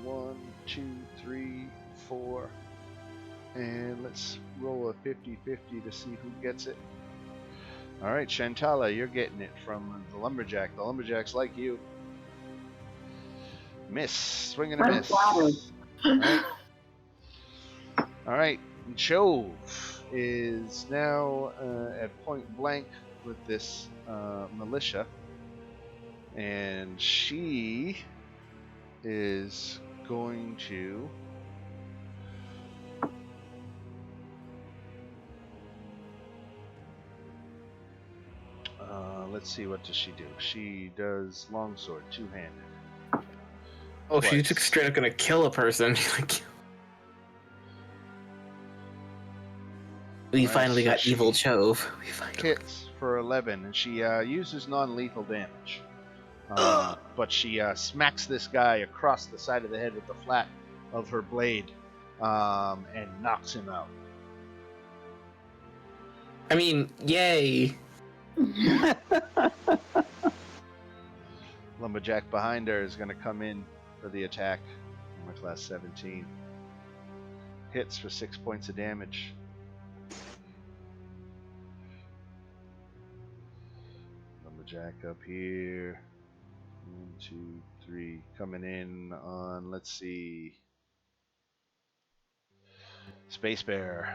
1, 2, 3, 4, and let's roll a 50-50 to see who gets it. Alright, Shantala, you're getting it from the lumberjack. The lumberjack's like you. Miss. Swing and a I'm miss. flattered. Alright, Jove is now at point blank with this militia, and she is going to let's see, what does she do? She does longsword, two-handed. Oh, she's Twice. straight up gonna kill a person. We Alright, finally so got evil she Chove. We finally. Hits for 11, and she uses non-lethal damage. But she smacks this guy across the side of the head with the flat of her blade and knocks him out. I mean, yay! Lumberjack behind her is going to come in for the attack. Armor class 17. Hits for 6 points of damage. Lumberjack up here. 1, 2, 3. Coming in on, let's see, Space Bear.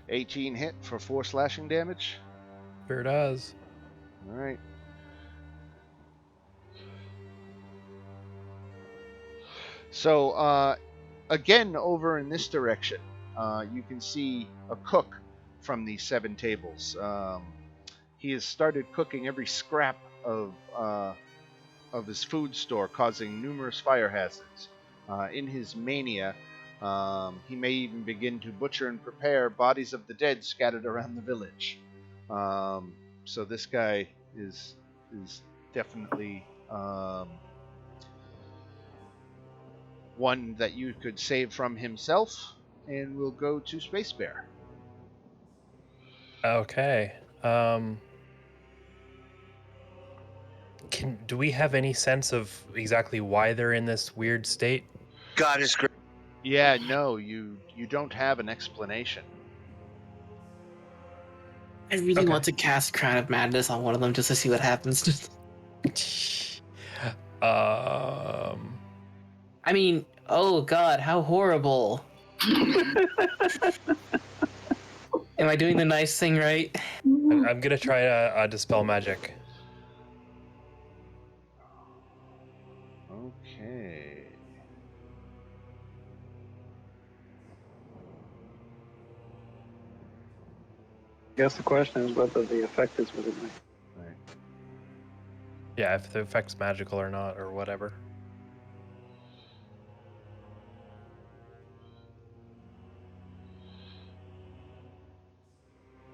18 hit for 4 slashing damage. Sure does. Alright. So, again, over in this direction, you can see a cook from these 7 tables. He has started cooking every scrap of his food store, causing numerous fire hazards. In his mania, he may even begin to butcher and prepare bodies of the dead scattered around the village. So this guy is definitely one that you could save from himself, and we'll go to Space Bear. Okay. Do we have any sense of exactly why they're in this weird state? God is great. Yeah, no, you don't have an explanation. I really Okay. want to cast Crown of Madness on one of them just to see what happens. Um. I mean, oh god, how horrible. Am I doing the nice thing right? I'm gonna try a dispel magic. Okay. I guess the question is whether the effect is within me. Right. Yeah, if the effect's magical or not, or whatever.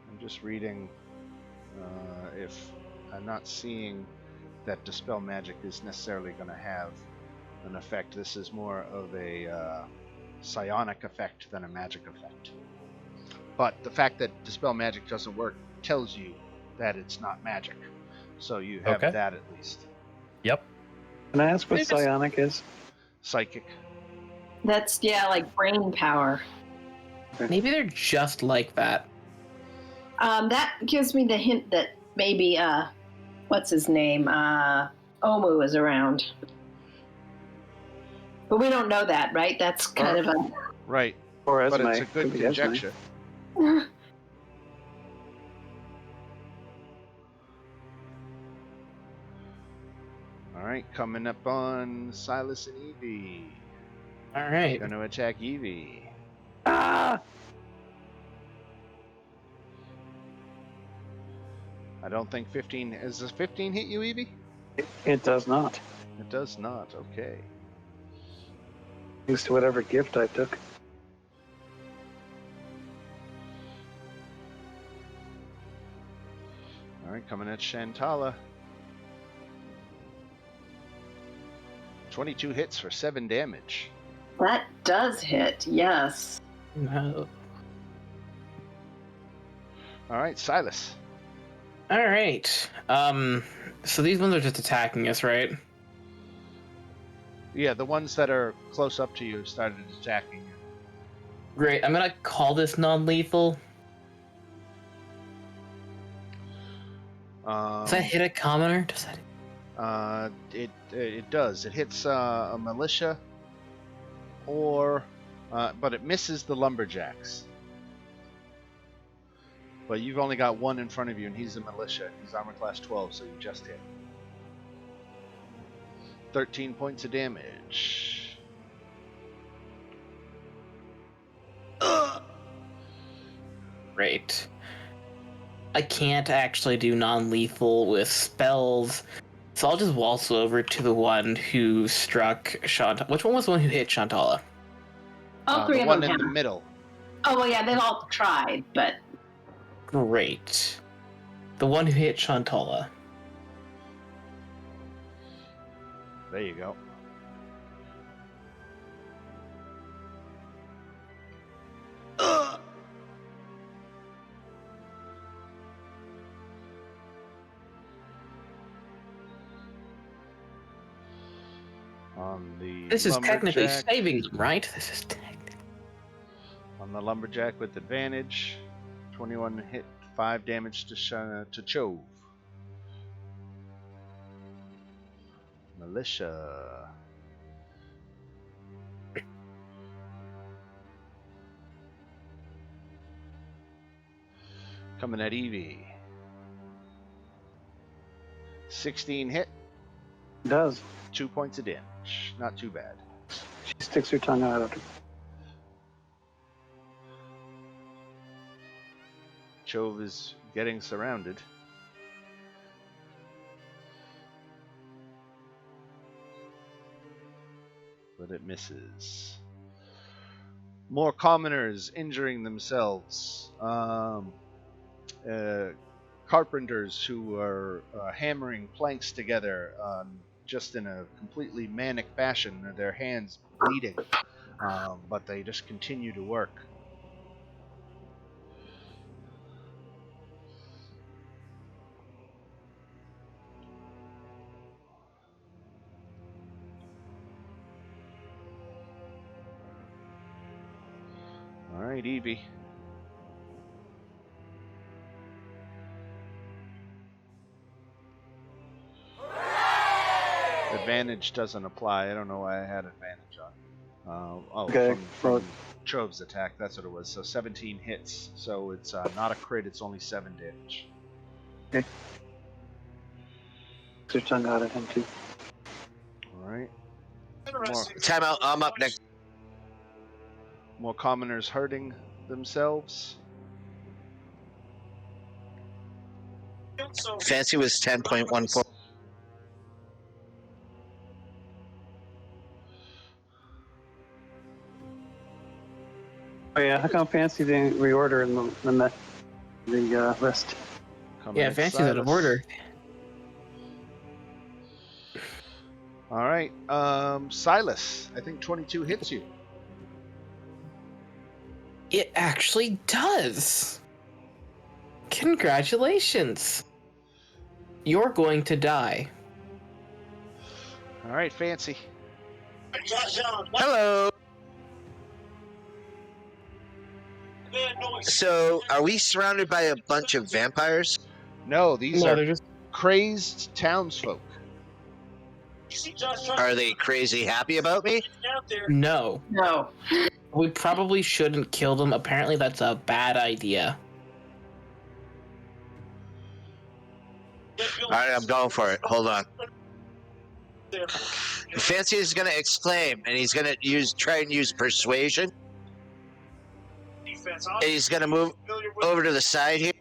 I'm just reading if I'm not seeing that dispel magic is necessarily going to have an effect. This is more of a psionic effect than a magic effect. But the fact that dispel magic doesn't work tells you that it's not magic. So you have Okay. that at least. Yep. Can I ask what Maybe psionic is? Psychic. That's, yeah, like brain power. Maybe they're just like that. That gives me the hint that maybe, what's his name? Omu is around. But we don't know that, right? That's kind of a... Right. Or Esme? But it's a good Could be Esme. conjecture. All right, coming up on Silas and Evie. All right. Going to attack Evie. Ah! I don't think 15... Does the 15 hit you, Evie? It does not. It does not. Okay. Used to whatever gift I took. All right, coming at Shantala. 22 hits for 7 damage. That does hit, yes. No. All right, Silas. All right. So these ones are just attacking us, right? Yeah, the ones that are close up to you started attacking you. Great. I'm gonna call this non-lethal. Does that hit a commoner? Does that? It does. It hits a militia, or but it misses the lumberjacks. But you've only got one in front of you, and he's a militia. He's armor class 12, so you just hit. 13 points of damage. Great. I can't actually do non-lethal with spells, so I'll just waltz over to the one who struck Shantala. Which one was the one who hit Shantala? All three The of one them in have. the middle. Oh, well, yeah, they've all tried, but... Great. The one who hit Shantala. There you go. On the This is technically lumberjack, saving them, right? This is technically... on the lumberjack with advantage, 21 hit, 5 damage to Chove. Militia. Coming at Evie. 16 hit, It does. 2 points of damage. Not too bad. She sticks her tongue out at her. Chove is getting surrounded. But it misses. More commoners injuring themselves. Carpenters who are hammering planks together just in a completely manic fashion, their hands bleeding, but they just continue to work. All right, Evie. advantage doesn't apply. I don't know why I had advantage on. Okay, from Chove's attack. That's what it was. So 17 hits. So it's not a crit. It's only 7 damage. Okay. Your tongue out at him too. All right. Time out. I'm up next. More commoners hurting themselves. Fancy was 10.14. Oh yeah, how come Fancy didn't reorder in the list? Coming Yeah, at Fancy's out of Silas. order. All right. Silas, I think 22 hits you. It actually does. Congratulations. You're going to die. All right, Fancy. Hello. So, are we surrounded by a bunch of vampires? No, these No, are they're just crazed townsfolk. Are they crazy happy about me? no. No. We probably shouldn't kill them. Apparently, that's a bad idea. All right, I'm going for it. Hold on. Fancy is going to exclaim, and he's going to try and use persuasion. And he's going to move over to the side here.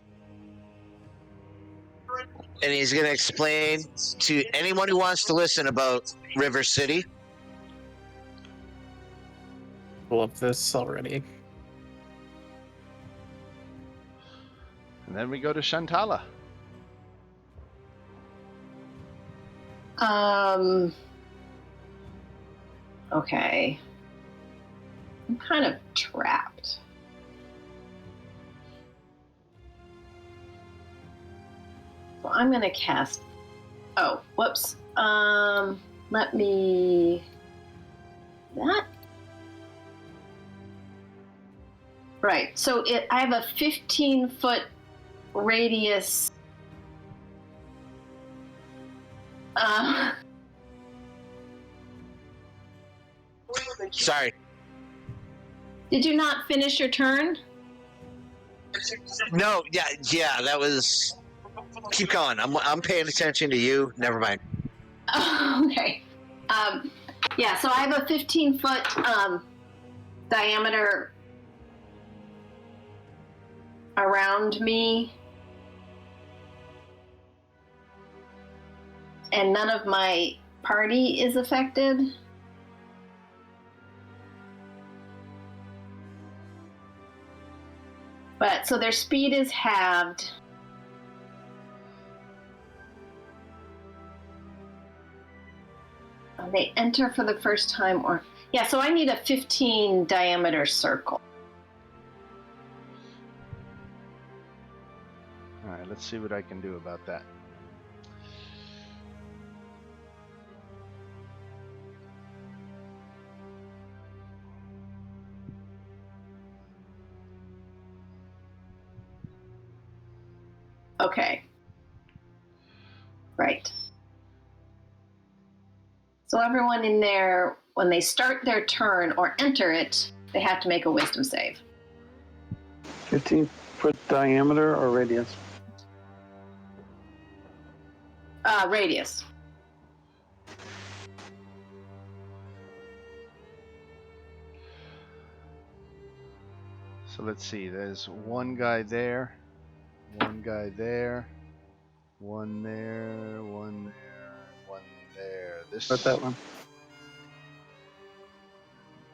And he's going to explain to anyone who wants to listen about River City. Love this already. And then we go to Shantala. Okay. I'm kind of trapped. So I'm gonna cast. Oh, whoops. Let me. That. Right. So I have a 15-foot radius. Sorry. Did you not finish your turn? No, yeah, that was... Keep going. I'm paying attention to you. Never mind. Okay. Yeah, so I have a 15-foot diameter around me. And none of my party is affected. But so their speed is halved. They enter for the first time, or yeah, so I need a 15 diameter circle. All right, let's see what I can do about that. Okay. Right. So everyone in there, when they start their turn or enter it, they have to make a wisdom save. 15-foot diameter or radius? Radius. So let's see. There's one guy there, one guy there, one there, one there, one there. This. What's that one?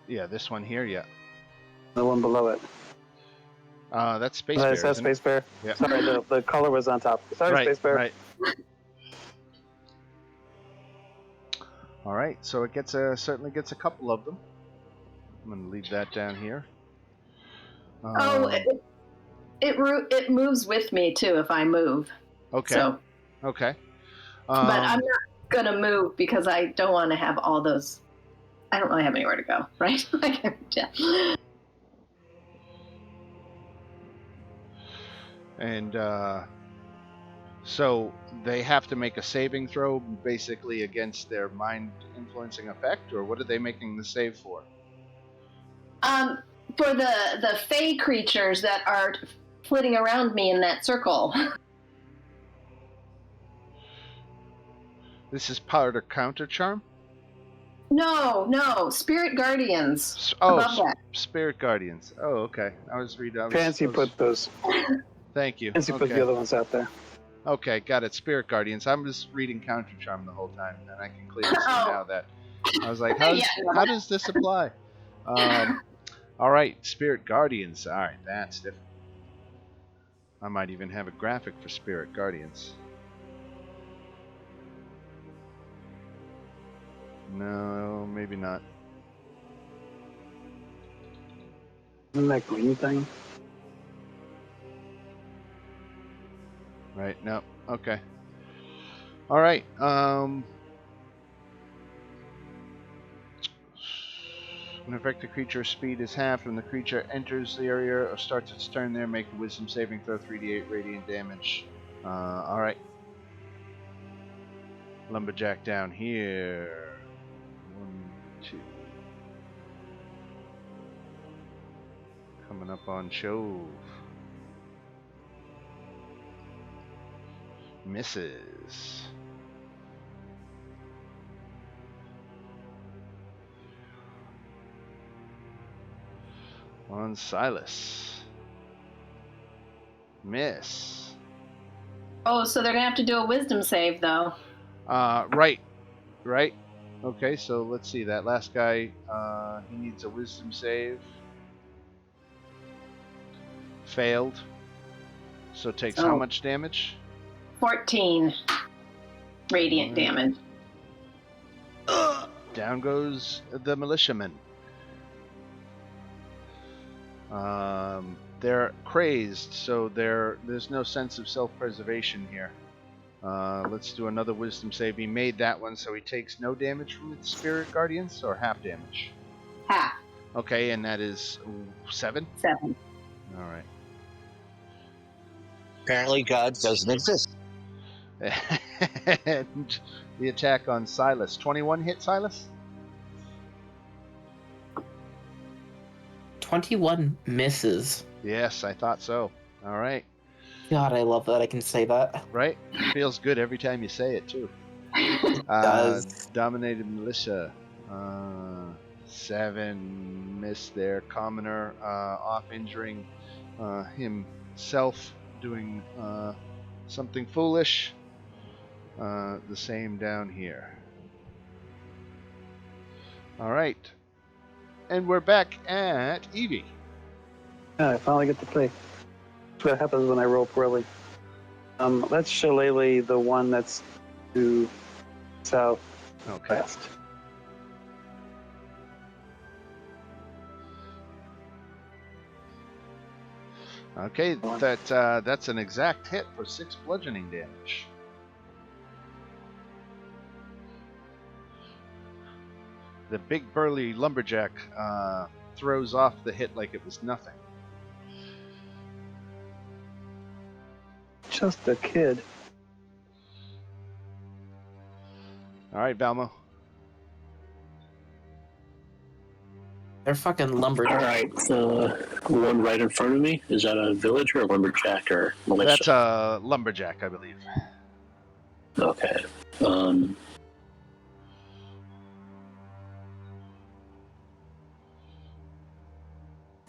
Yeah, this one here. Yeah. The one below it. That's Space That Bear. says isn't it? Space Bear. Yeah. Sorry, the color was on top. Sorry, Right. Space Bear. Right. All right. So it certainly gets a couple of them. I'm gonna leave that down here. It moves with me too if I move. Okay. So, Okay. but I'm not gonna move because I don't want to have all those. I don't really have anywhere to go, right? Yeah. And So they have to make a saving throw, basically against their mind influencing effect, or what are they making the save for? For the fey creatures that are flitting around me in that circle. This is part of counter charm. No, spirit guardians. Oh, Above that. spirit guardians. Oh, okay. I was reading. Fancy put those. Thank you. Fancy put the other ones out there. Okay, got it. Spirit guardians. I'm just reading counter charm the whole time, and I can clearly see now that I was like, how does this apply? All right, spirit guardians. All right, that's different. I might even have a graphic for spirit guardians. No, maybe not. Isn't that green thing? Right, no. Okay. All right. When affected creature's speed is halved when the creature enters the area or starts its turn there, make a wisdom saving throw, 3d8 radiant damage. All right. Lumberjack down here. 1, 2. Coming up on Shove. Misses. On Silas. Miss. Oh, so they're gonna have to do a wisdom save, though. Right. Okay, so let's see. That last guy, he needs a wisdom save. Failed. So takes how much damage? 14 radiant damage. Down goes the militiaman. They're crazed, so there's no sense of self-preservation here. Let's do another wisdom save. He made that one, so he takes no damage from its spirit guardians, or half damage? Half. Okay, and that is 7? 7. All right. Apparently, God doesn't exist. And the attack on Silas. 21 hit, Silas? 21 misses. Yes, I thought so. All right. God, I love that I can say that. Right? Feels good every time you say it, too. Does. Dominated militia. 7 missed there. Commoner off injuring himself, doing something foolish. The same down here. All right. And we're back at Evie. Yeah, I finally get to play. That's what happens when I roll poorly. Let's shillelagh the one that's to south Okay. west. Okay, that's an exact hit for 6 bludgeoning damage. The big burly lumberjack throws off the hit like it was nothing. Just a kid. All right, Valmo. They're fucking All lumberjacks. right, one right in front of me. Is that a village or a lumberjack or militia? That's a lumberjack, I believe. Okay.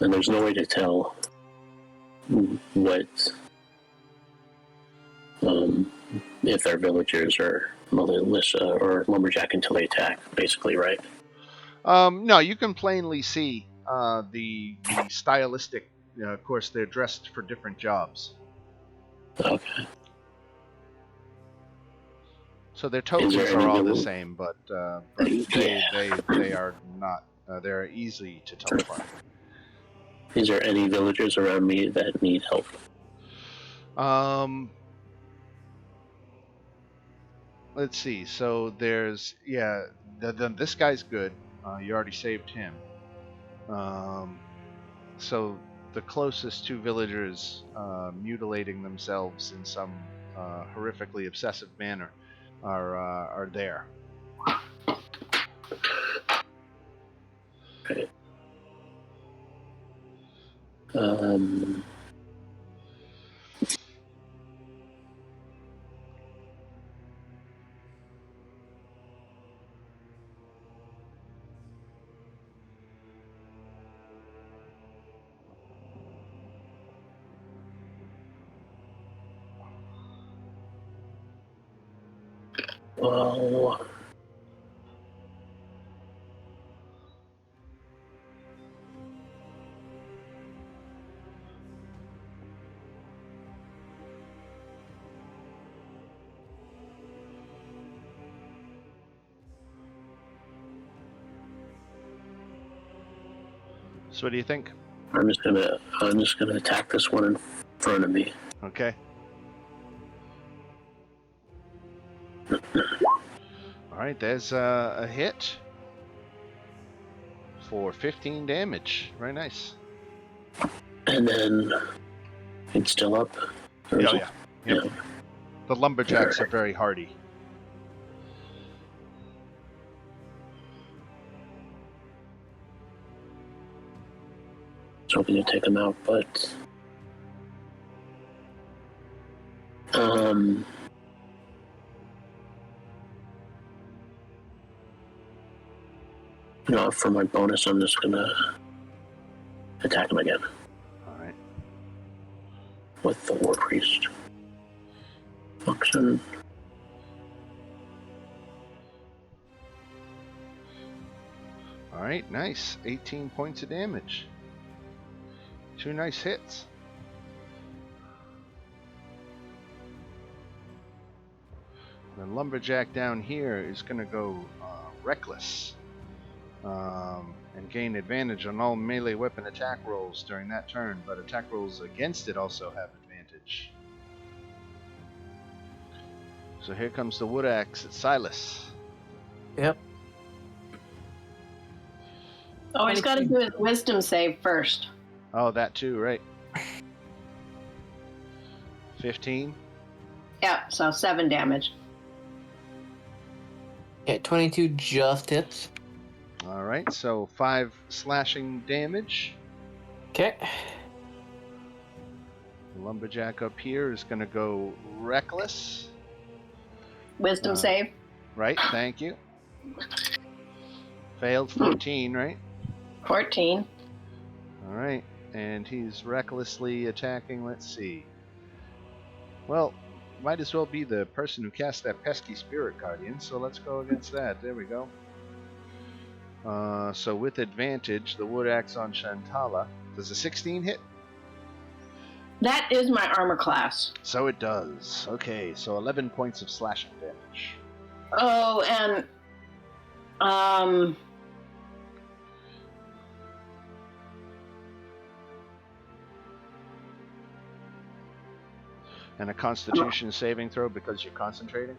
And there's no way to tell what if they're villagers or militia or lumberjack until they attack, basically, right? No, you can plainly see the stylistic. Of course, they're dressed for different jobs, Okay. so their tokens there are any all the village- same, but Yeah. they are not. They're easy to tell apart. Is there any villagers around me that need help? Let's see. So there's this guy's good. You already saved him. So the closest two villagers mutilating themselves in some horrifically obsessive manner are there. Okay. Well, So what do you think? I'm just gonna attack this one in front of me. Okay. All right, there's a hit for 15 damage. Very nice. And then it's still up. Or is Oh, it- yeah. Yep. Yeah. The lumberjacks are very hardy. I was hoping to take them out, but for my bonus, I'm just gonna attack him again All right. with the War Priest. Function. All right, nice. 18 points of damage. 2 nice hits. The lumberjack down here is going to go reckless and gain advantage on all melee weapon attack rolls during that turn, but attack rolls against it also have advantage. So here comes the wood axe at Silas. Yep. Oh, he's got to do his wisdom save first. Oh, that too, right. 15. Yeah, so 7 damage. Yeah, 22 just hits. All right, so 5 slashing damage. Okay. The lumberjack up here is going to go reckless. Wisdom save. Right, thank you. Failed 14, right? 14. All right, and he's recklessly attacking. Let's see. Well, might as well be the person who cast that pesky spirit guardian, so let's go against that. There we go. So with advantage, the wood axe on Shantala. Does a 16 hit? That is my armor class. So it does. Okay, so 11 points of slashing damage. Oh, and And a constitution saving throw because you're concentrating?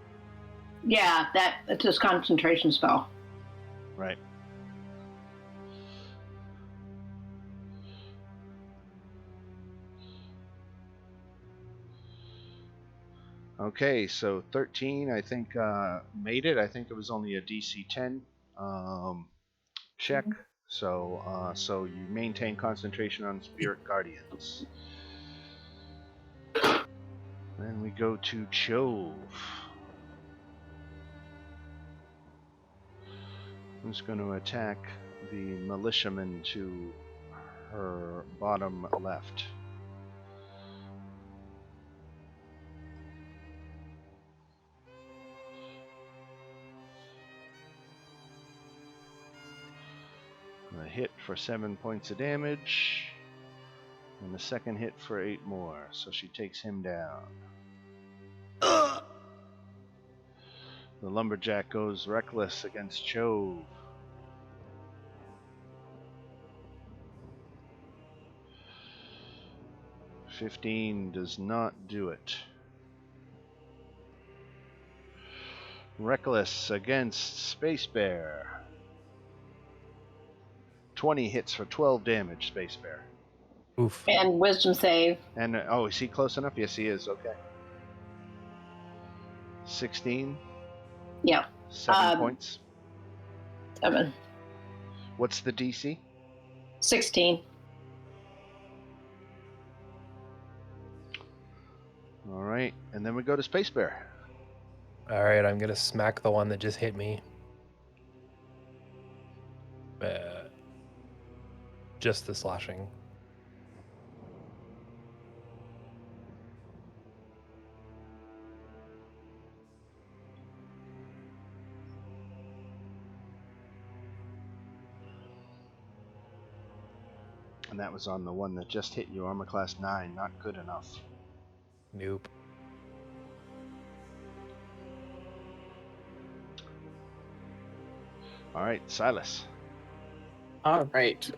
yeah, it's his concentration spell. Right. Okay, so 13, I think, made it. I think it was only a DC 10 check. So you maintain concentration on Spirit Guardians. Then we go to Chove, who's going to attack the militiaman to her bottom left. A hit for 7 points of damage, and the second hit for 8 more, so she takes him down. The lumberjack goes reckless against Chove. $15 does not do it. Reckless against Space Bear. 20 hits for 12 damage, Space Bear. Oof. And wisdom save. And, oh, is he close enough? Yes, he is. Okay. 16. Yeah. 7 points. 7. What's the DC? 16. All right, and then we go to Space Bear. All right, I'm gonna smack the one that just hit me. Just the slashing. And that was on the one that just hit you, armor class 9. Not good enough. Nope. All right, Silas. All right.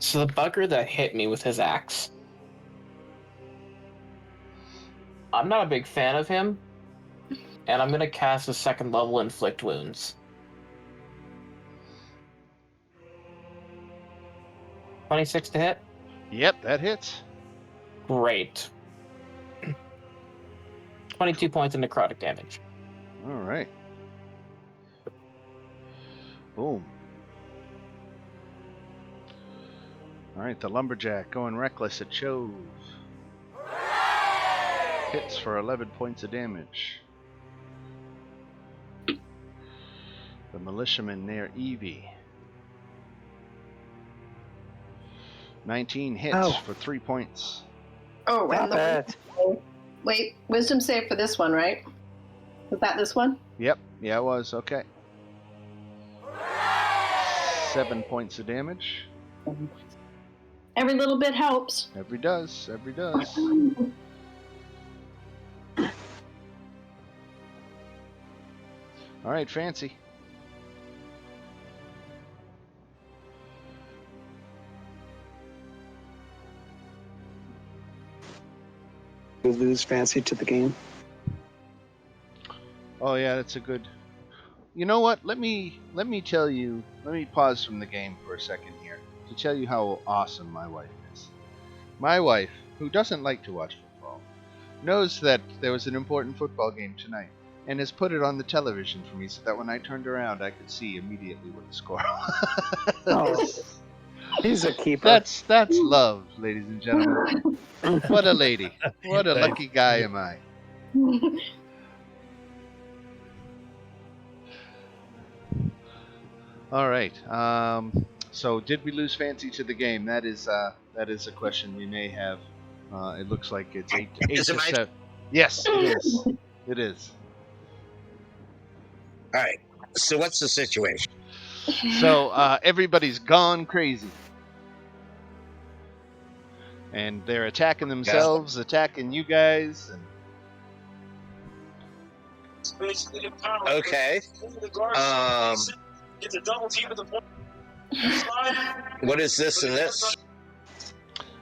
So the bugger that hit me with his axe. I'm not a big fan of him, and I'm gonna cast a second level inflict wounds. 26 to hit. Yep, that hits. Great. 22 points of necrotic damage. All right. Boom. All right, the lumberjack going reckless at Chove. Hits for 11 points of damage. The militiaman near Evie. 19 hits for 3 points. Oh, Not and the bad. wait, wisdom save for this one, right? Was that this one? Yep, yeah, it was. Okay. 7 points of damage. Every little bit helps. Every does. All right, Fancy. You lose Fancy to the game. Oh yeah, that's a good. You know what? Let me tell you. Let me pause from the game for a second here to tell you how awesome my wife is. My wife, who doesn't like to watch football, knows that there was an important football game tonight and has put it on the television for me so that when I turned around I could see immediately what the score was. Oh, he's a keeper. That's love, ladies and gentlemen. What a lady. What a lucky guy am I. All right. So did we lose Fancy to the game? That is a question we may have. It looks like it's 8 Is to it my- 7. Yes, it is. It is. All right. So what's the situation? So everybody's gone crazy. And they're attacking themselves, attacking you guys. And... Okay. What is this and this?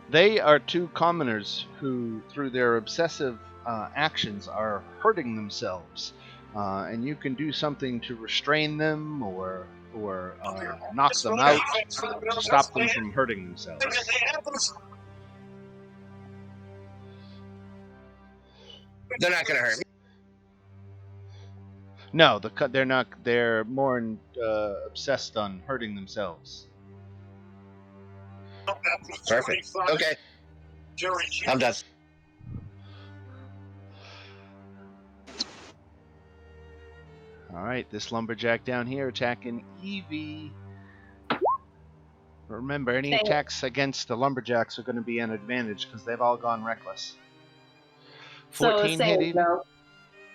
They are two commoners who, through their obsessive actions, are hurting themselves. And you can do something to restrain them or knock them out to stop them from hurting themselves. They're not going to hurt me. No, they're not. They're more obsessed on hurting themselves. Perfect. Okay. I'm done. All right, this lumberjack down here attacking Evie. Remember, any attacks against the lumberjacks are going to be an advantage because they've all gone reckless. 14 so hit save, Evie. though.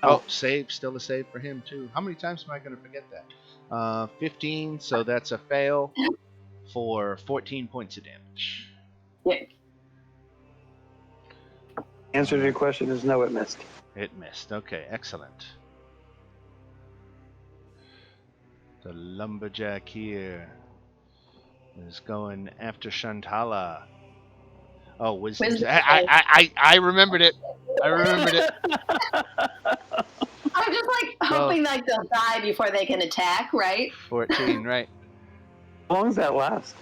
Oh, save. Still a save for him, too. How many times am I going to forget that? 15, so that's a fail for 14 points of damage. Yeah. Answer to your question is no, it missed. It missed. Okay, excellent. The lumberjack here is going after Shantala. Oh, wisdom. I remembered it. I remembered it. I'm just hoping like they'll die before they can attack, right? 14, right? How long does that last?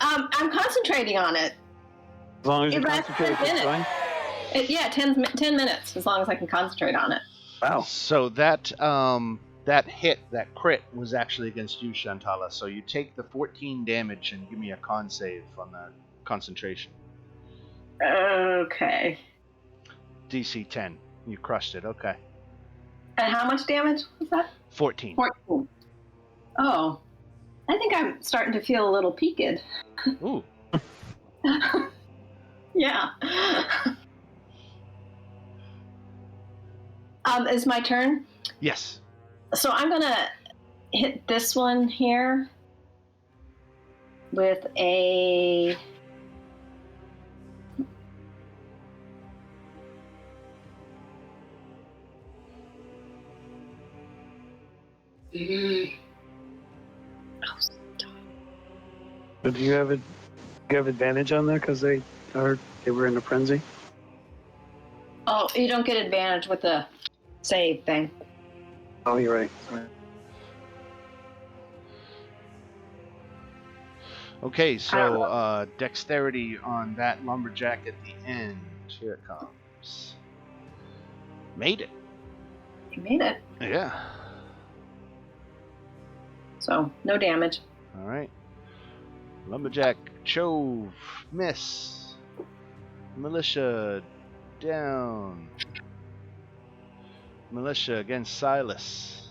I'm concentrating on it. As long as you It lasts concentrate, 10 it's fine. Yeah, 10 minutes, as long as I can concentrate on it. Wow. So that that hit, that crit, was actually against you, Shantala. So you take the 14 damage and give me a con save on that concentration. Okay. DC 10. You crushed it. Okay. And how much damage was that? 14. 14. Oh, I think I'm starting to feel a little peaked. Ooh. Yeah. Is my turn? Yes. So I'm gonna hit this one here with a So do you have advantage on that because they were in a frenzy? Oh, you don't get advantage with the save thing. Oh, you're right. Sorry. Okay, so dexterity on that lumberjack at the end. Here it comes. Made it. You made it. Yeah. So no damage. All right. Lumberjack, Chove, miss. Militia, down. Militia against Silas.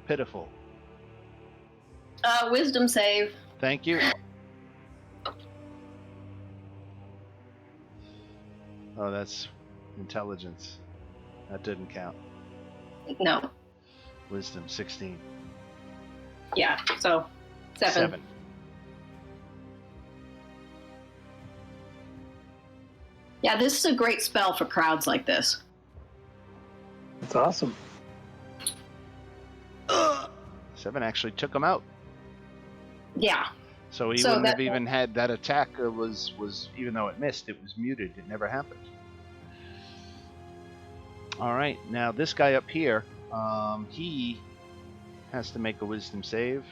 Pitiful. Wisdom save. Thank you. Oh, that's intelligence. That didn't count. No. Wisdom, 16. Yeah. So 7. Yeah, this is a great spell for crowds like this. That's awesome. 7 actually took him out. Yeah. So he So wouldn't that- have even had that attack. Was even though it missed, it was muted. It never happened. All right, now this guy up here, he has to make a wisdom save.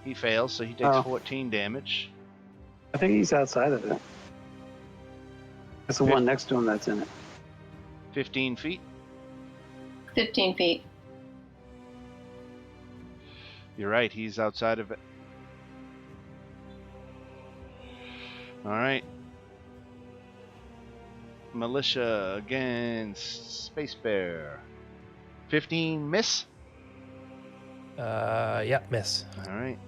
He fails, so he takes 14 damage. I think he's outside of it. It's the one next to him that's in it. 15 feet. 15 feet. You're right, he's outside of it. All right. Militia against Space Bear. 15 miss. Yeah, miss. All right.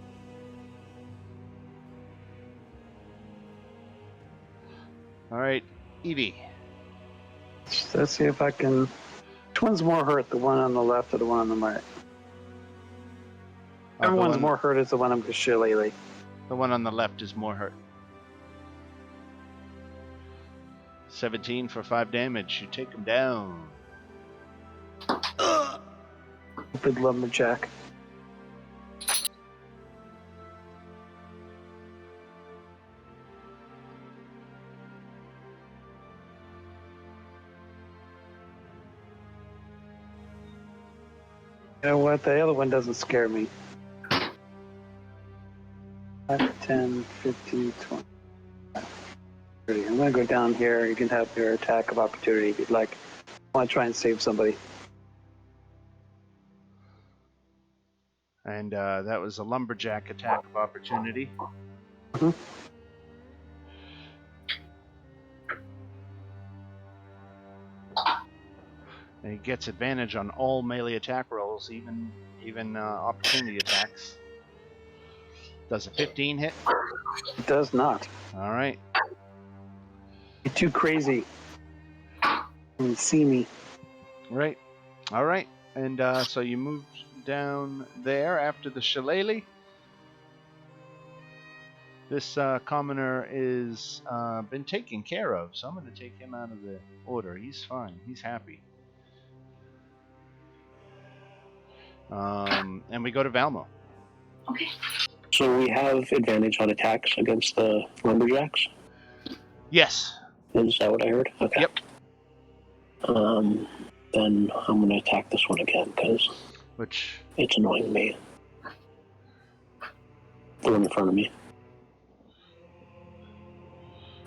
All right, Evie. Let's see if I can. Which one's more hurt, the one on the left or the one on the right? The Everyone's one- more hurt is the one I'm just shillelagh. The one on the left is more hurt. 17 for 5 damage. You take him down. Stupid lumberjack. You know what? The other one doesn't scare me. 5, 10, 15, 20. 30. I'm going to go down here. You can have your attack of opportunity if you'd like. I want to try and save somebody. And that was a lumberjack attack of opportunity. Mhm. And he gets advantage on all melee attack rolls, even opportunity attacks. Does a 15 hit? It does not. All right. You're too crazy. You see me. Right. All right. And so you move down there after the shillelagh. This commoner is been taken care of, so I'm going to take him out of the order. He's fine. He's happy. And we go to Valmo. Okay. So we have advantage on attacks against the lumberjacks? Yes. Is that what I heard? Okay. Yep. Then I'm going to attack this one again because Which it's annoying me. The one in front of me.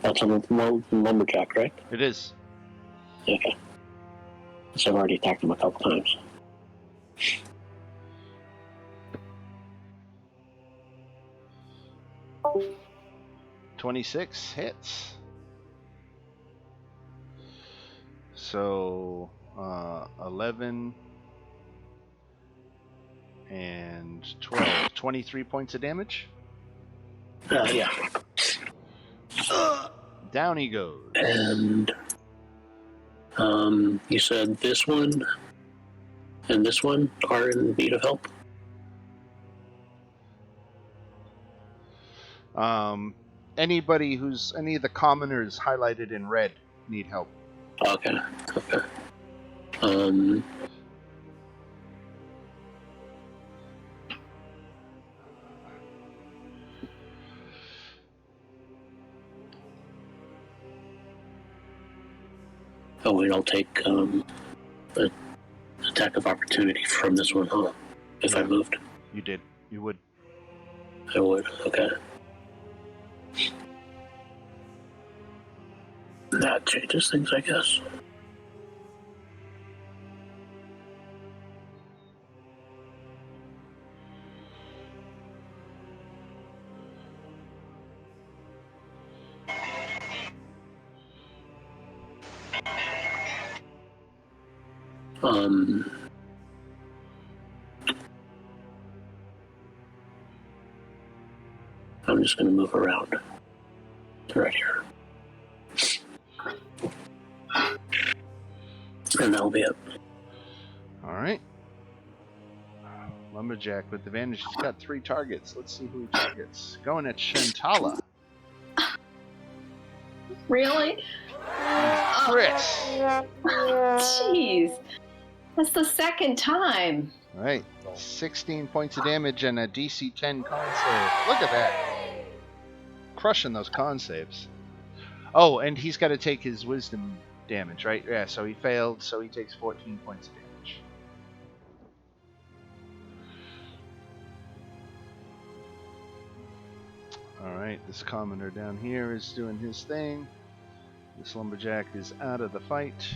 That's That's a lumberjack, right? It is. Okay. So I've already attacked him a couple times. $26 hits. So 11 and 12, 23 points of damage. Yeah. Down he goes. And you said this one and this one are in need of help? Anybody who's any of the commoners highlighted in red need help. Okay. Oh, we don't take an attack of opportunity from this one, huh? If I moved, You did. You would. I would. Okay. That changes things, I guess. I'm just going to move around to right here. And that'll be it. All right. Lumberjack with advantage. He's got 3 targets. Let's see who he targets. Going at Shantala. Really? Chris. Jeez. That's the second time. All right. 16 points of damage and a DC 10 con save. Look at that. Crushing those con saves. Oh, and he's got to take his wisdom damage, right? Yeah, so he failed, so he takes 14 points of damage. Alright, this commoner down here is doing his thing. This lumberjack is out of the fight.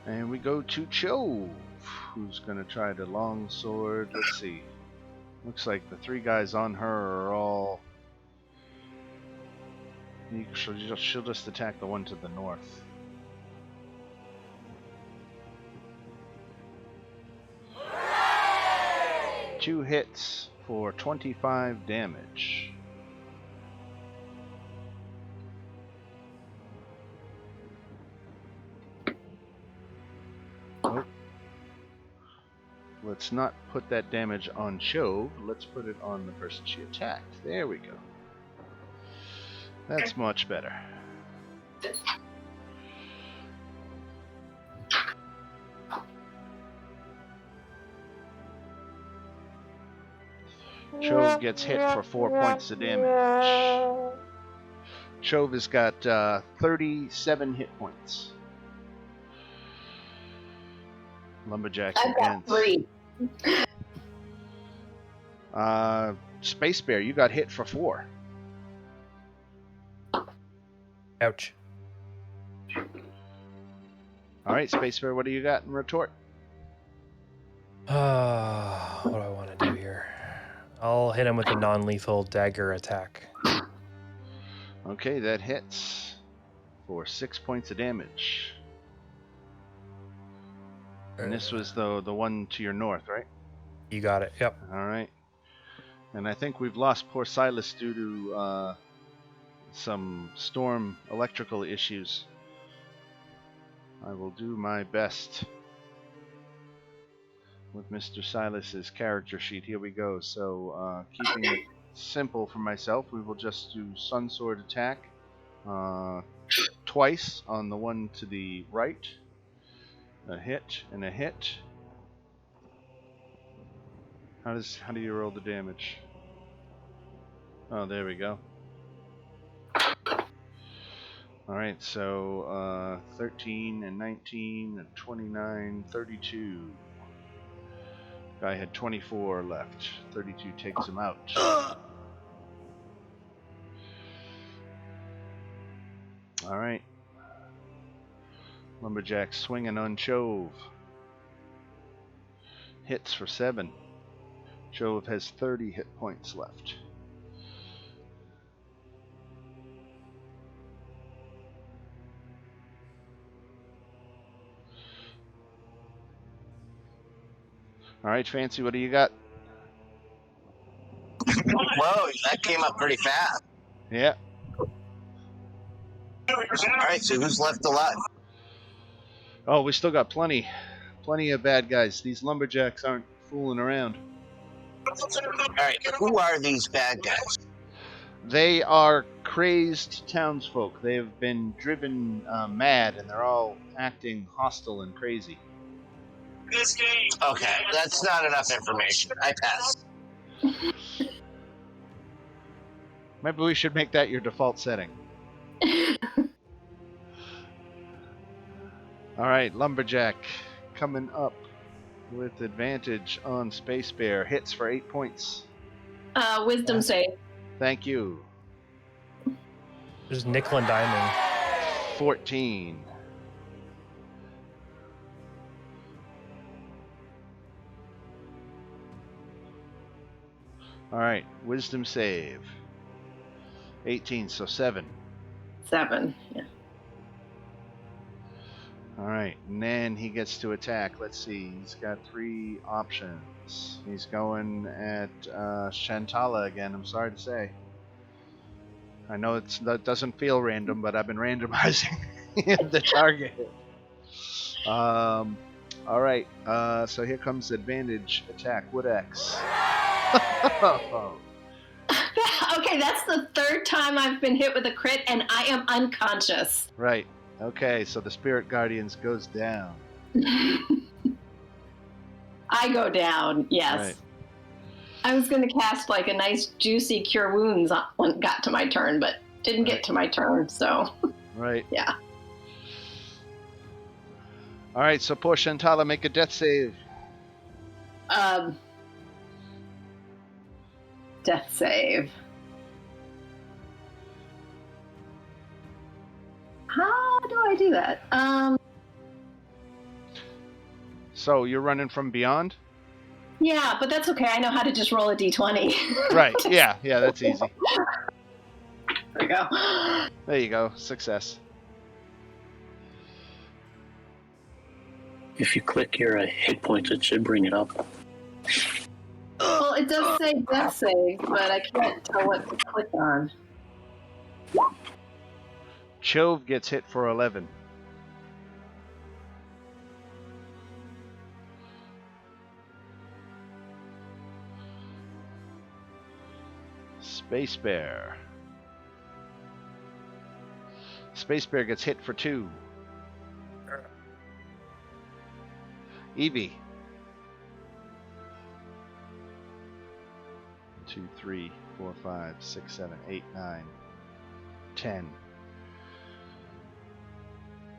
And we go to Chove, who's going to try the longsword. Let's see. Looks like the 3 guys on her are all... She'll just attack the one to the north. Two hits for 25 damage. Oh. Let's not put that damage on Chove. Let's put it on the person she attacked. There we go. That's much better. Chove gets hit for 4 points of damage. Chove has got 37 hit points. Lumberjack against. 3. Space Bear, you got hit for 4. Ouch. All right, Space Bear, what do you got in retort? What do I want to do here? I'll hit him with a non-lethal dagger attack. Okay, that hits for 6 points of damage. And this was the one to your north, right? You got it. Yep. All right. And I think we've lost poor Silas due to some storm electrical issues. I will do my best with Mr. Silas's character sheet. Here we go. So, keeping it simple for myself, we will just do Sun Sword attack twice on the one to the right. A hit and a hit. How do you roll the damage? Oh, there we go. Alright, so 13 and 19 and 29, 32. Guy had 24 left. 32 takes him out. All right. Lumberjack swinging on Chove. Hits for 7. Chove has 30 hit points left. All right, Fancy, what do you got? Whoa, that came up pretty fast. Yeah. All right, so who's left alive? Oh, we still got plenty of bad guys. These lumberjacks aren't fooling around. All right, who are these bad guys? They are crazed townsfolk. They have been driven mad, and they're all acting hostile and crazy. Okay, that's not enough information. I pass. Maybe we should make that your default setting. All right, Lumberjack coming up with advantage on Space Bear. Hits for 8 points. Wisdom save. Thank you. There's nickel and diming. 14. All right, wisdom save. 18, so 7. 7. Yeah. All right, and then he gets to attack. Let's see, he's got 3 options. He's going at Shantala again, I'm sorry to say. I know that doesn't feel random, but I've been randomizing the target. All right, so here comes advantage attack. Wood X. Okay, that's the 3rd time I've been hit with a crit, and I am unconscious. Right. Okay, so the Spirit Guardians goes down. I go down, yes. Right. I was going to cast like a nice juicy cure wounds when it got to my turn, but didn't get to my turn, so. Right. Yeah. All right, so poor Shantala, make a death save. Death save. How do I do that? So you're running from beyond? Yeah, but that's okay. I know how to just roll a d20. Right. Yeah, that's easy. There we go. There you go. Success. If you click your hit points, it should bring it up. Well, it does say death save, but I can't tell what to click on. Chove gets hit for 11. Space Bear. Space Bear gets hit for 2. Evie. 2, 3, 4, 5, 6, 7, 8, 9, 10.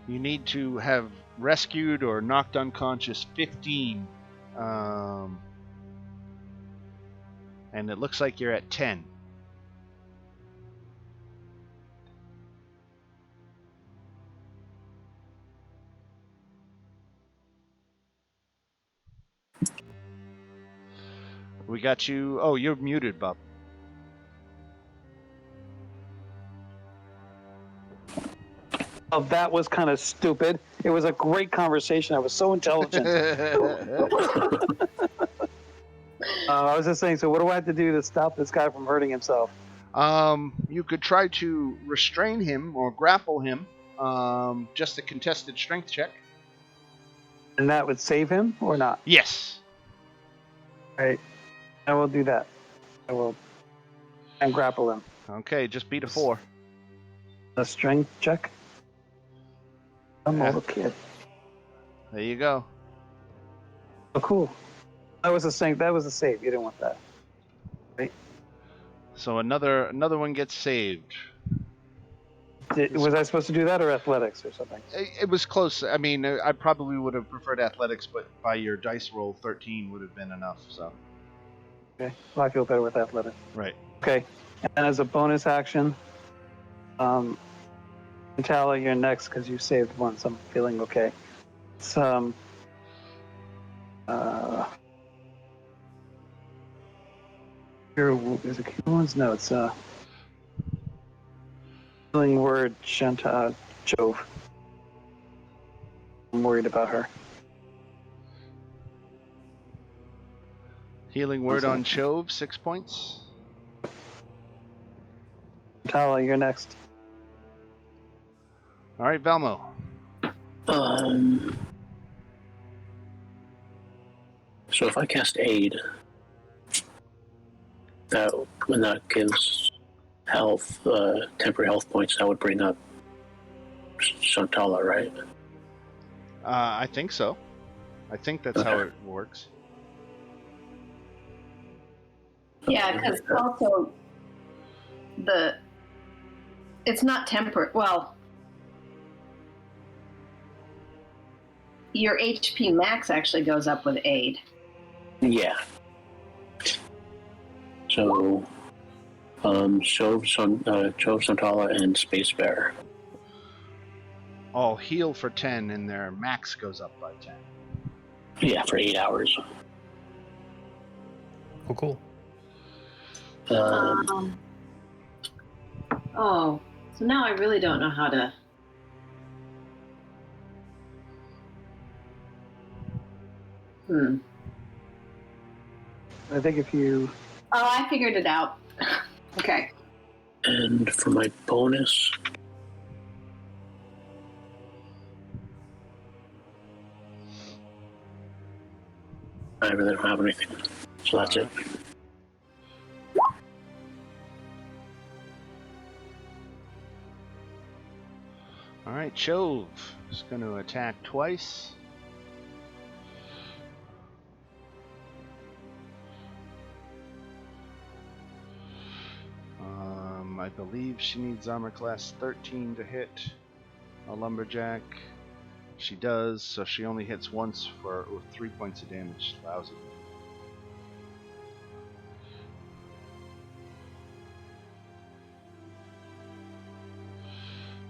You need to have rescued or knocked unconscious 15. And it looks like you're at 10. We got you. Oh, you're muted, Bob. Oh, that was kind of stupid. It was a great conversation. I was so intelligent. I was just saying, so what do I have to do to stop this guy from hurting himself? You could try to restrain him or grapple him. Just a contested strength check. And that would save him or not? Yes. All right. I will do that. I will. And grapple him. Okay, just beat a 4. A strength check? I'm a little kid. There you go. Oh, cool. That was a save. That was a save. You didn't want that. Right? So another one gets saved. Was I supposed to do that or athletics or something? It was close. I mean, I probably would have preferred athletics, but by your dice roll, 13 would have been enough. So. Okay. Well, I feel better with athletics. Right. Okay. And as a bonus action, Tala, you're next because you saved once. I'm feeling okay. Some. Is it Keelan's? No, it's healing word, Shanta Jove. I'm worried about her. Healing word on Chove, 6 points. Tala, you're next. All right, Velmo. So if I cast Aid, when that gives health, temporary health points, that would bring up Shantala, right? I think so. I think that's how it works. Yeah, because also it's not temperate. Well, your HP max actually goes up with aid. Yeah. So, Chove, Shantala, and Space Bear. All heal for 10, and their max goes up by 10. Yeah, for 8 hours. Oh, cool. Oh, so now I really don't know how to. I think if you. Oh, I figured it out. Okay. And for my bonus, I really don't have anything. So that's it. All right, Chove is going to attack twice. I believe she needs armor class 13 to hit a lumberjack. She does, so she only hits once for 3 points of damage. Lousy.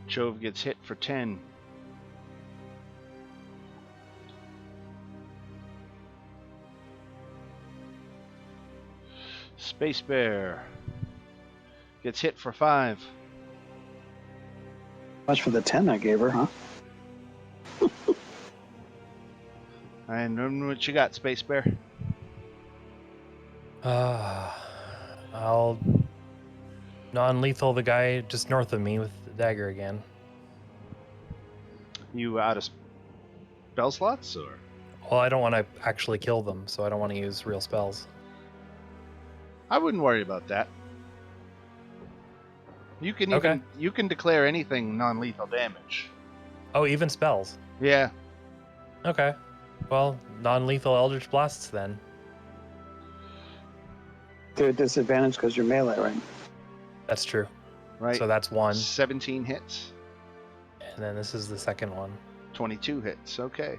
Chove gets hit for 10. Space Bear gets hit for 5. Much for the 10 I gave her, huh? And what you got, Space Bear? I'll non-lethal the guy just north of me with the dagger again. You out of spell slots, or? Well, I don't want to actually kill them, so I don't want to use real spells. I wouldn't worry about that. You can you can declare anything non-lethal damage. Oh, even spells? Yeah. Okay. Well, non-lethal Eldritch Blasts then. They're at disadvantage because you're melee, right? That's true. Right. So that's 1. 17 hits. And then this is the second one. 22 hits. Okay.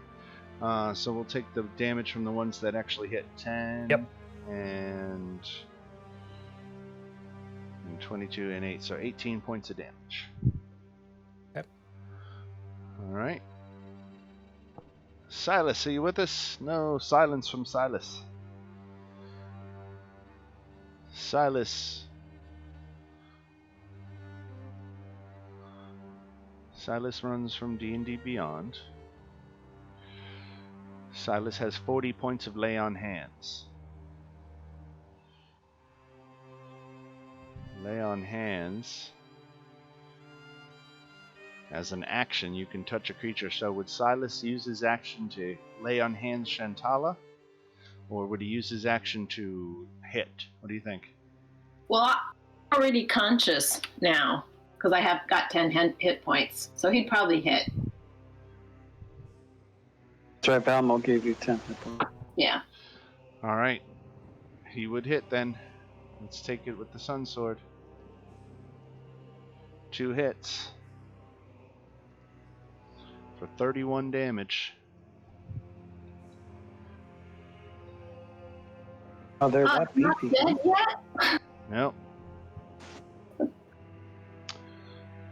So we'll take the damage from the ones that actually hit. 10. Yep. And 22 and 8. So 18 points of damage. Yep. All right. Silas, are you with us? No silence from Silas. Silas. Silas runs from D&D Beyond. Silas has 40 points of lay on hands. Lay on hands. As an action, you can touch a creature. So would Silas use his action to lay on hands Shantala? Or would he use his action to hit? What do you think? Well, I'm already conscious now because I have got 10 hit points. So he'd probably hit. That's right, Valmo gave you 10 hit points. Yeah. All right. He would hit then. Let's take it with the Sun Sword. 2 hits. For 31 damage. Oh, they're that Not beefy. dead yet? Nope.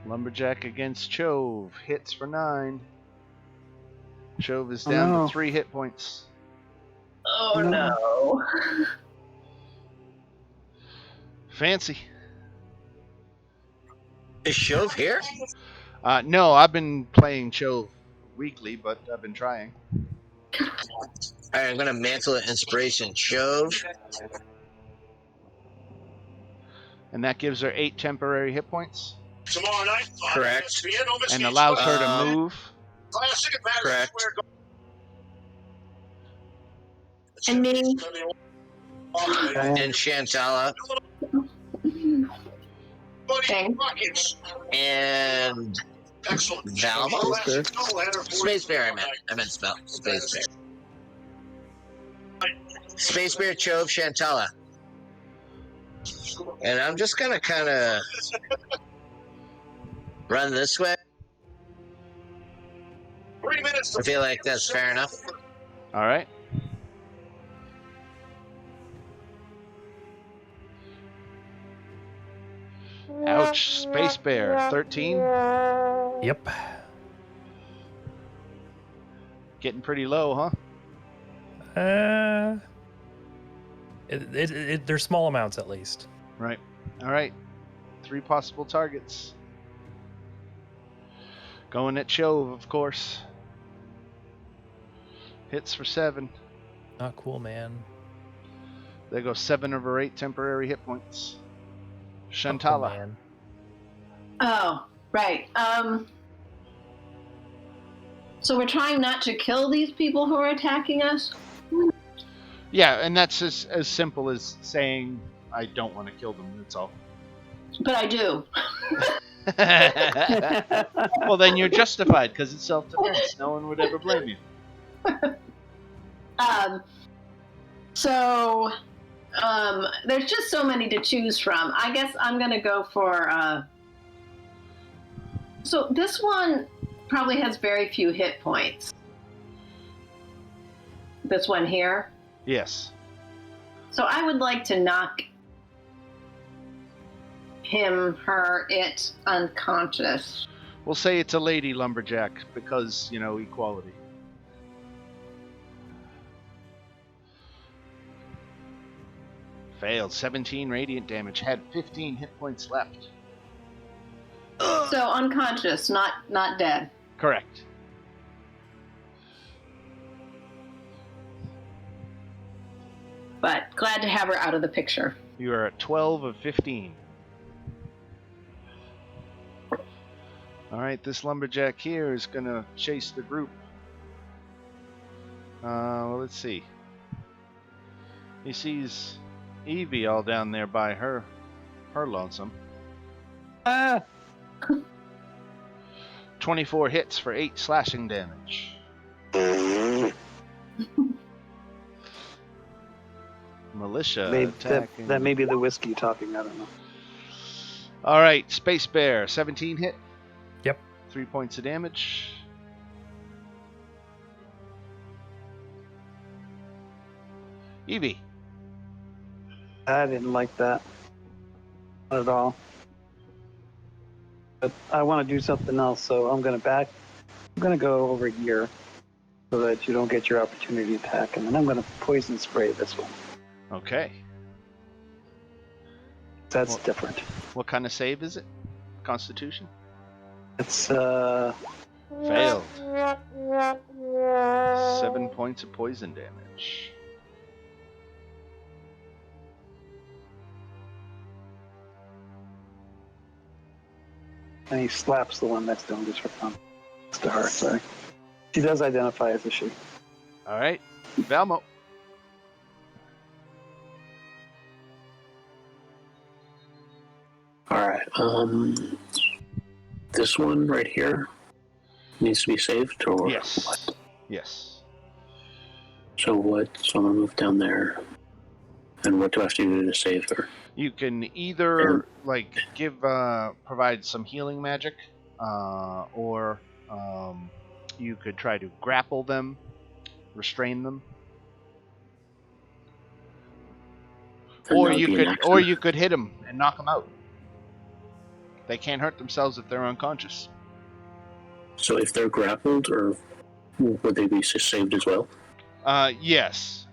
Lumberjack against Chove. Hits for 9. Chove is Oh, down no. to 3 hit points. Oh No. no. Fancy. Is Shove here? No, I've been playing Chove weekly, but I've been trying. Alright, I'm gonna mantle of inspiration. Shove. And that gives her 8 temporary hit points. Tomorrow night, Correct. And allows her to move. Classic at Madison Correct. Square And me. Garden. And Shantala. Okay. And Excellent. Valmo? Classic doubleheader for Space Bear, I meant spell. Space Bear. Space Bear, Chove, Shantala. And I'm just gonna kinda run this way. 3 minutes. I feel like that's fair enough. All right. Ouch. Space Bear. 13. Yep. Getting pretty low, huh? They're small amounts at least. Right. All right. 3 possible targets. Going at Chove, of course. Hits for 7. Not cool, man. There go 7 of her 8 temporary hit points. Not cool, Shantala. man. Oh, right. So we're trying not to kill these people who are attacking us? Yeah, and that's as simple as saying, I don't want to kill them, that's all. But I do. Well, then you're justified, because it's self-defense. No one would ever blame you. So, there's just so many to choose from. I guess I'm going to go for... So this one probably has very few hit points. This one here. Yes. So I would like to knock him, her, it unconscious. We'll say it's a lady lumberjack, because, equality. Failed. 17 radiant damage. Had 15 hit points left. So unconscious, not dead. Correct. But glad to have her out of the picture. You are at 12 of 15. Alright, this lumberjack here is going to chase the group. Well, let's see. He sees Evie all down there by her lonesome. Ah! 24 hits for 8 slashing damage. Militia attacking. That may be the whiskey talking. I don't know. All right, Space Bear, 17 hit. Yep. 3 points of damage. Evie. I didn't like that. Not at all. But I want to do something else, so I'm going to go over here so that you don't get your opportunity attack, and then I'm going to poison spray this one. Okay. That's Well- different. What kind of save is it? Constitution? It's Failed. 7 points of poison damage. and he slaps the one next to him just for fun. It's to her, sorry. She does identify as a she. All right, Valmo. All right. This one right here needs to be saved, or Yes. what? Yes. So what? So I'm gonna move down there, and what do I have to do to save her? You can either provide some healing magic, or you could try to grapple them, restrain them, And or that would you be an could accident. hit them and knock them out. They can't hurt themselves if they're unconscious. So if they're grappled, or would they be saved as well? Yes.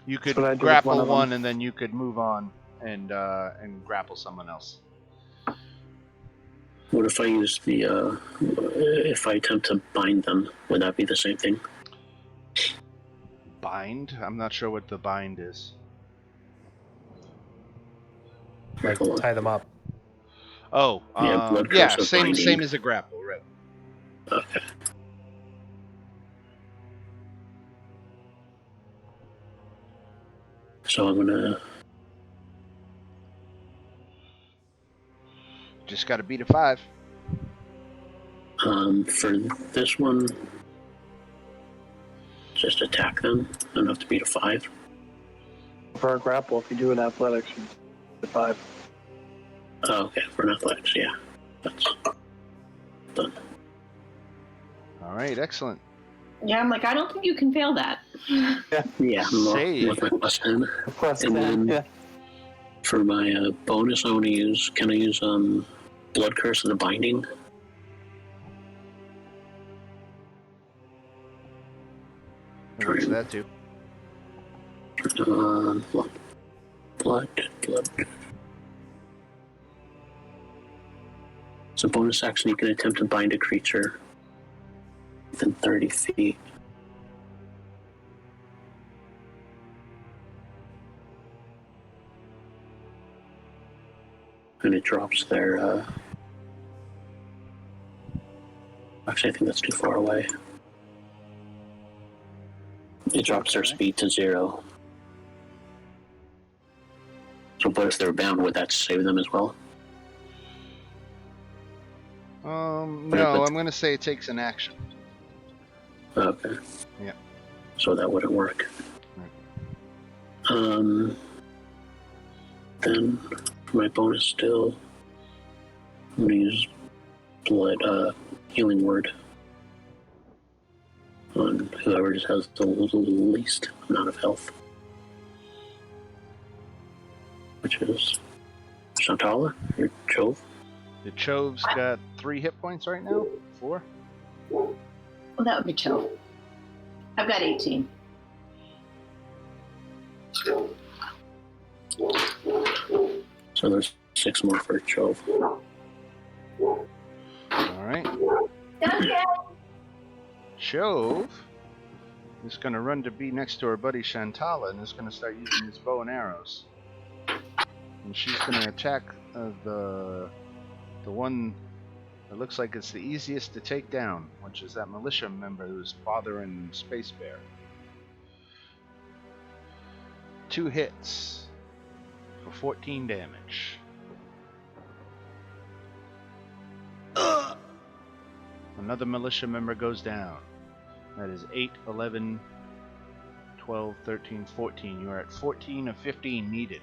You could what I did with grapple one of one, them. and then you could move on and grapple someone else. What if I use if I attempt to bind them, would that be the same thing? Bind? I'm not sure what the bind is. Like Hold on. tie them up. Oh, blood yeah, curse of same binding. as a grapple, right? Okay. So I'm gonna. Just got to beat a 5. For this one, just attack them. I don't have to beat a 5. For a grapple, if you do an athletics, you do 5. Oh, okay, for an athletics, yeah. That's done. All right, excellent. Yeah, I'm like, I don't think you can fail that. Yeah, Save. with my plus 10. Plus And 10, then- yeah. For my bonus, I want to use. Can I use Blood Curse of the Binding? What's that do? Blood. It's a bonus action. You can attempt to bind a creature within 30 feet. And it drops their. Actually, I think that's too far away. It drops their speed to 0. So, but if they're bound, would that save them as well? No, I'm going to say it takes an action. Okay. Yeah. So that wouldn't work. Right. Then for my bonus still, I'm gonna use blood healing word on whoever just has the least amount of health. Which is Shantala or Chove. The Chove's got 3 hit points right now? 4? Well, that would be chill. I've got 18. So there's 6 more for Chove. All right. Okay. Chove is going to run to be next to her buddy Shantala and is going to start using his bow and arrows. And she's going to attack the one that looks like it's the easiest to take down, which is that militia member who's bothering Space Bear. 2 hits for 14 damage. Another militia member goes down. That is 8, 11, 12, 13, 14. You are at 14 of 15 needed.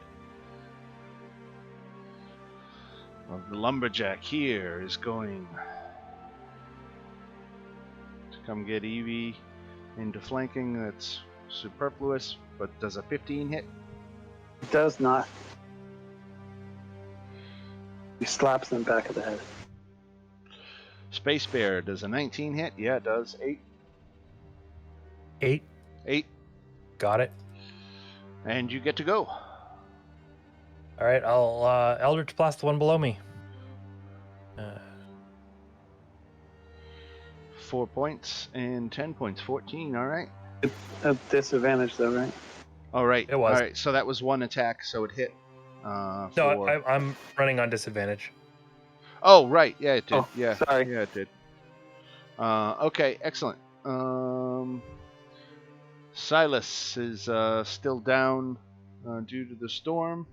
Well, the lumberjack here is going to come get Evie into flanking. That's superfluous, but does a 15 hit? It does not. He slaps them back of the head. Space Bear, does a 19 hit? Yeah, it does. 8. 8. 8. Got it. And you get to go. All right, I'll Eldritch Blast the one below me. 4 points and 10 points. 14, all right. A disadvantage, though, right? All right. It was. All right, so that was 1 attack, so it hit. No, I'm running on disadvantage. Oh, right. Yeah, it did. Oh, yeah. sorry. Yeah, it did. Okay, excellent. Silas is still down due to the storm.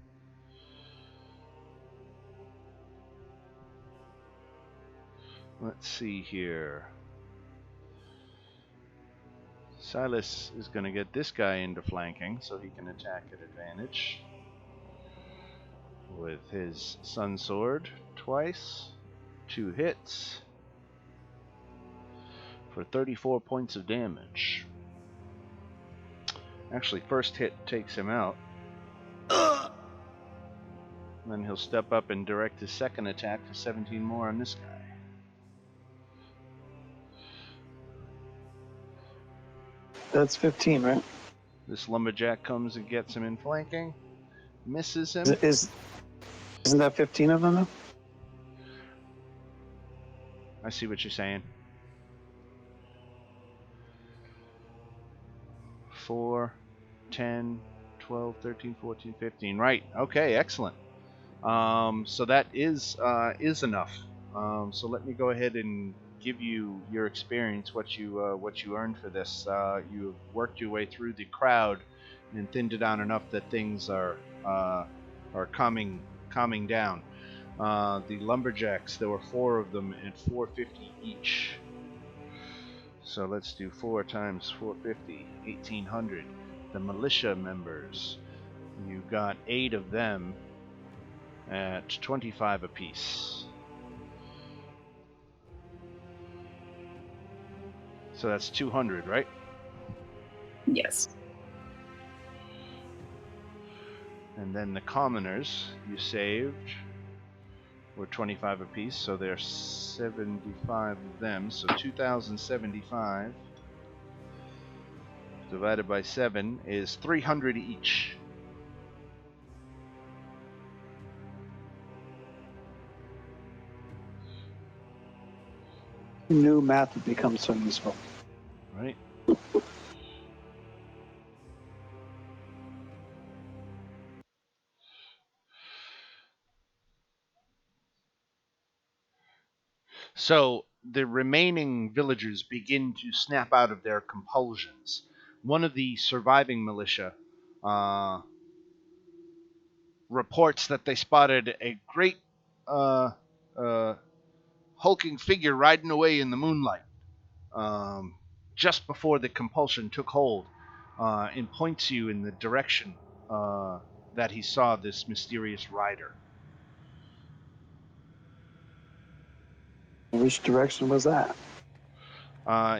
Let's see here. Silas is going to get this guy into flanking so he can attack at advantage with his Sun Sword twice. 2 hits for 34 points of damage. Actually, first hit takes him out. Then he'll step up and direct his second attack for 17 more on this guy. That's 15, right? This lumberjack comes and gets him in flanking. Misses him. Isn't that 15 of them, though? I see what you're saying. 4, 10, 12, 13, 14, 15. Right. Okay, excellent. So that is enough. So let me go ahead and give you your experience, what you earned for this. You worked your way through the crowd and thinned it down enough that things are calming down. The lumberjacks, there were 4 of them at 450 each. So let's do 4 times 450, 1800. The militia members, you got 8 of them at 25 apiece. So that's 200, right? Yes. And then the commoners you saved were 25 apiece, so there's 75 of them. So 2,075 divided by 7 is 300 each. Who knew math would become so useful? Right. So the remaining villagers begin to snap out of their compulsions. One of the surviving militia reports that they spotted a great hulking figure riding away in the moonlight just before the compulsion took hold, and points you in the direction that he saw this mysterious rider. Which direction was that?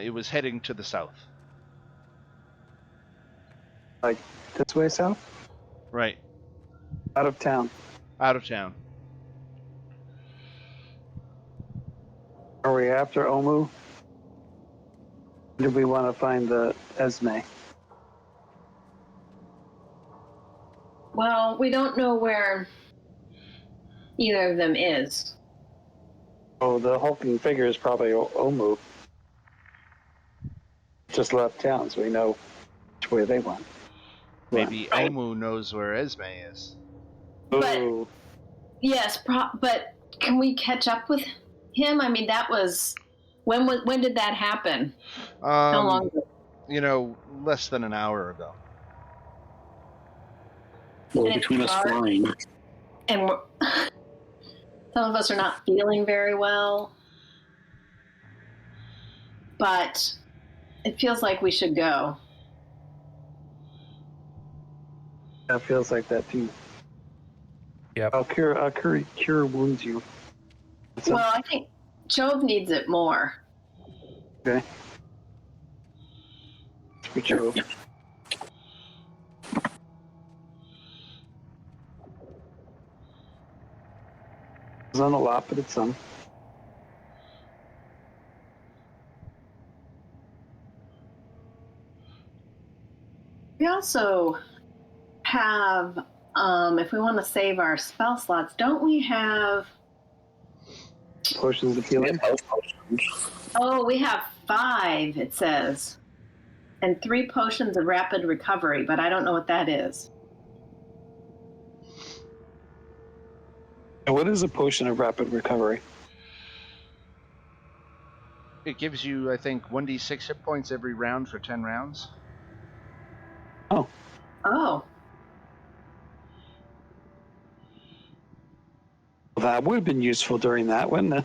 It was heading to the south. Like this way south? Right. Out of town. Out of town. Are we after Omu? Do we want to find the Esme? Well, we don't know where either of them is. Oh, the hulking figure is probably Omu. Just left town, so we know which way they went. Maybe Omu knows where Esme is. But Ooh. yes, but can we catch up with him? I mean, that was when did that happen? How long ago? Less than an hour ago. Well, And it's between us dark. flying, And some of us are not feeling very well, but it feels like we should go. That feels like that too. Yep. I'll cure wounds you. Well, I think Chove needs it more. Okay. For sure. It's not a lot, but it's some. We also have, if we want to save our spell slots, don't we have? Potions of healing. Oh, we have 5. It says, and 3 potions of rapid recovery, but I don't know what that is. And what is a potion of rapid recovery? It gives you, I think, 1d6 hit points every round for 10 rounds. Oh. Oh. Well, that would have been useful during that, wouldn't it?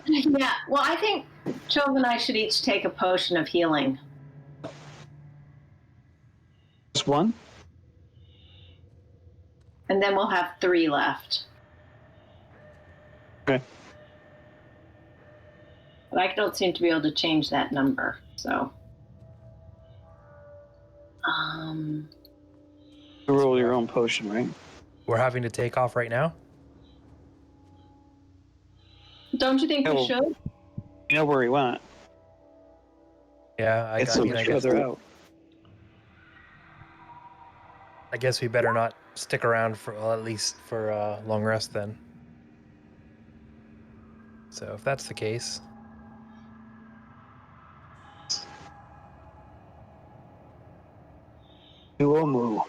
Yeah. Well, I think Chove and I should each take a potion of healing. Just one? And then we'll have 3 left. Okay. But I don't seem to be able to change that number, so. You roll your own potion, right? we're having to take off right now? Don't you think we Oh. should? You know where he went. Yeah, It's I so mean, much I guess, further out. I guess we better not stick around for, well, at least for a long rest then. So if that's the case, Uomu.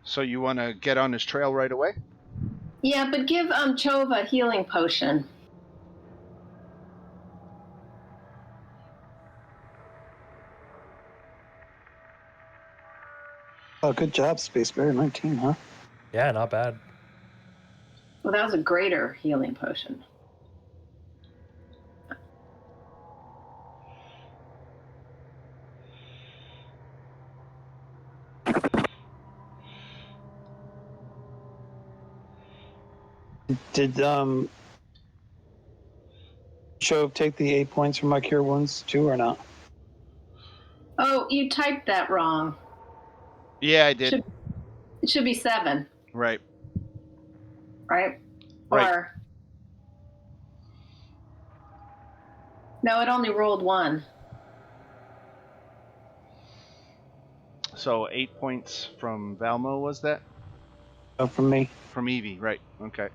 So you want to get on his trail right away? Yeah, but give Chove a healing potion. Oh, good job, Space Bear 19, huh? yeah, not bad. Well, that was a greater healing potion. Did Shove take the 8 points from my cure wounds too, or not? Oh, you typed that wrong. Yeah, I did. It should be 7, Right. right? Right. Or no, it only rolled 1. So 8 points from Valmo, was that? Oh, from me. From Evie, right. Okay.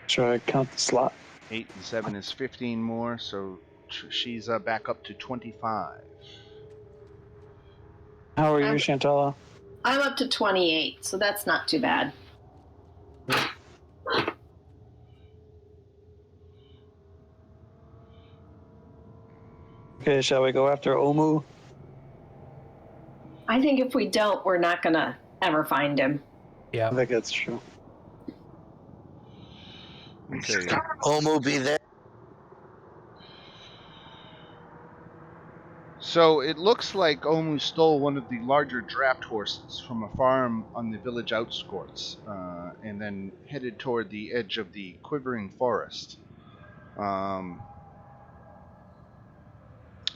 Should I count the slot? 8 and 7 is 15 more, so she's back up to 25. How are you, Shantala? I'm up to 28, so that's not too bad. Okay, shall we go after Omu? I think if we don't, we're not going to ever find him. Yeah. I think that's true. Okay. Omu be there. So it looks like Omu stole one of the larger draft horses from a farm on the village outskirts, and then headed toward the edge of the quivering forest.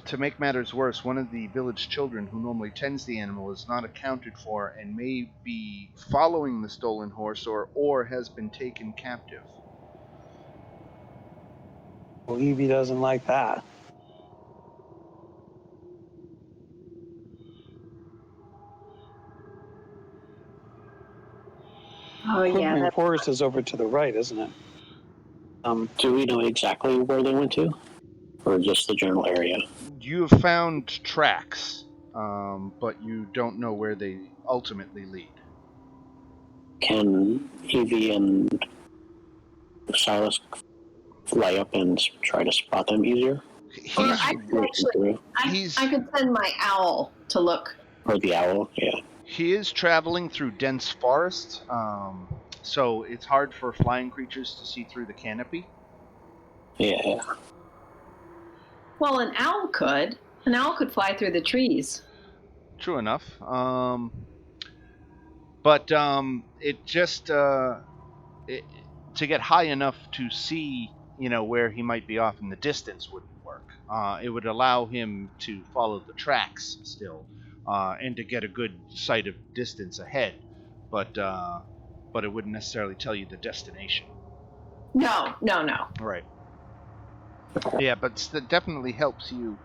To make matters worse, one of the village children who normally tends the animal is not accounted for and may be following the stolen horse or has been taken captive. Well, Evie doesn't like that. Oh, yeah. Quivering Forest is over to the right, isn't it? Do we know exactly where they went to? Or just the general area? You have found tracks, but you don't know where they ultimately lead. Can Evie and Silas fly up and try to spot them easier? Or He's, I could actually, I could send my owl to look. Or the owl, yeah. he is traveling through dense forest, so it's hard for flying creatures to see through the canopy. Yeah. Well, an owl could. An owl could fly through the trees. True enough. But it just to get high enough to see, where he might be off in the distance wouldn't work. It would allow him to follow the tracks still, and to get a good sight of distance ahead, but it wouldn't necessarily tell you the destination. No. Right. Yeah, but it definitely helps you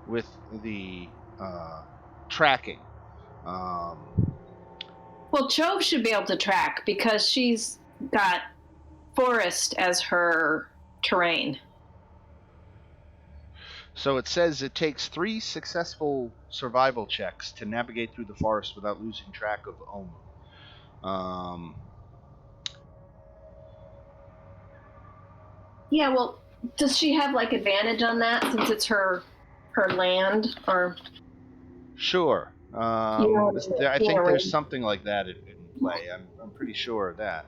with the tracking. Well, Chove should be able to track because she's got forest as her terrain. So it says it takes 3 successful survival checks to navigate through the forest without losing track of Omu. Yeah, well, does she have like advantage on that since it's her land or? Sure. I think there's something like that in play. I'm pretty sure of that.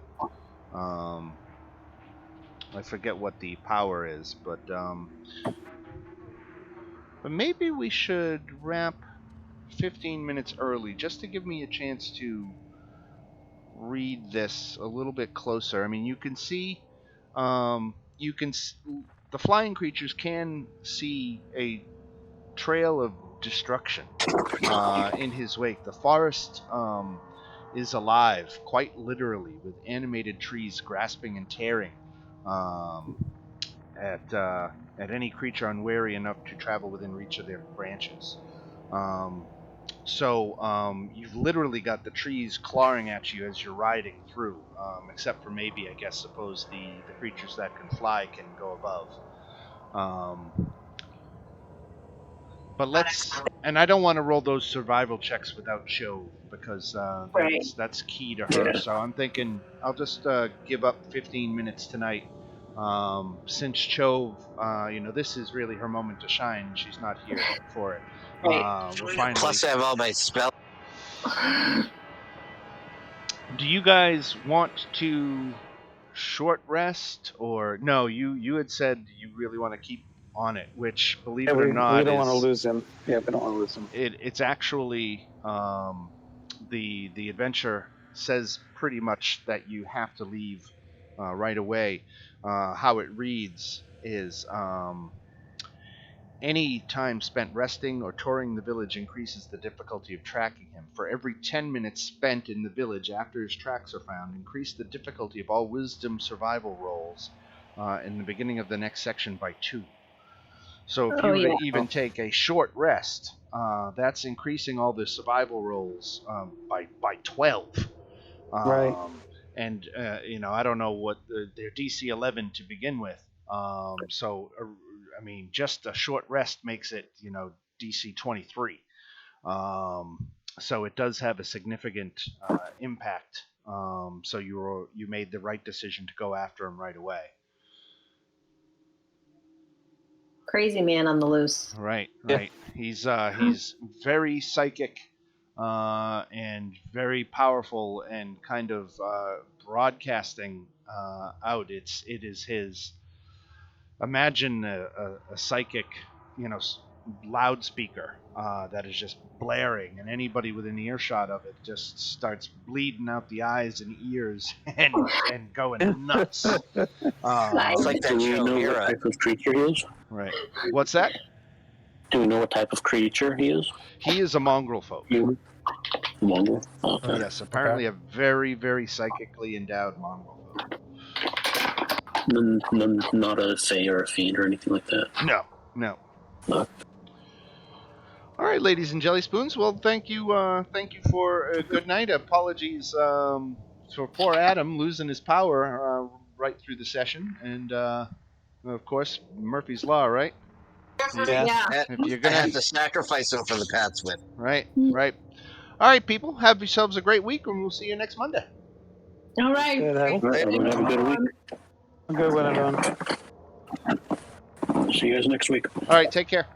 I forget what the power is, but maybe we should wrap 15 minutes early just to give me a chance to read this a little bit closer. I mean, you can see, the flying creatures can see a trail of destruction in his wake. The forest is alive, quite literally, with animated trees grasping and tearing at any creature unwary enough to travel within reach of their branches. So you've literally got the trees clawing at you as you're riding through, except for maybe, I guess, suppose the creatures that can fly can go above. But and I don't want to roll those survival checks without Cho, because that's key to her. Yeah. So I'm thinking I'll just give up 15 minutes tonight. Since Cho, this is really her moment to shine. She's not here for it. We're finally. Plus, I have all my spells. Do you guys want to short rest, or no? You had said you really want to keep on it, which, believe it or not, we don't want to lose him. Yeah, we don't want to lose him. It's actually the adventure says pretty much that you have to leave right away. How it reads is any time spent resting or touring the village increases the difficulty of tracking him. For every 10 minutes spent in the village after his tracks are found, increase the difficulty of all wisdom survival rolls in the beginning of the next section by 2. So if you were to even take a short rest, that's increasing all the survival rolls by 12. Right. And I don't know what their DC 11 to begin with. So I mean, just a short rest makes it DC 23. So it does have a significant impact. So you made the right decision to go after him right away. Crazy man on the loose. Right. Yeah. He's very psychic and very powerful, and kind of broadcasting out. It is his. Imagine a psychic, loudspeaker that is just blaring, and anybody within earshot of it just starts bleeding out the eyes and ears and going nuts. It's like that Do we show know Mira. what type of creature he is? Right. What's that? Do we know what type of creature he is? He is a mongrel folk. Human? Mongrel? Okay. Yes, apparently a very, very psychically endowed mongrel folk. Not a Fae or a Fiend or anything like that? No. No. All right, ladies and jelly spoons. Well, thank you for a good night. Apologies for poor Adam losing his power right through the session, and of course Murphy's Law, right? Yeah. If you're I gonna have to sacrifice him for the Pats win. right. All right, people, have yourselves a great week, and we'll see you next Monday. All right. Good, All right, everyone have a good week. good one, everyone. See you guys next week. All right, take care.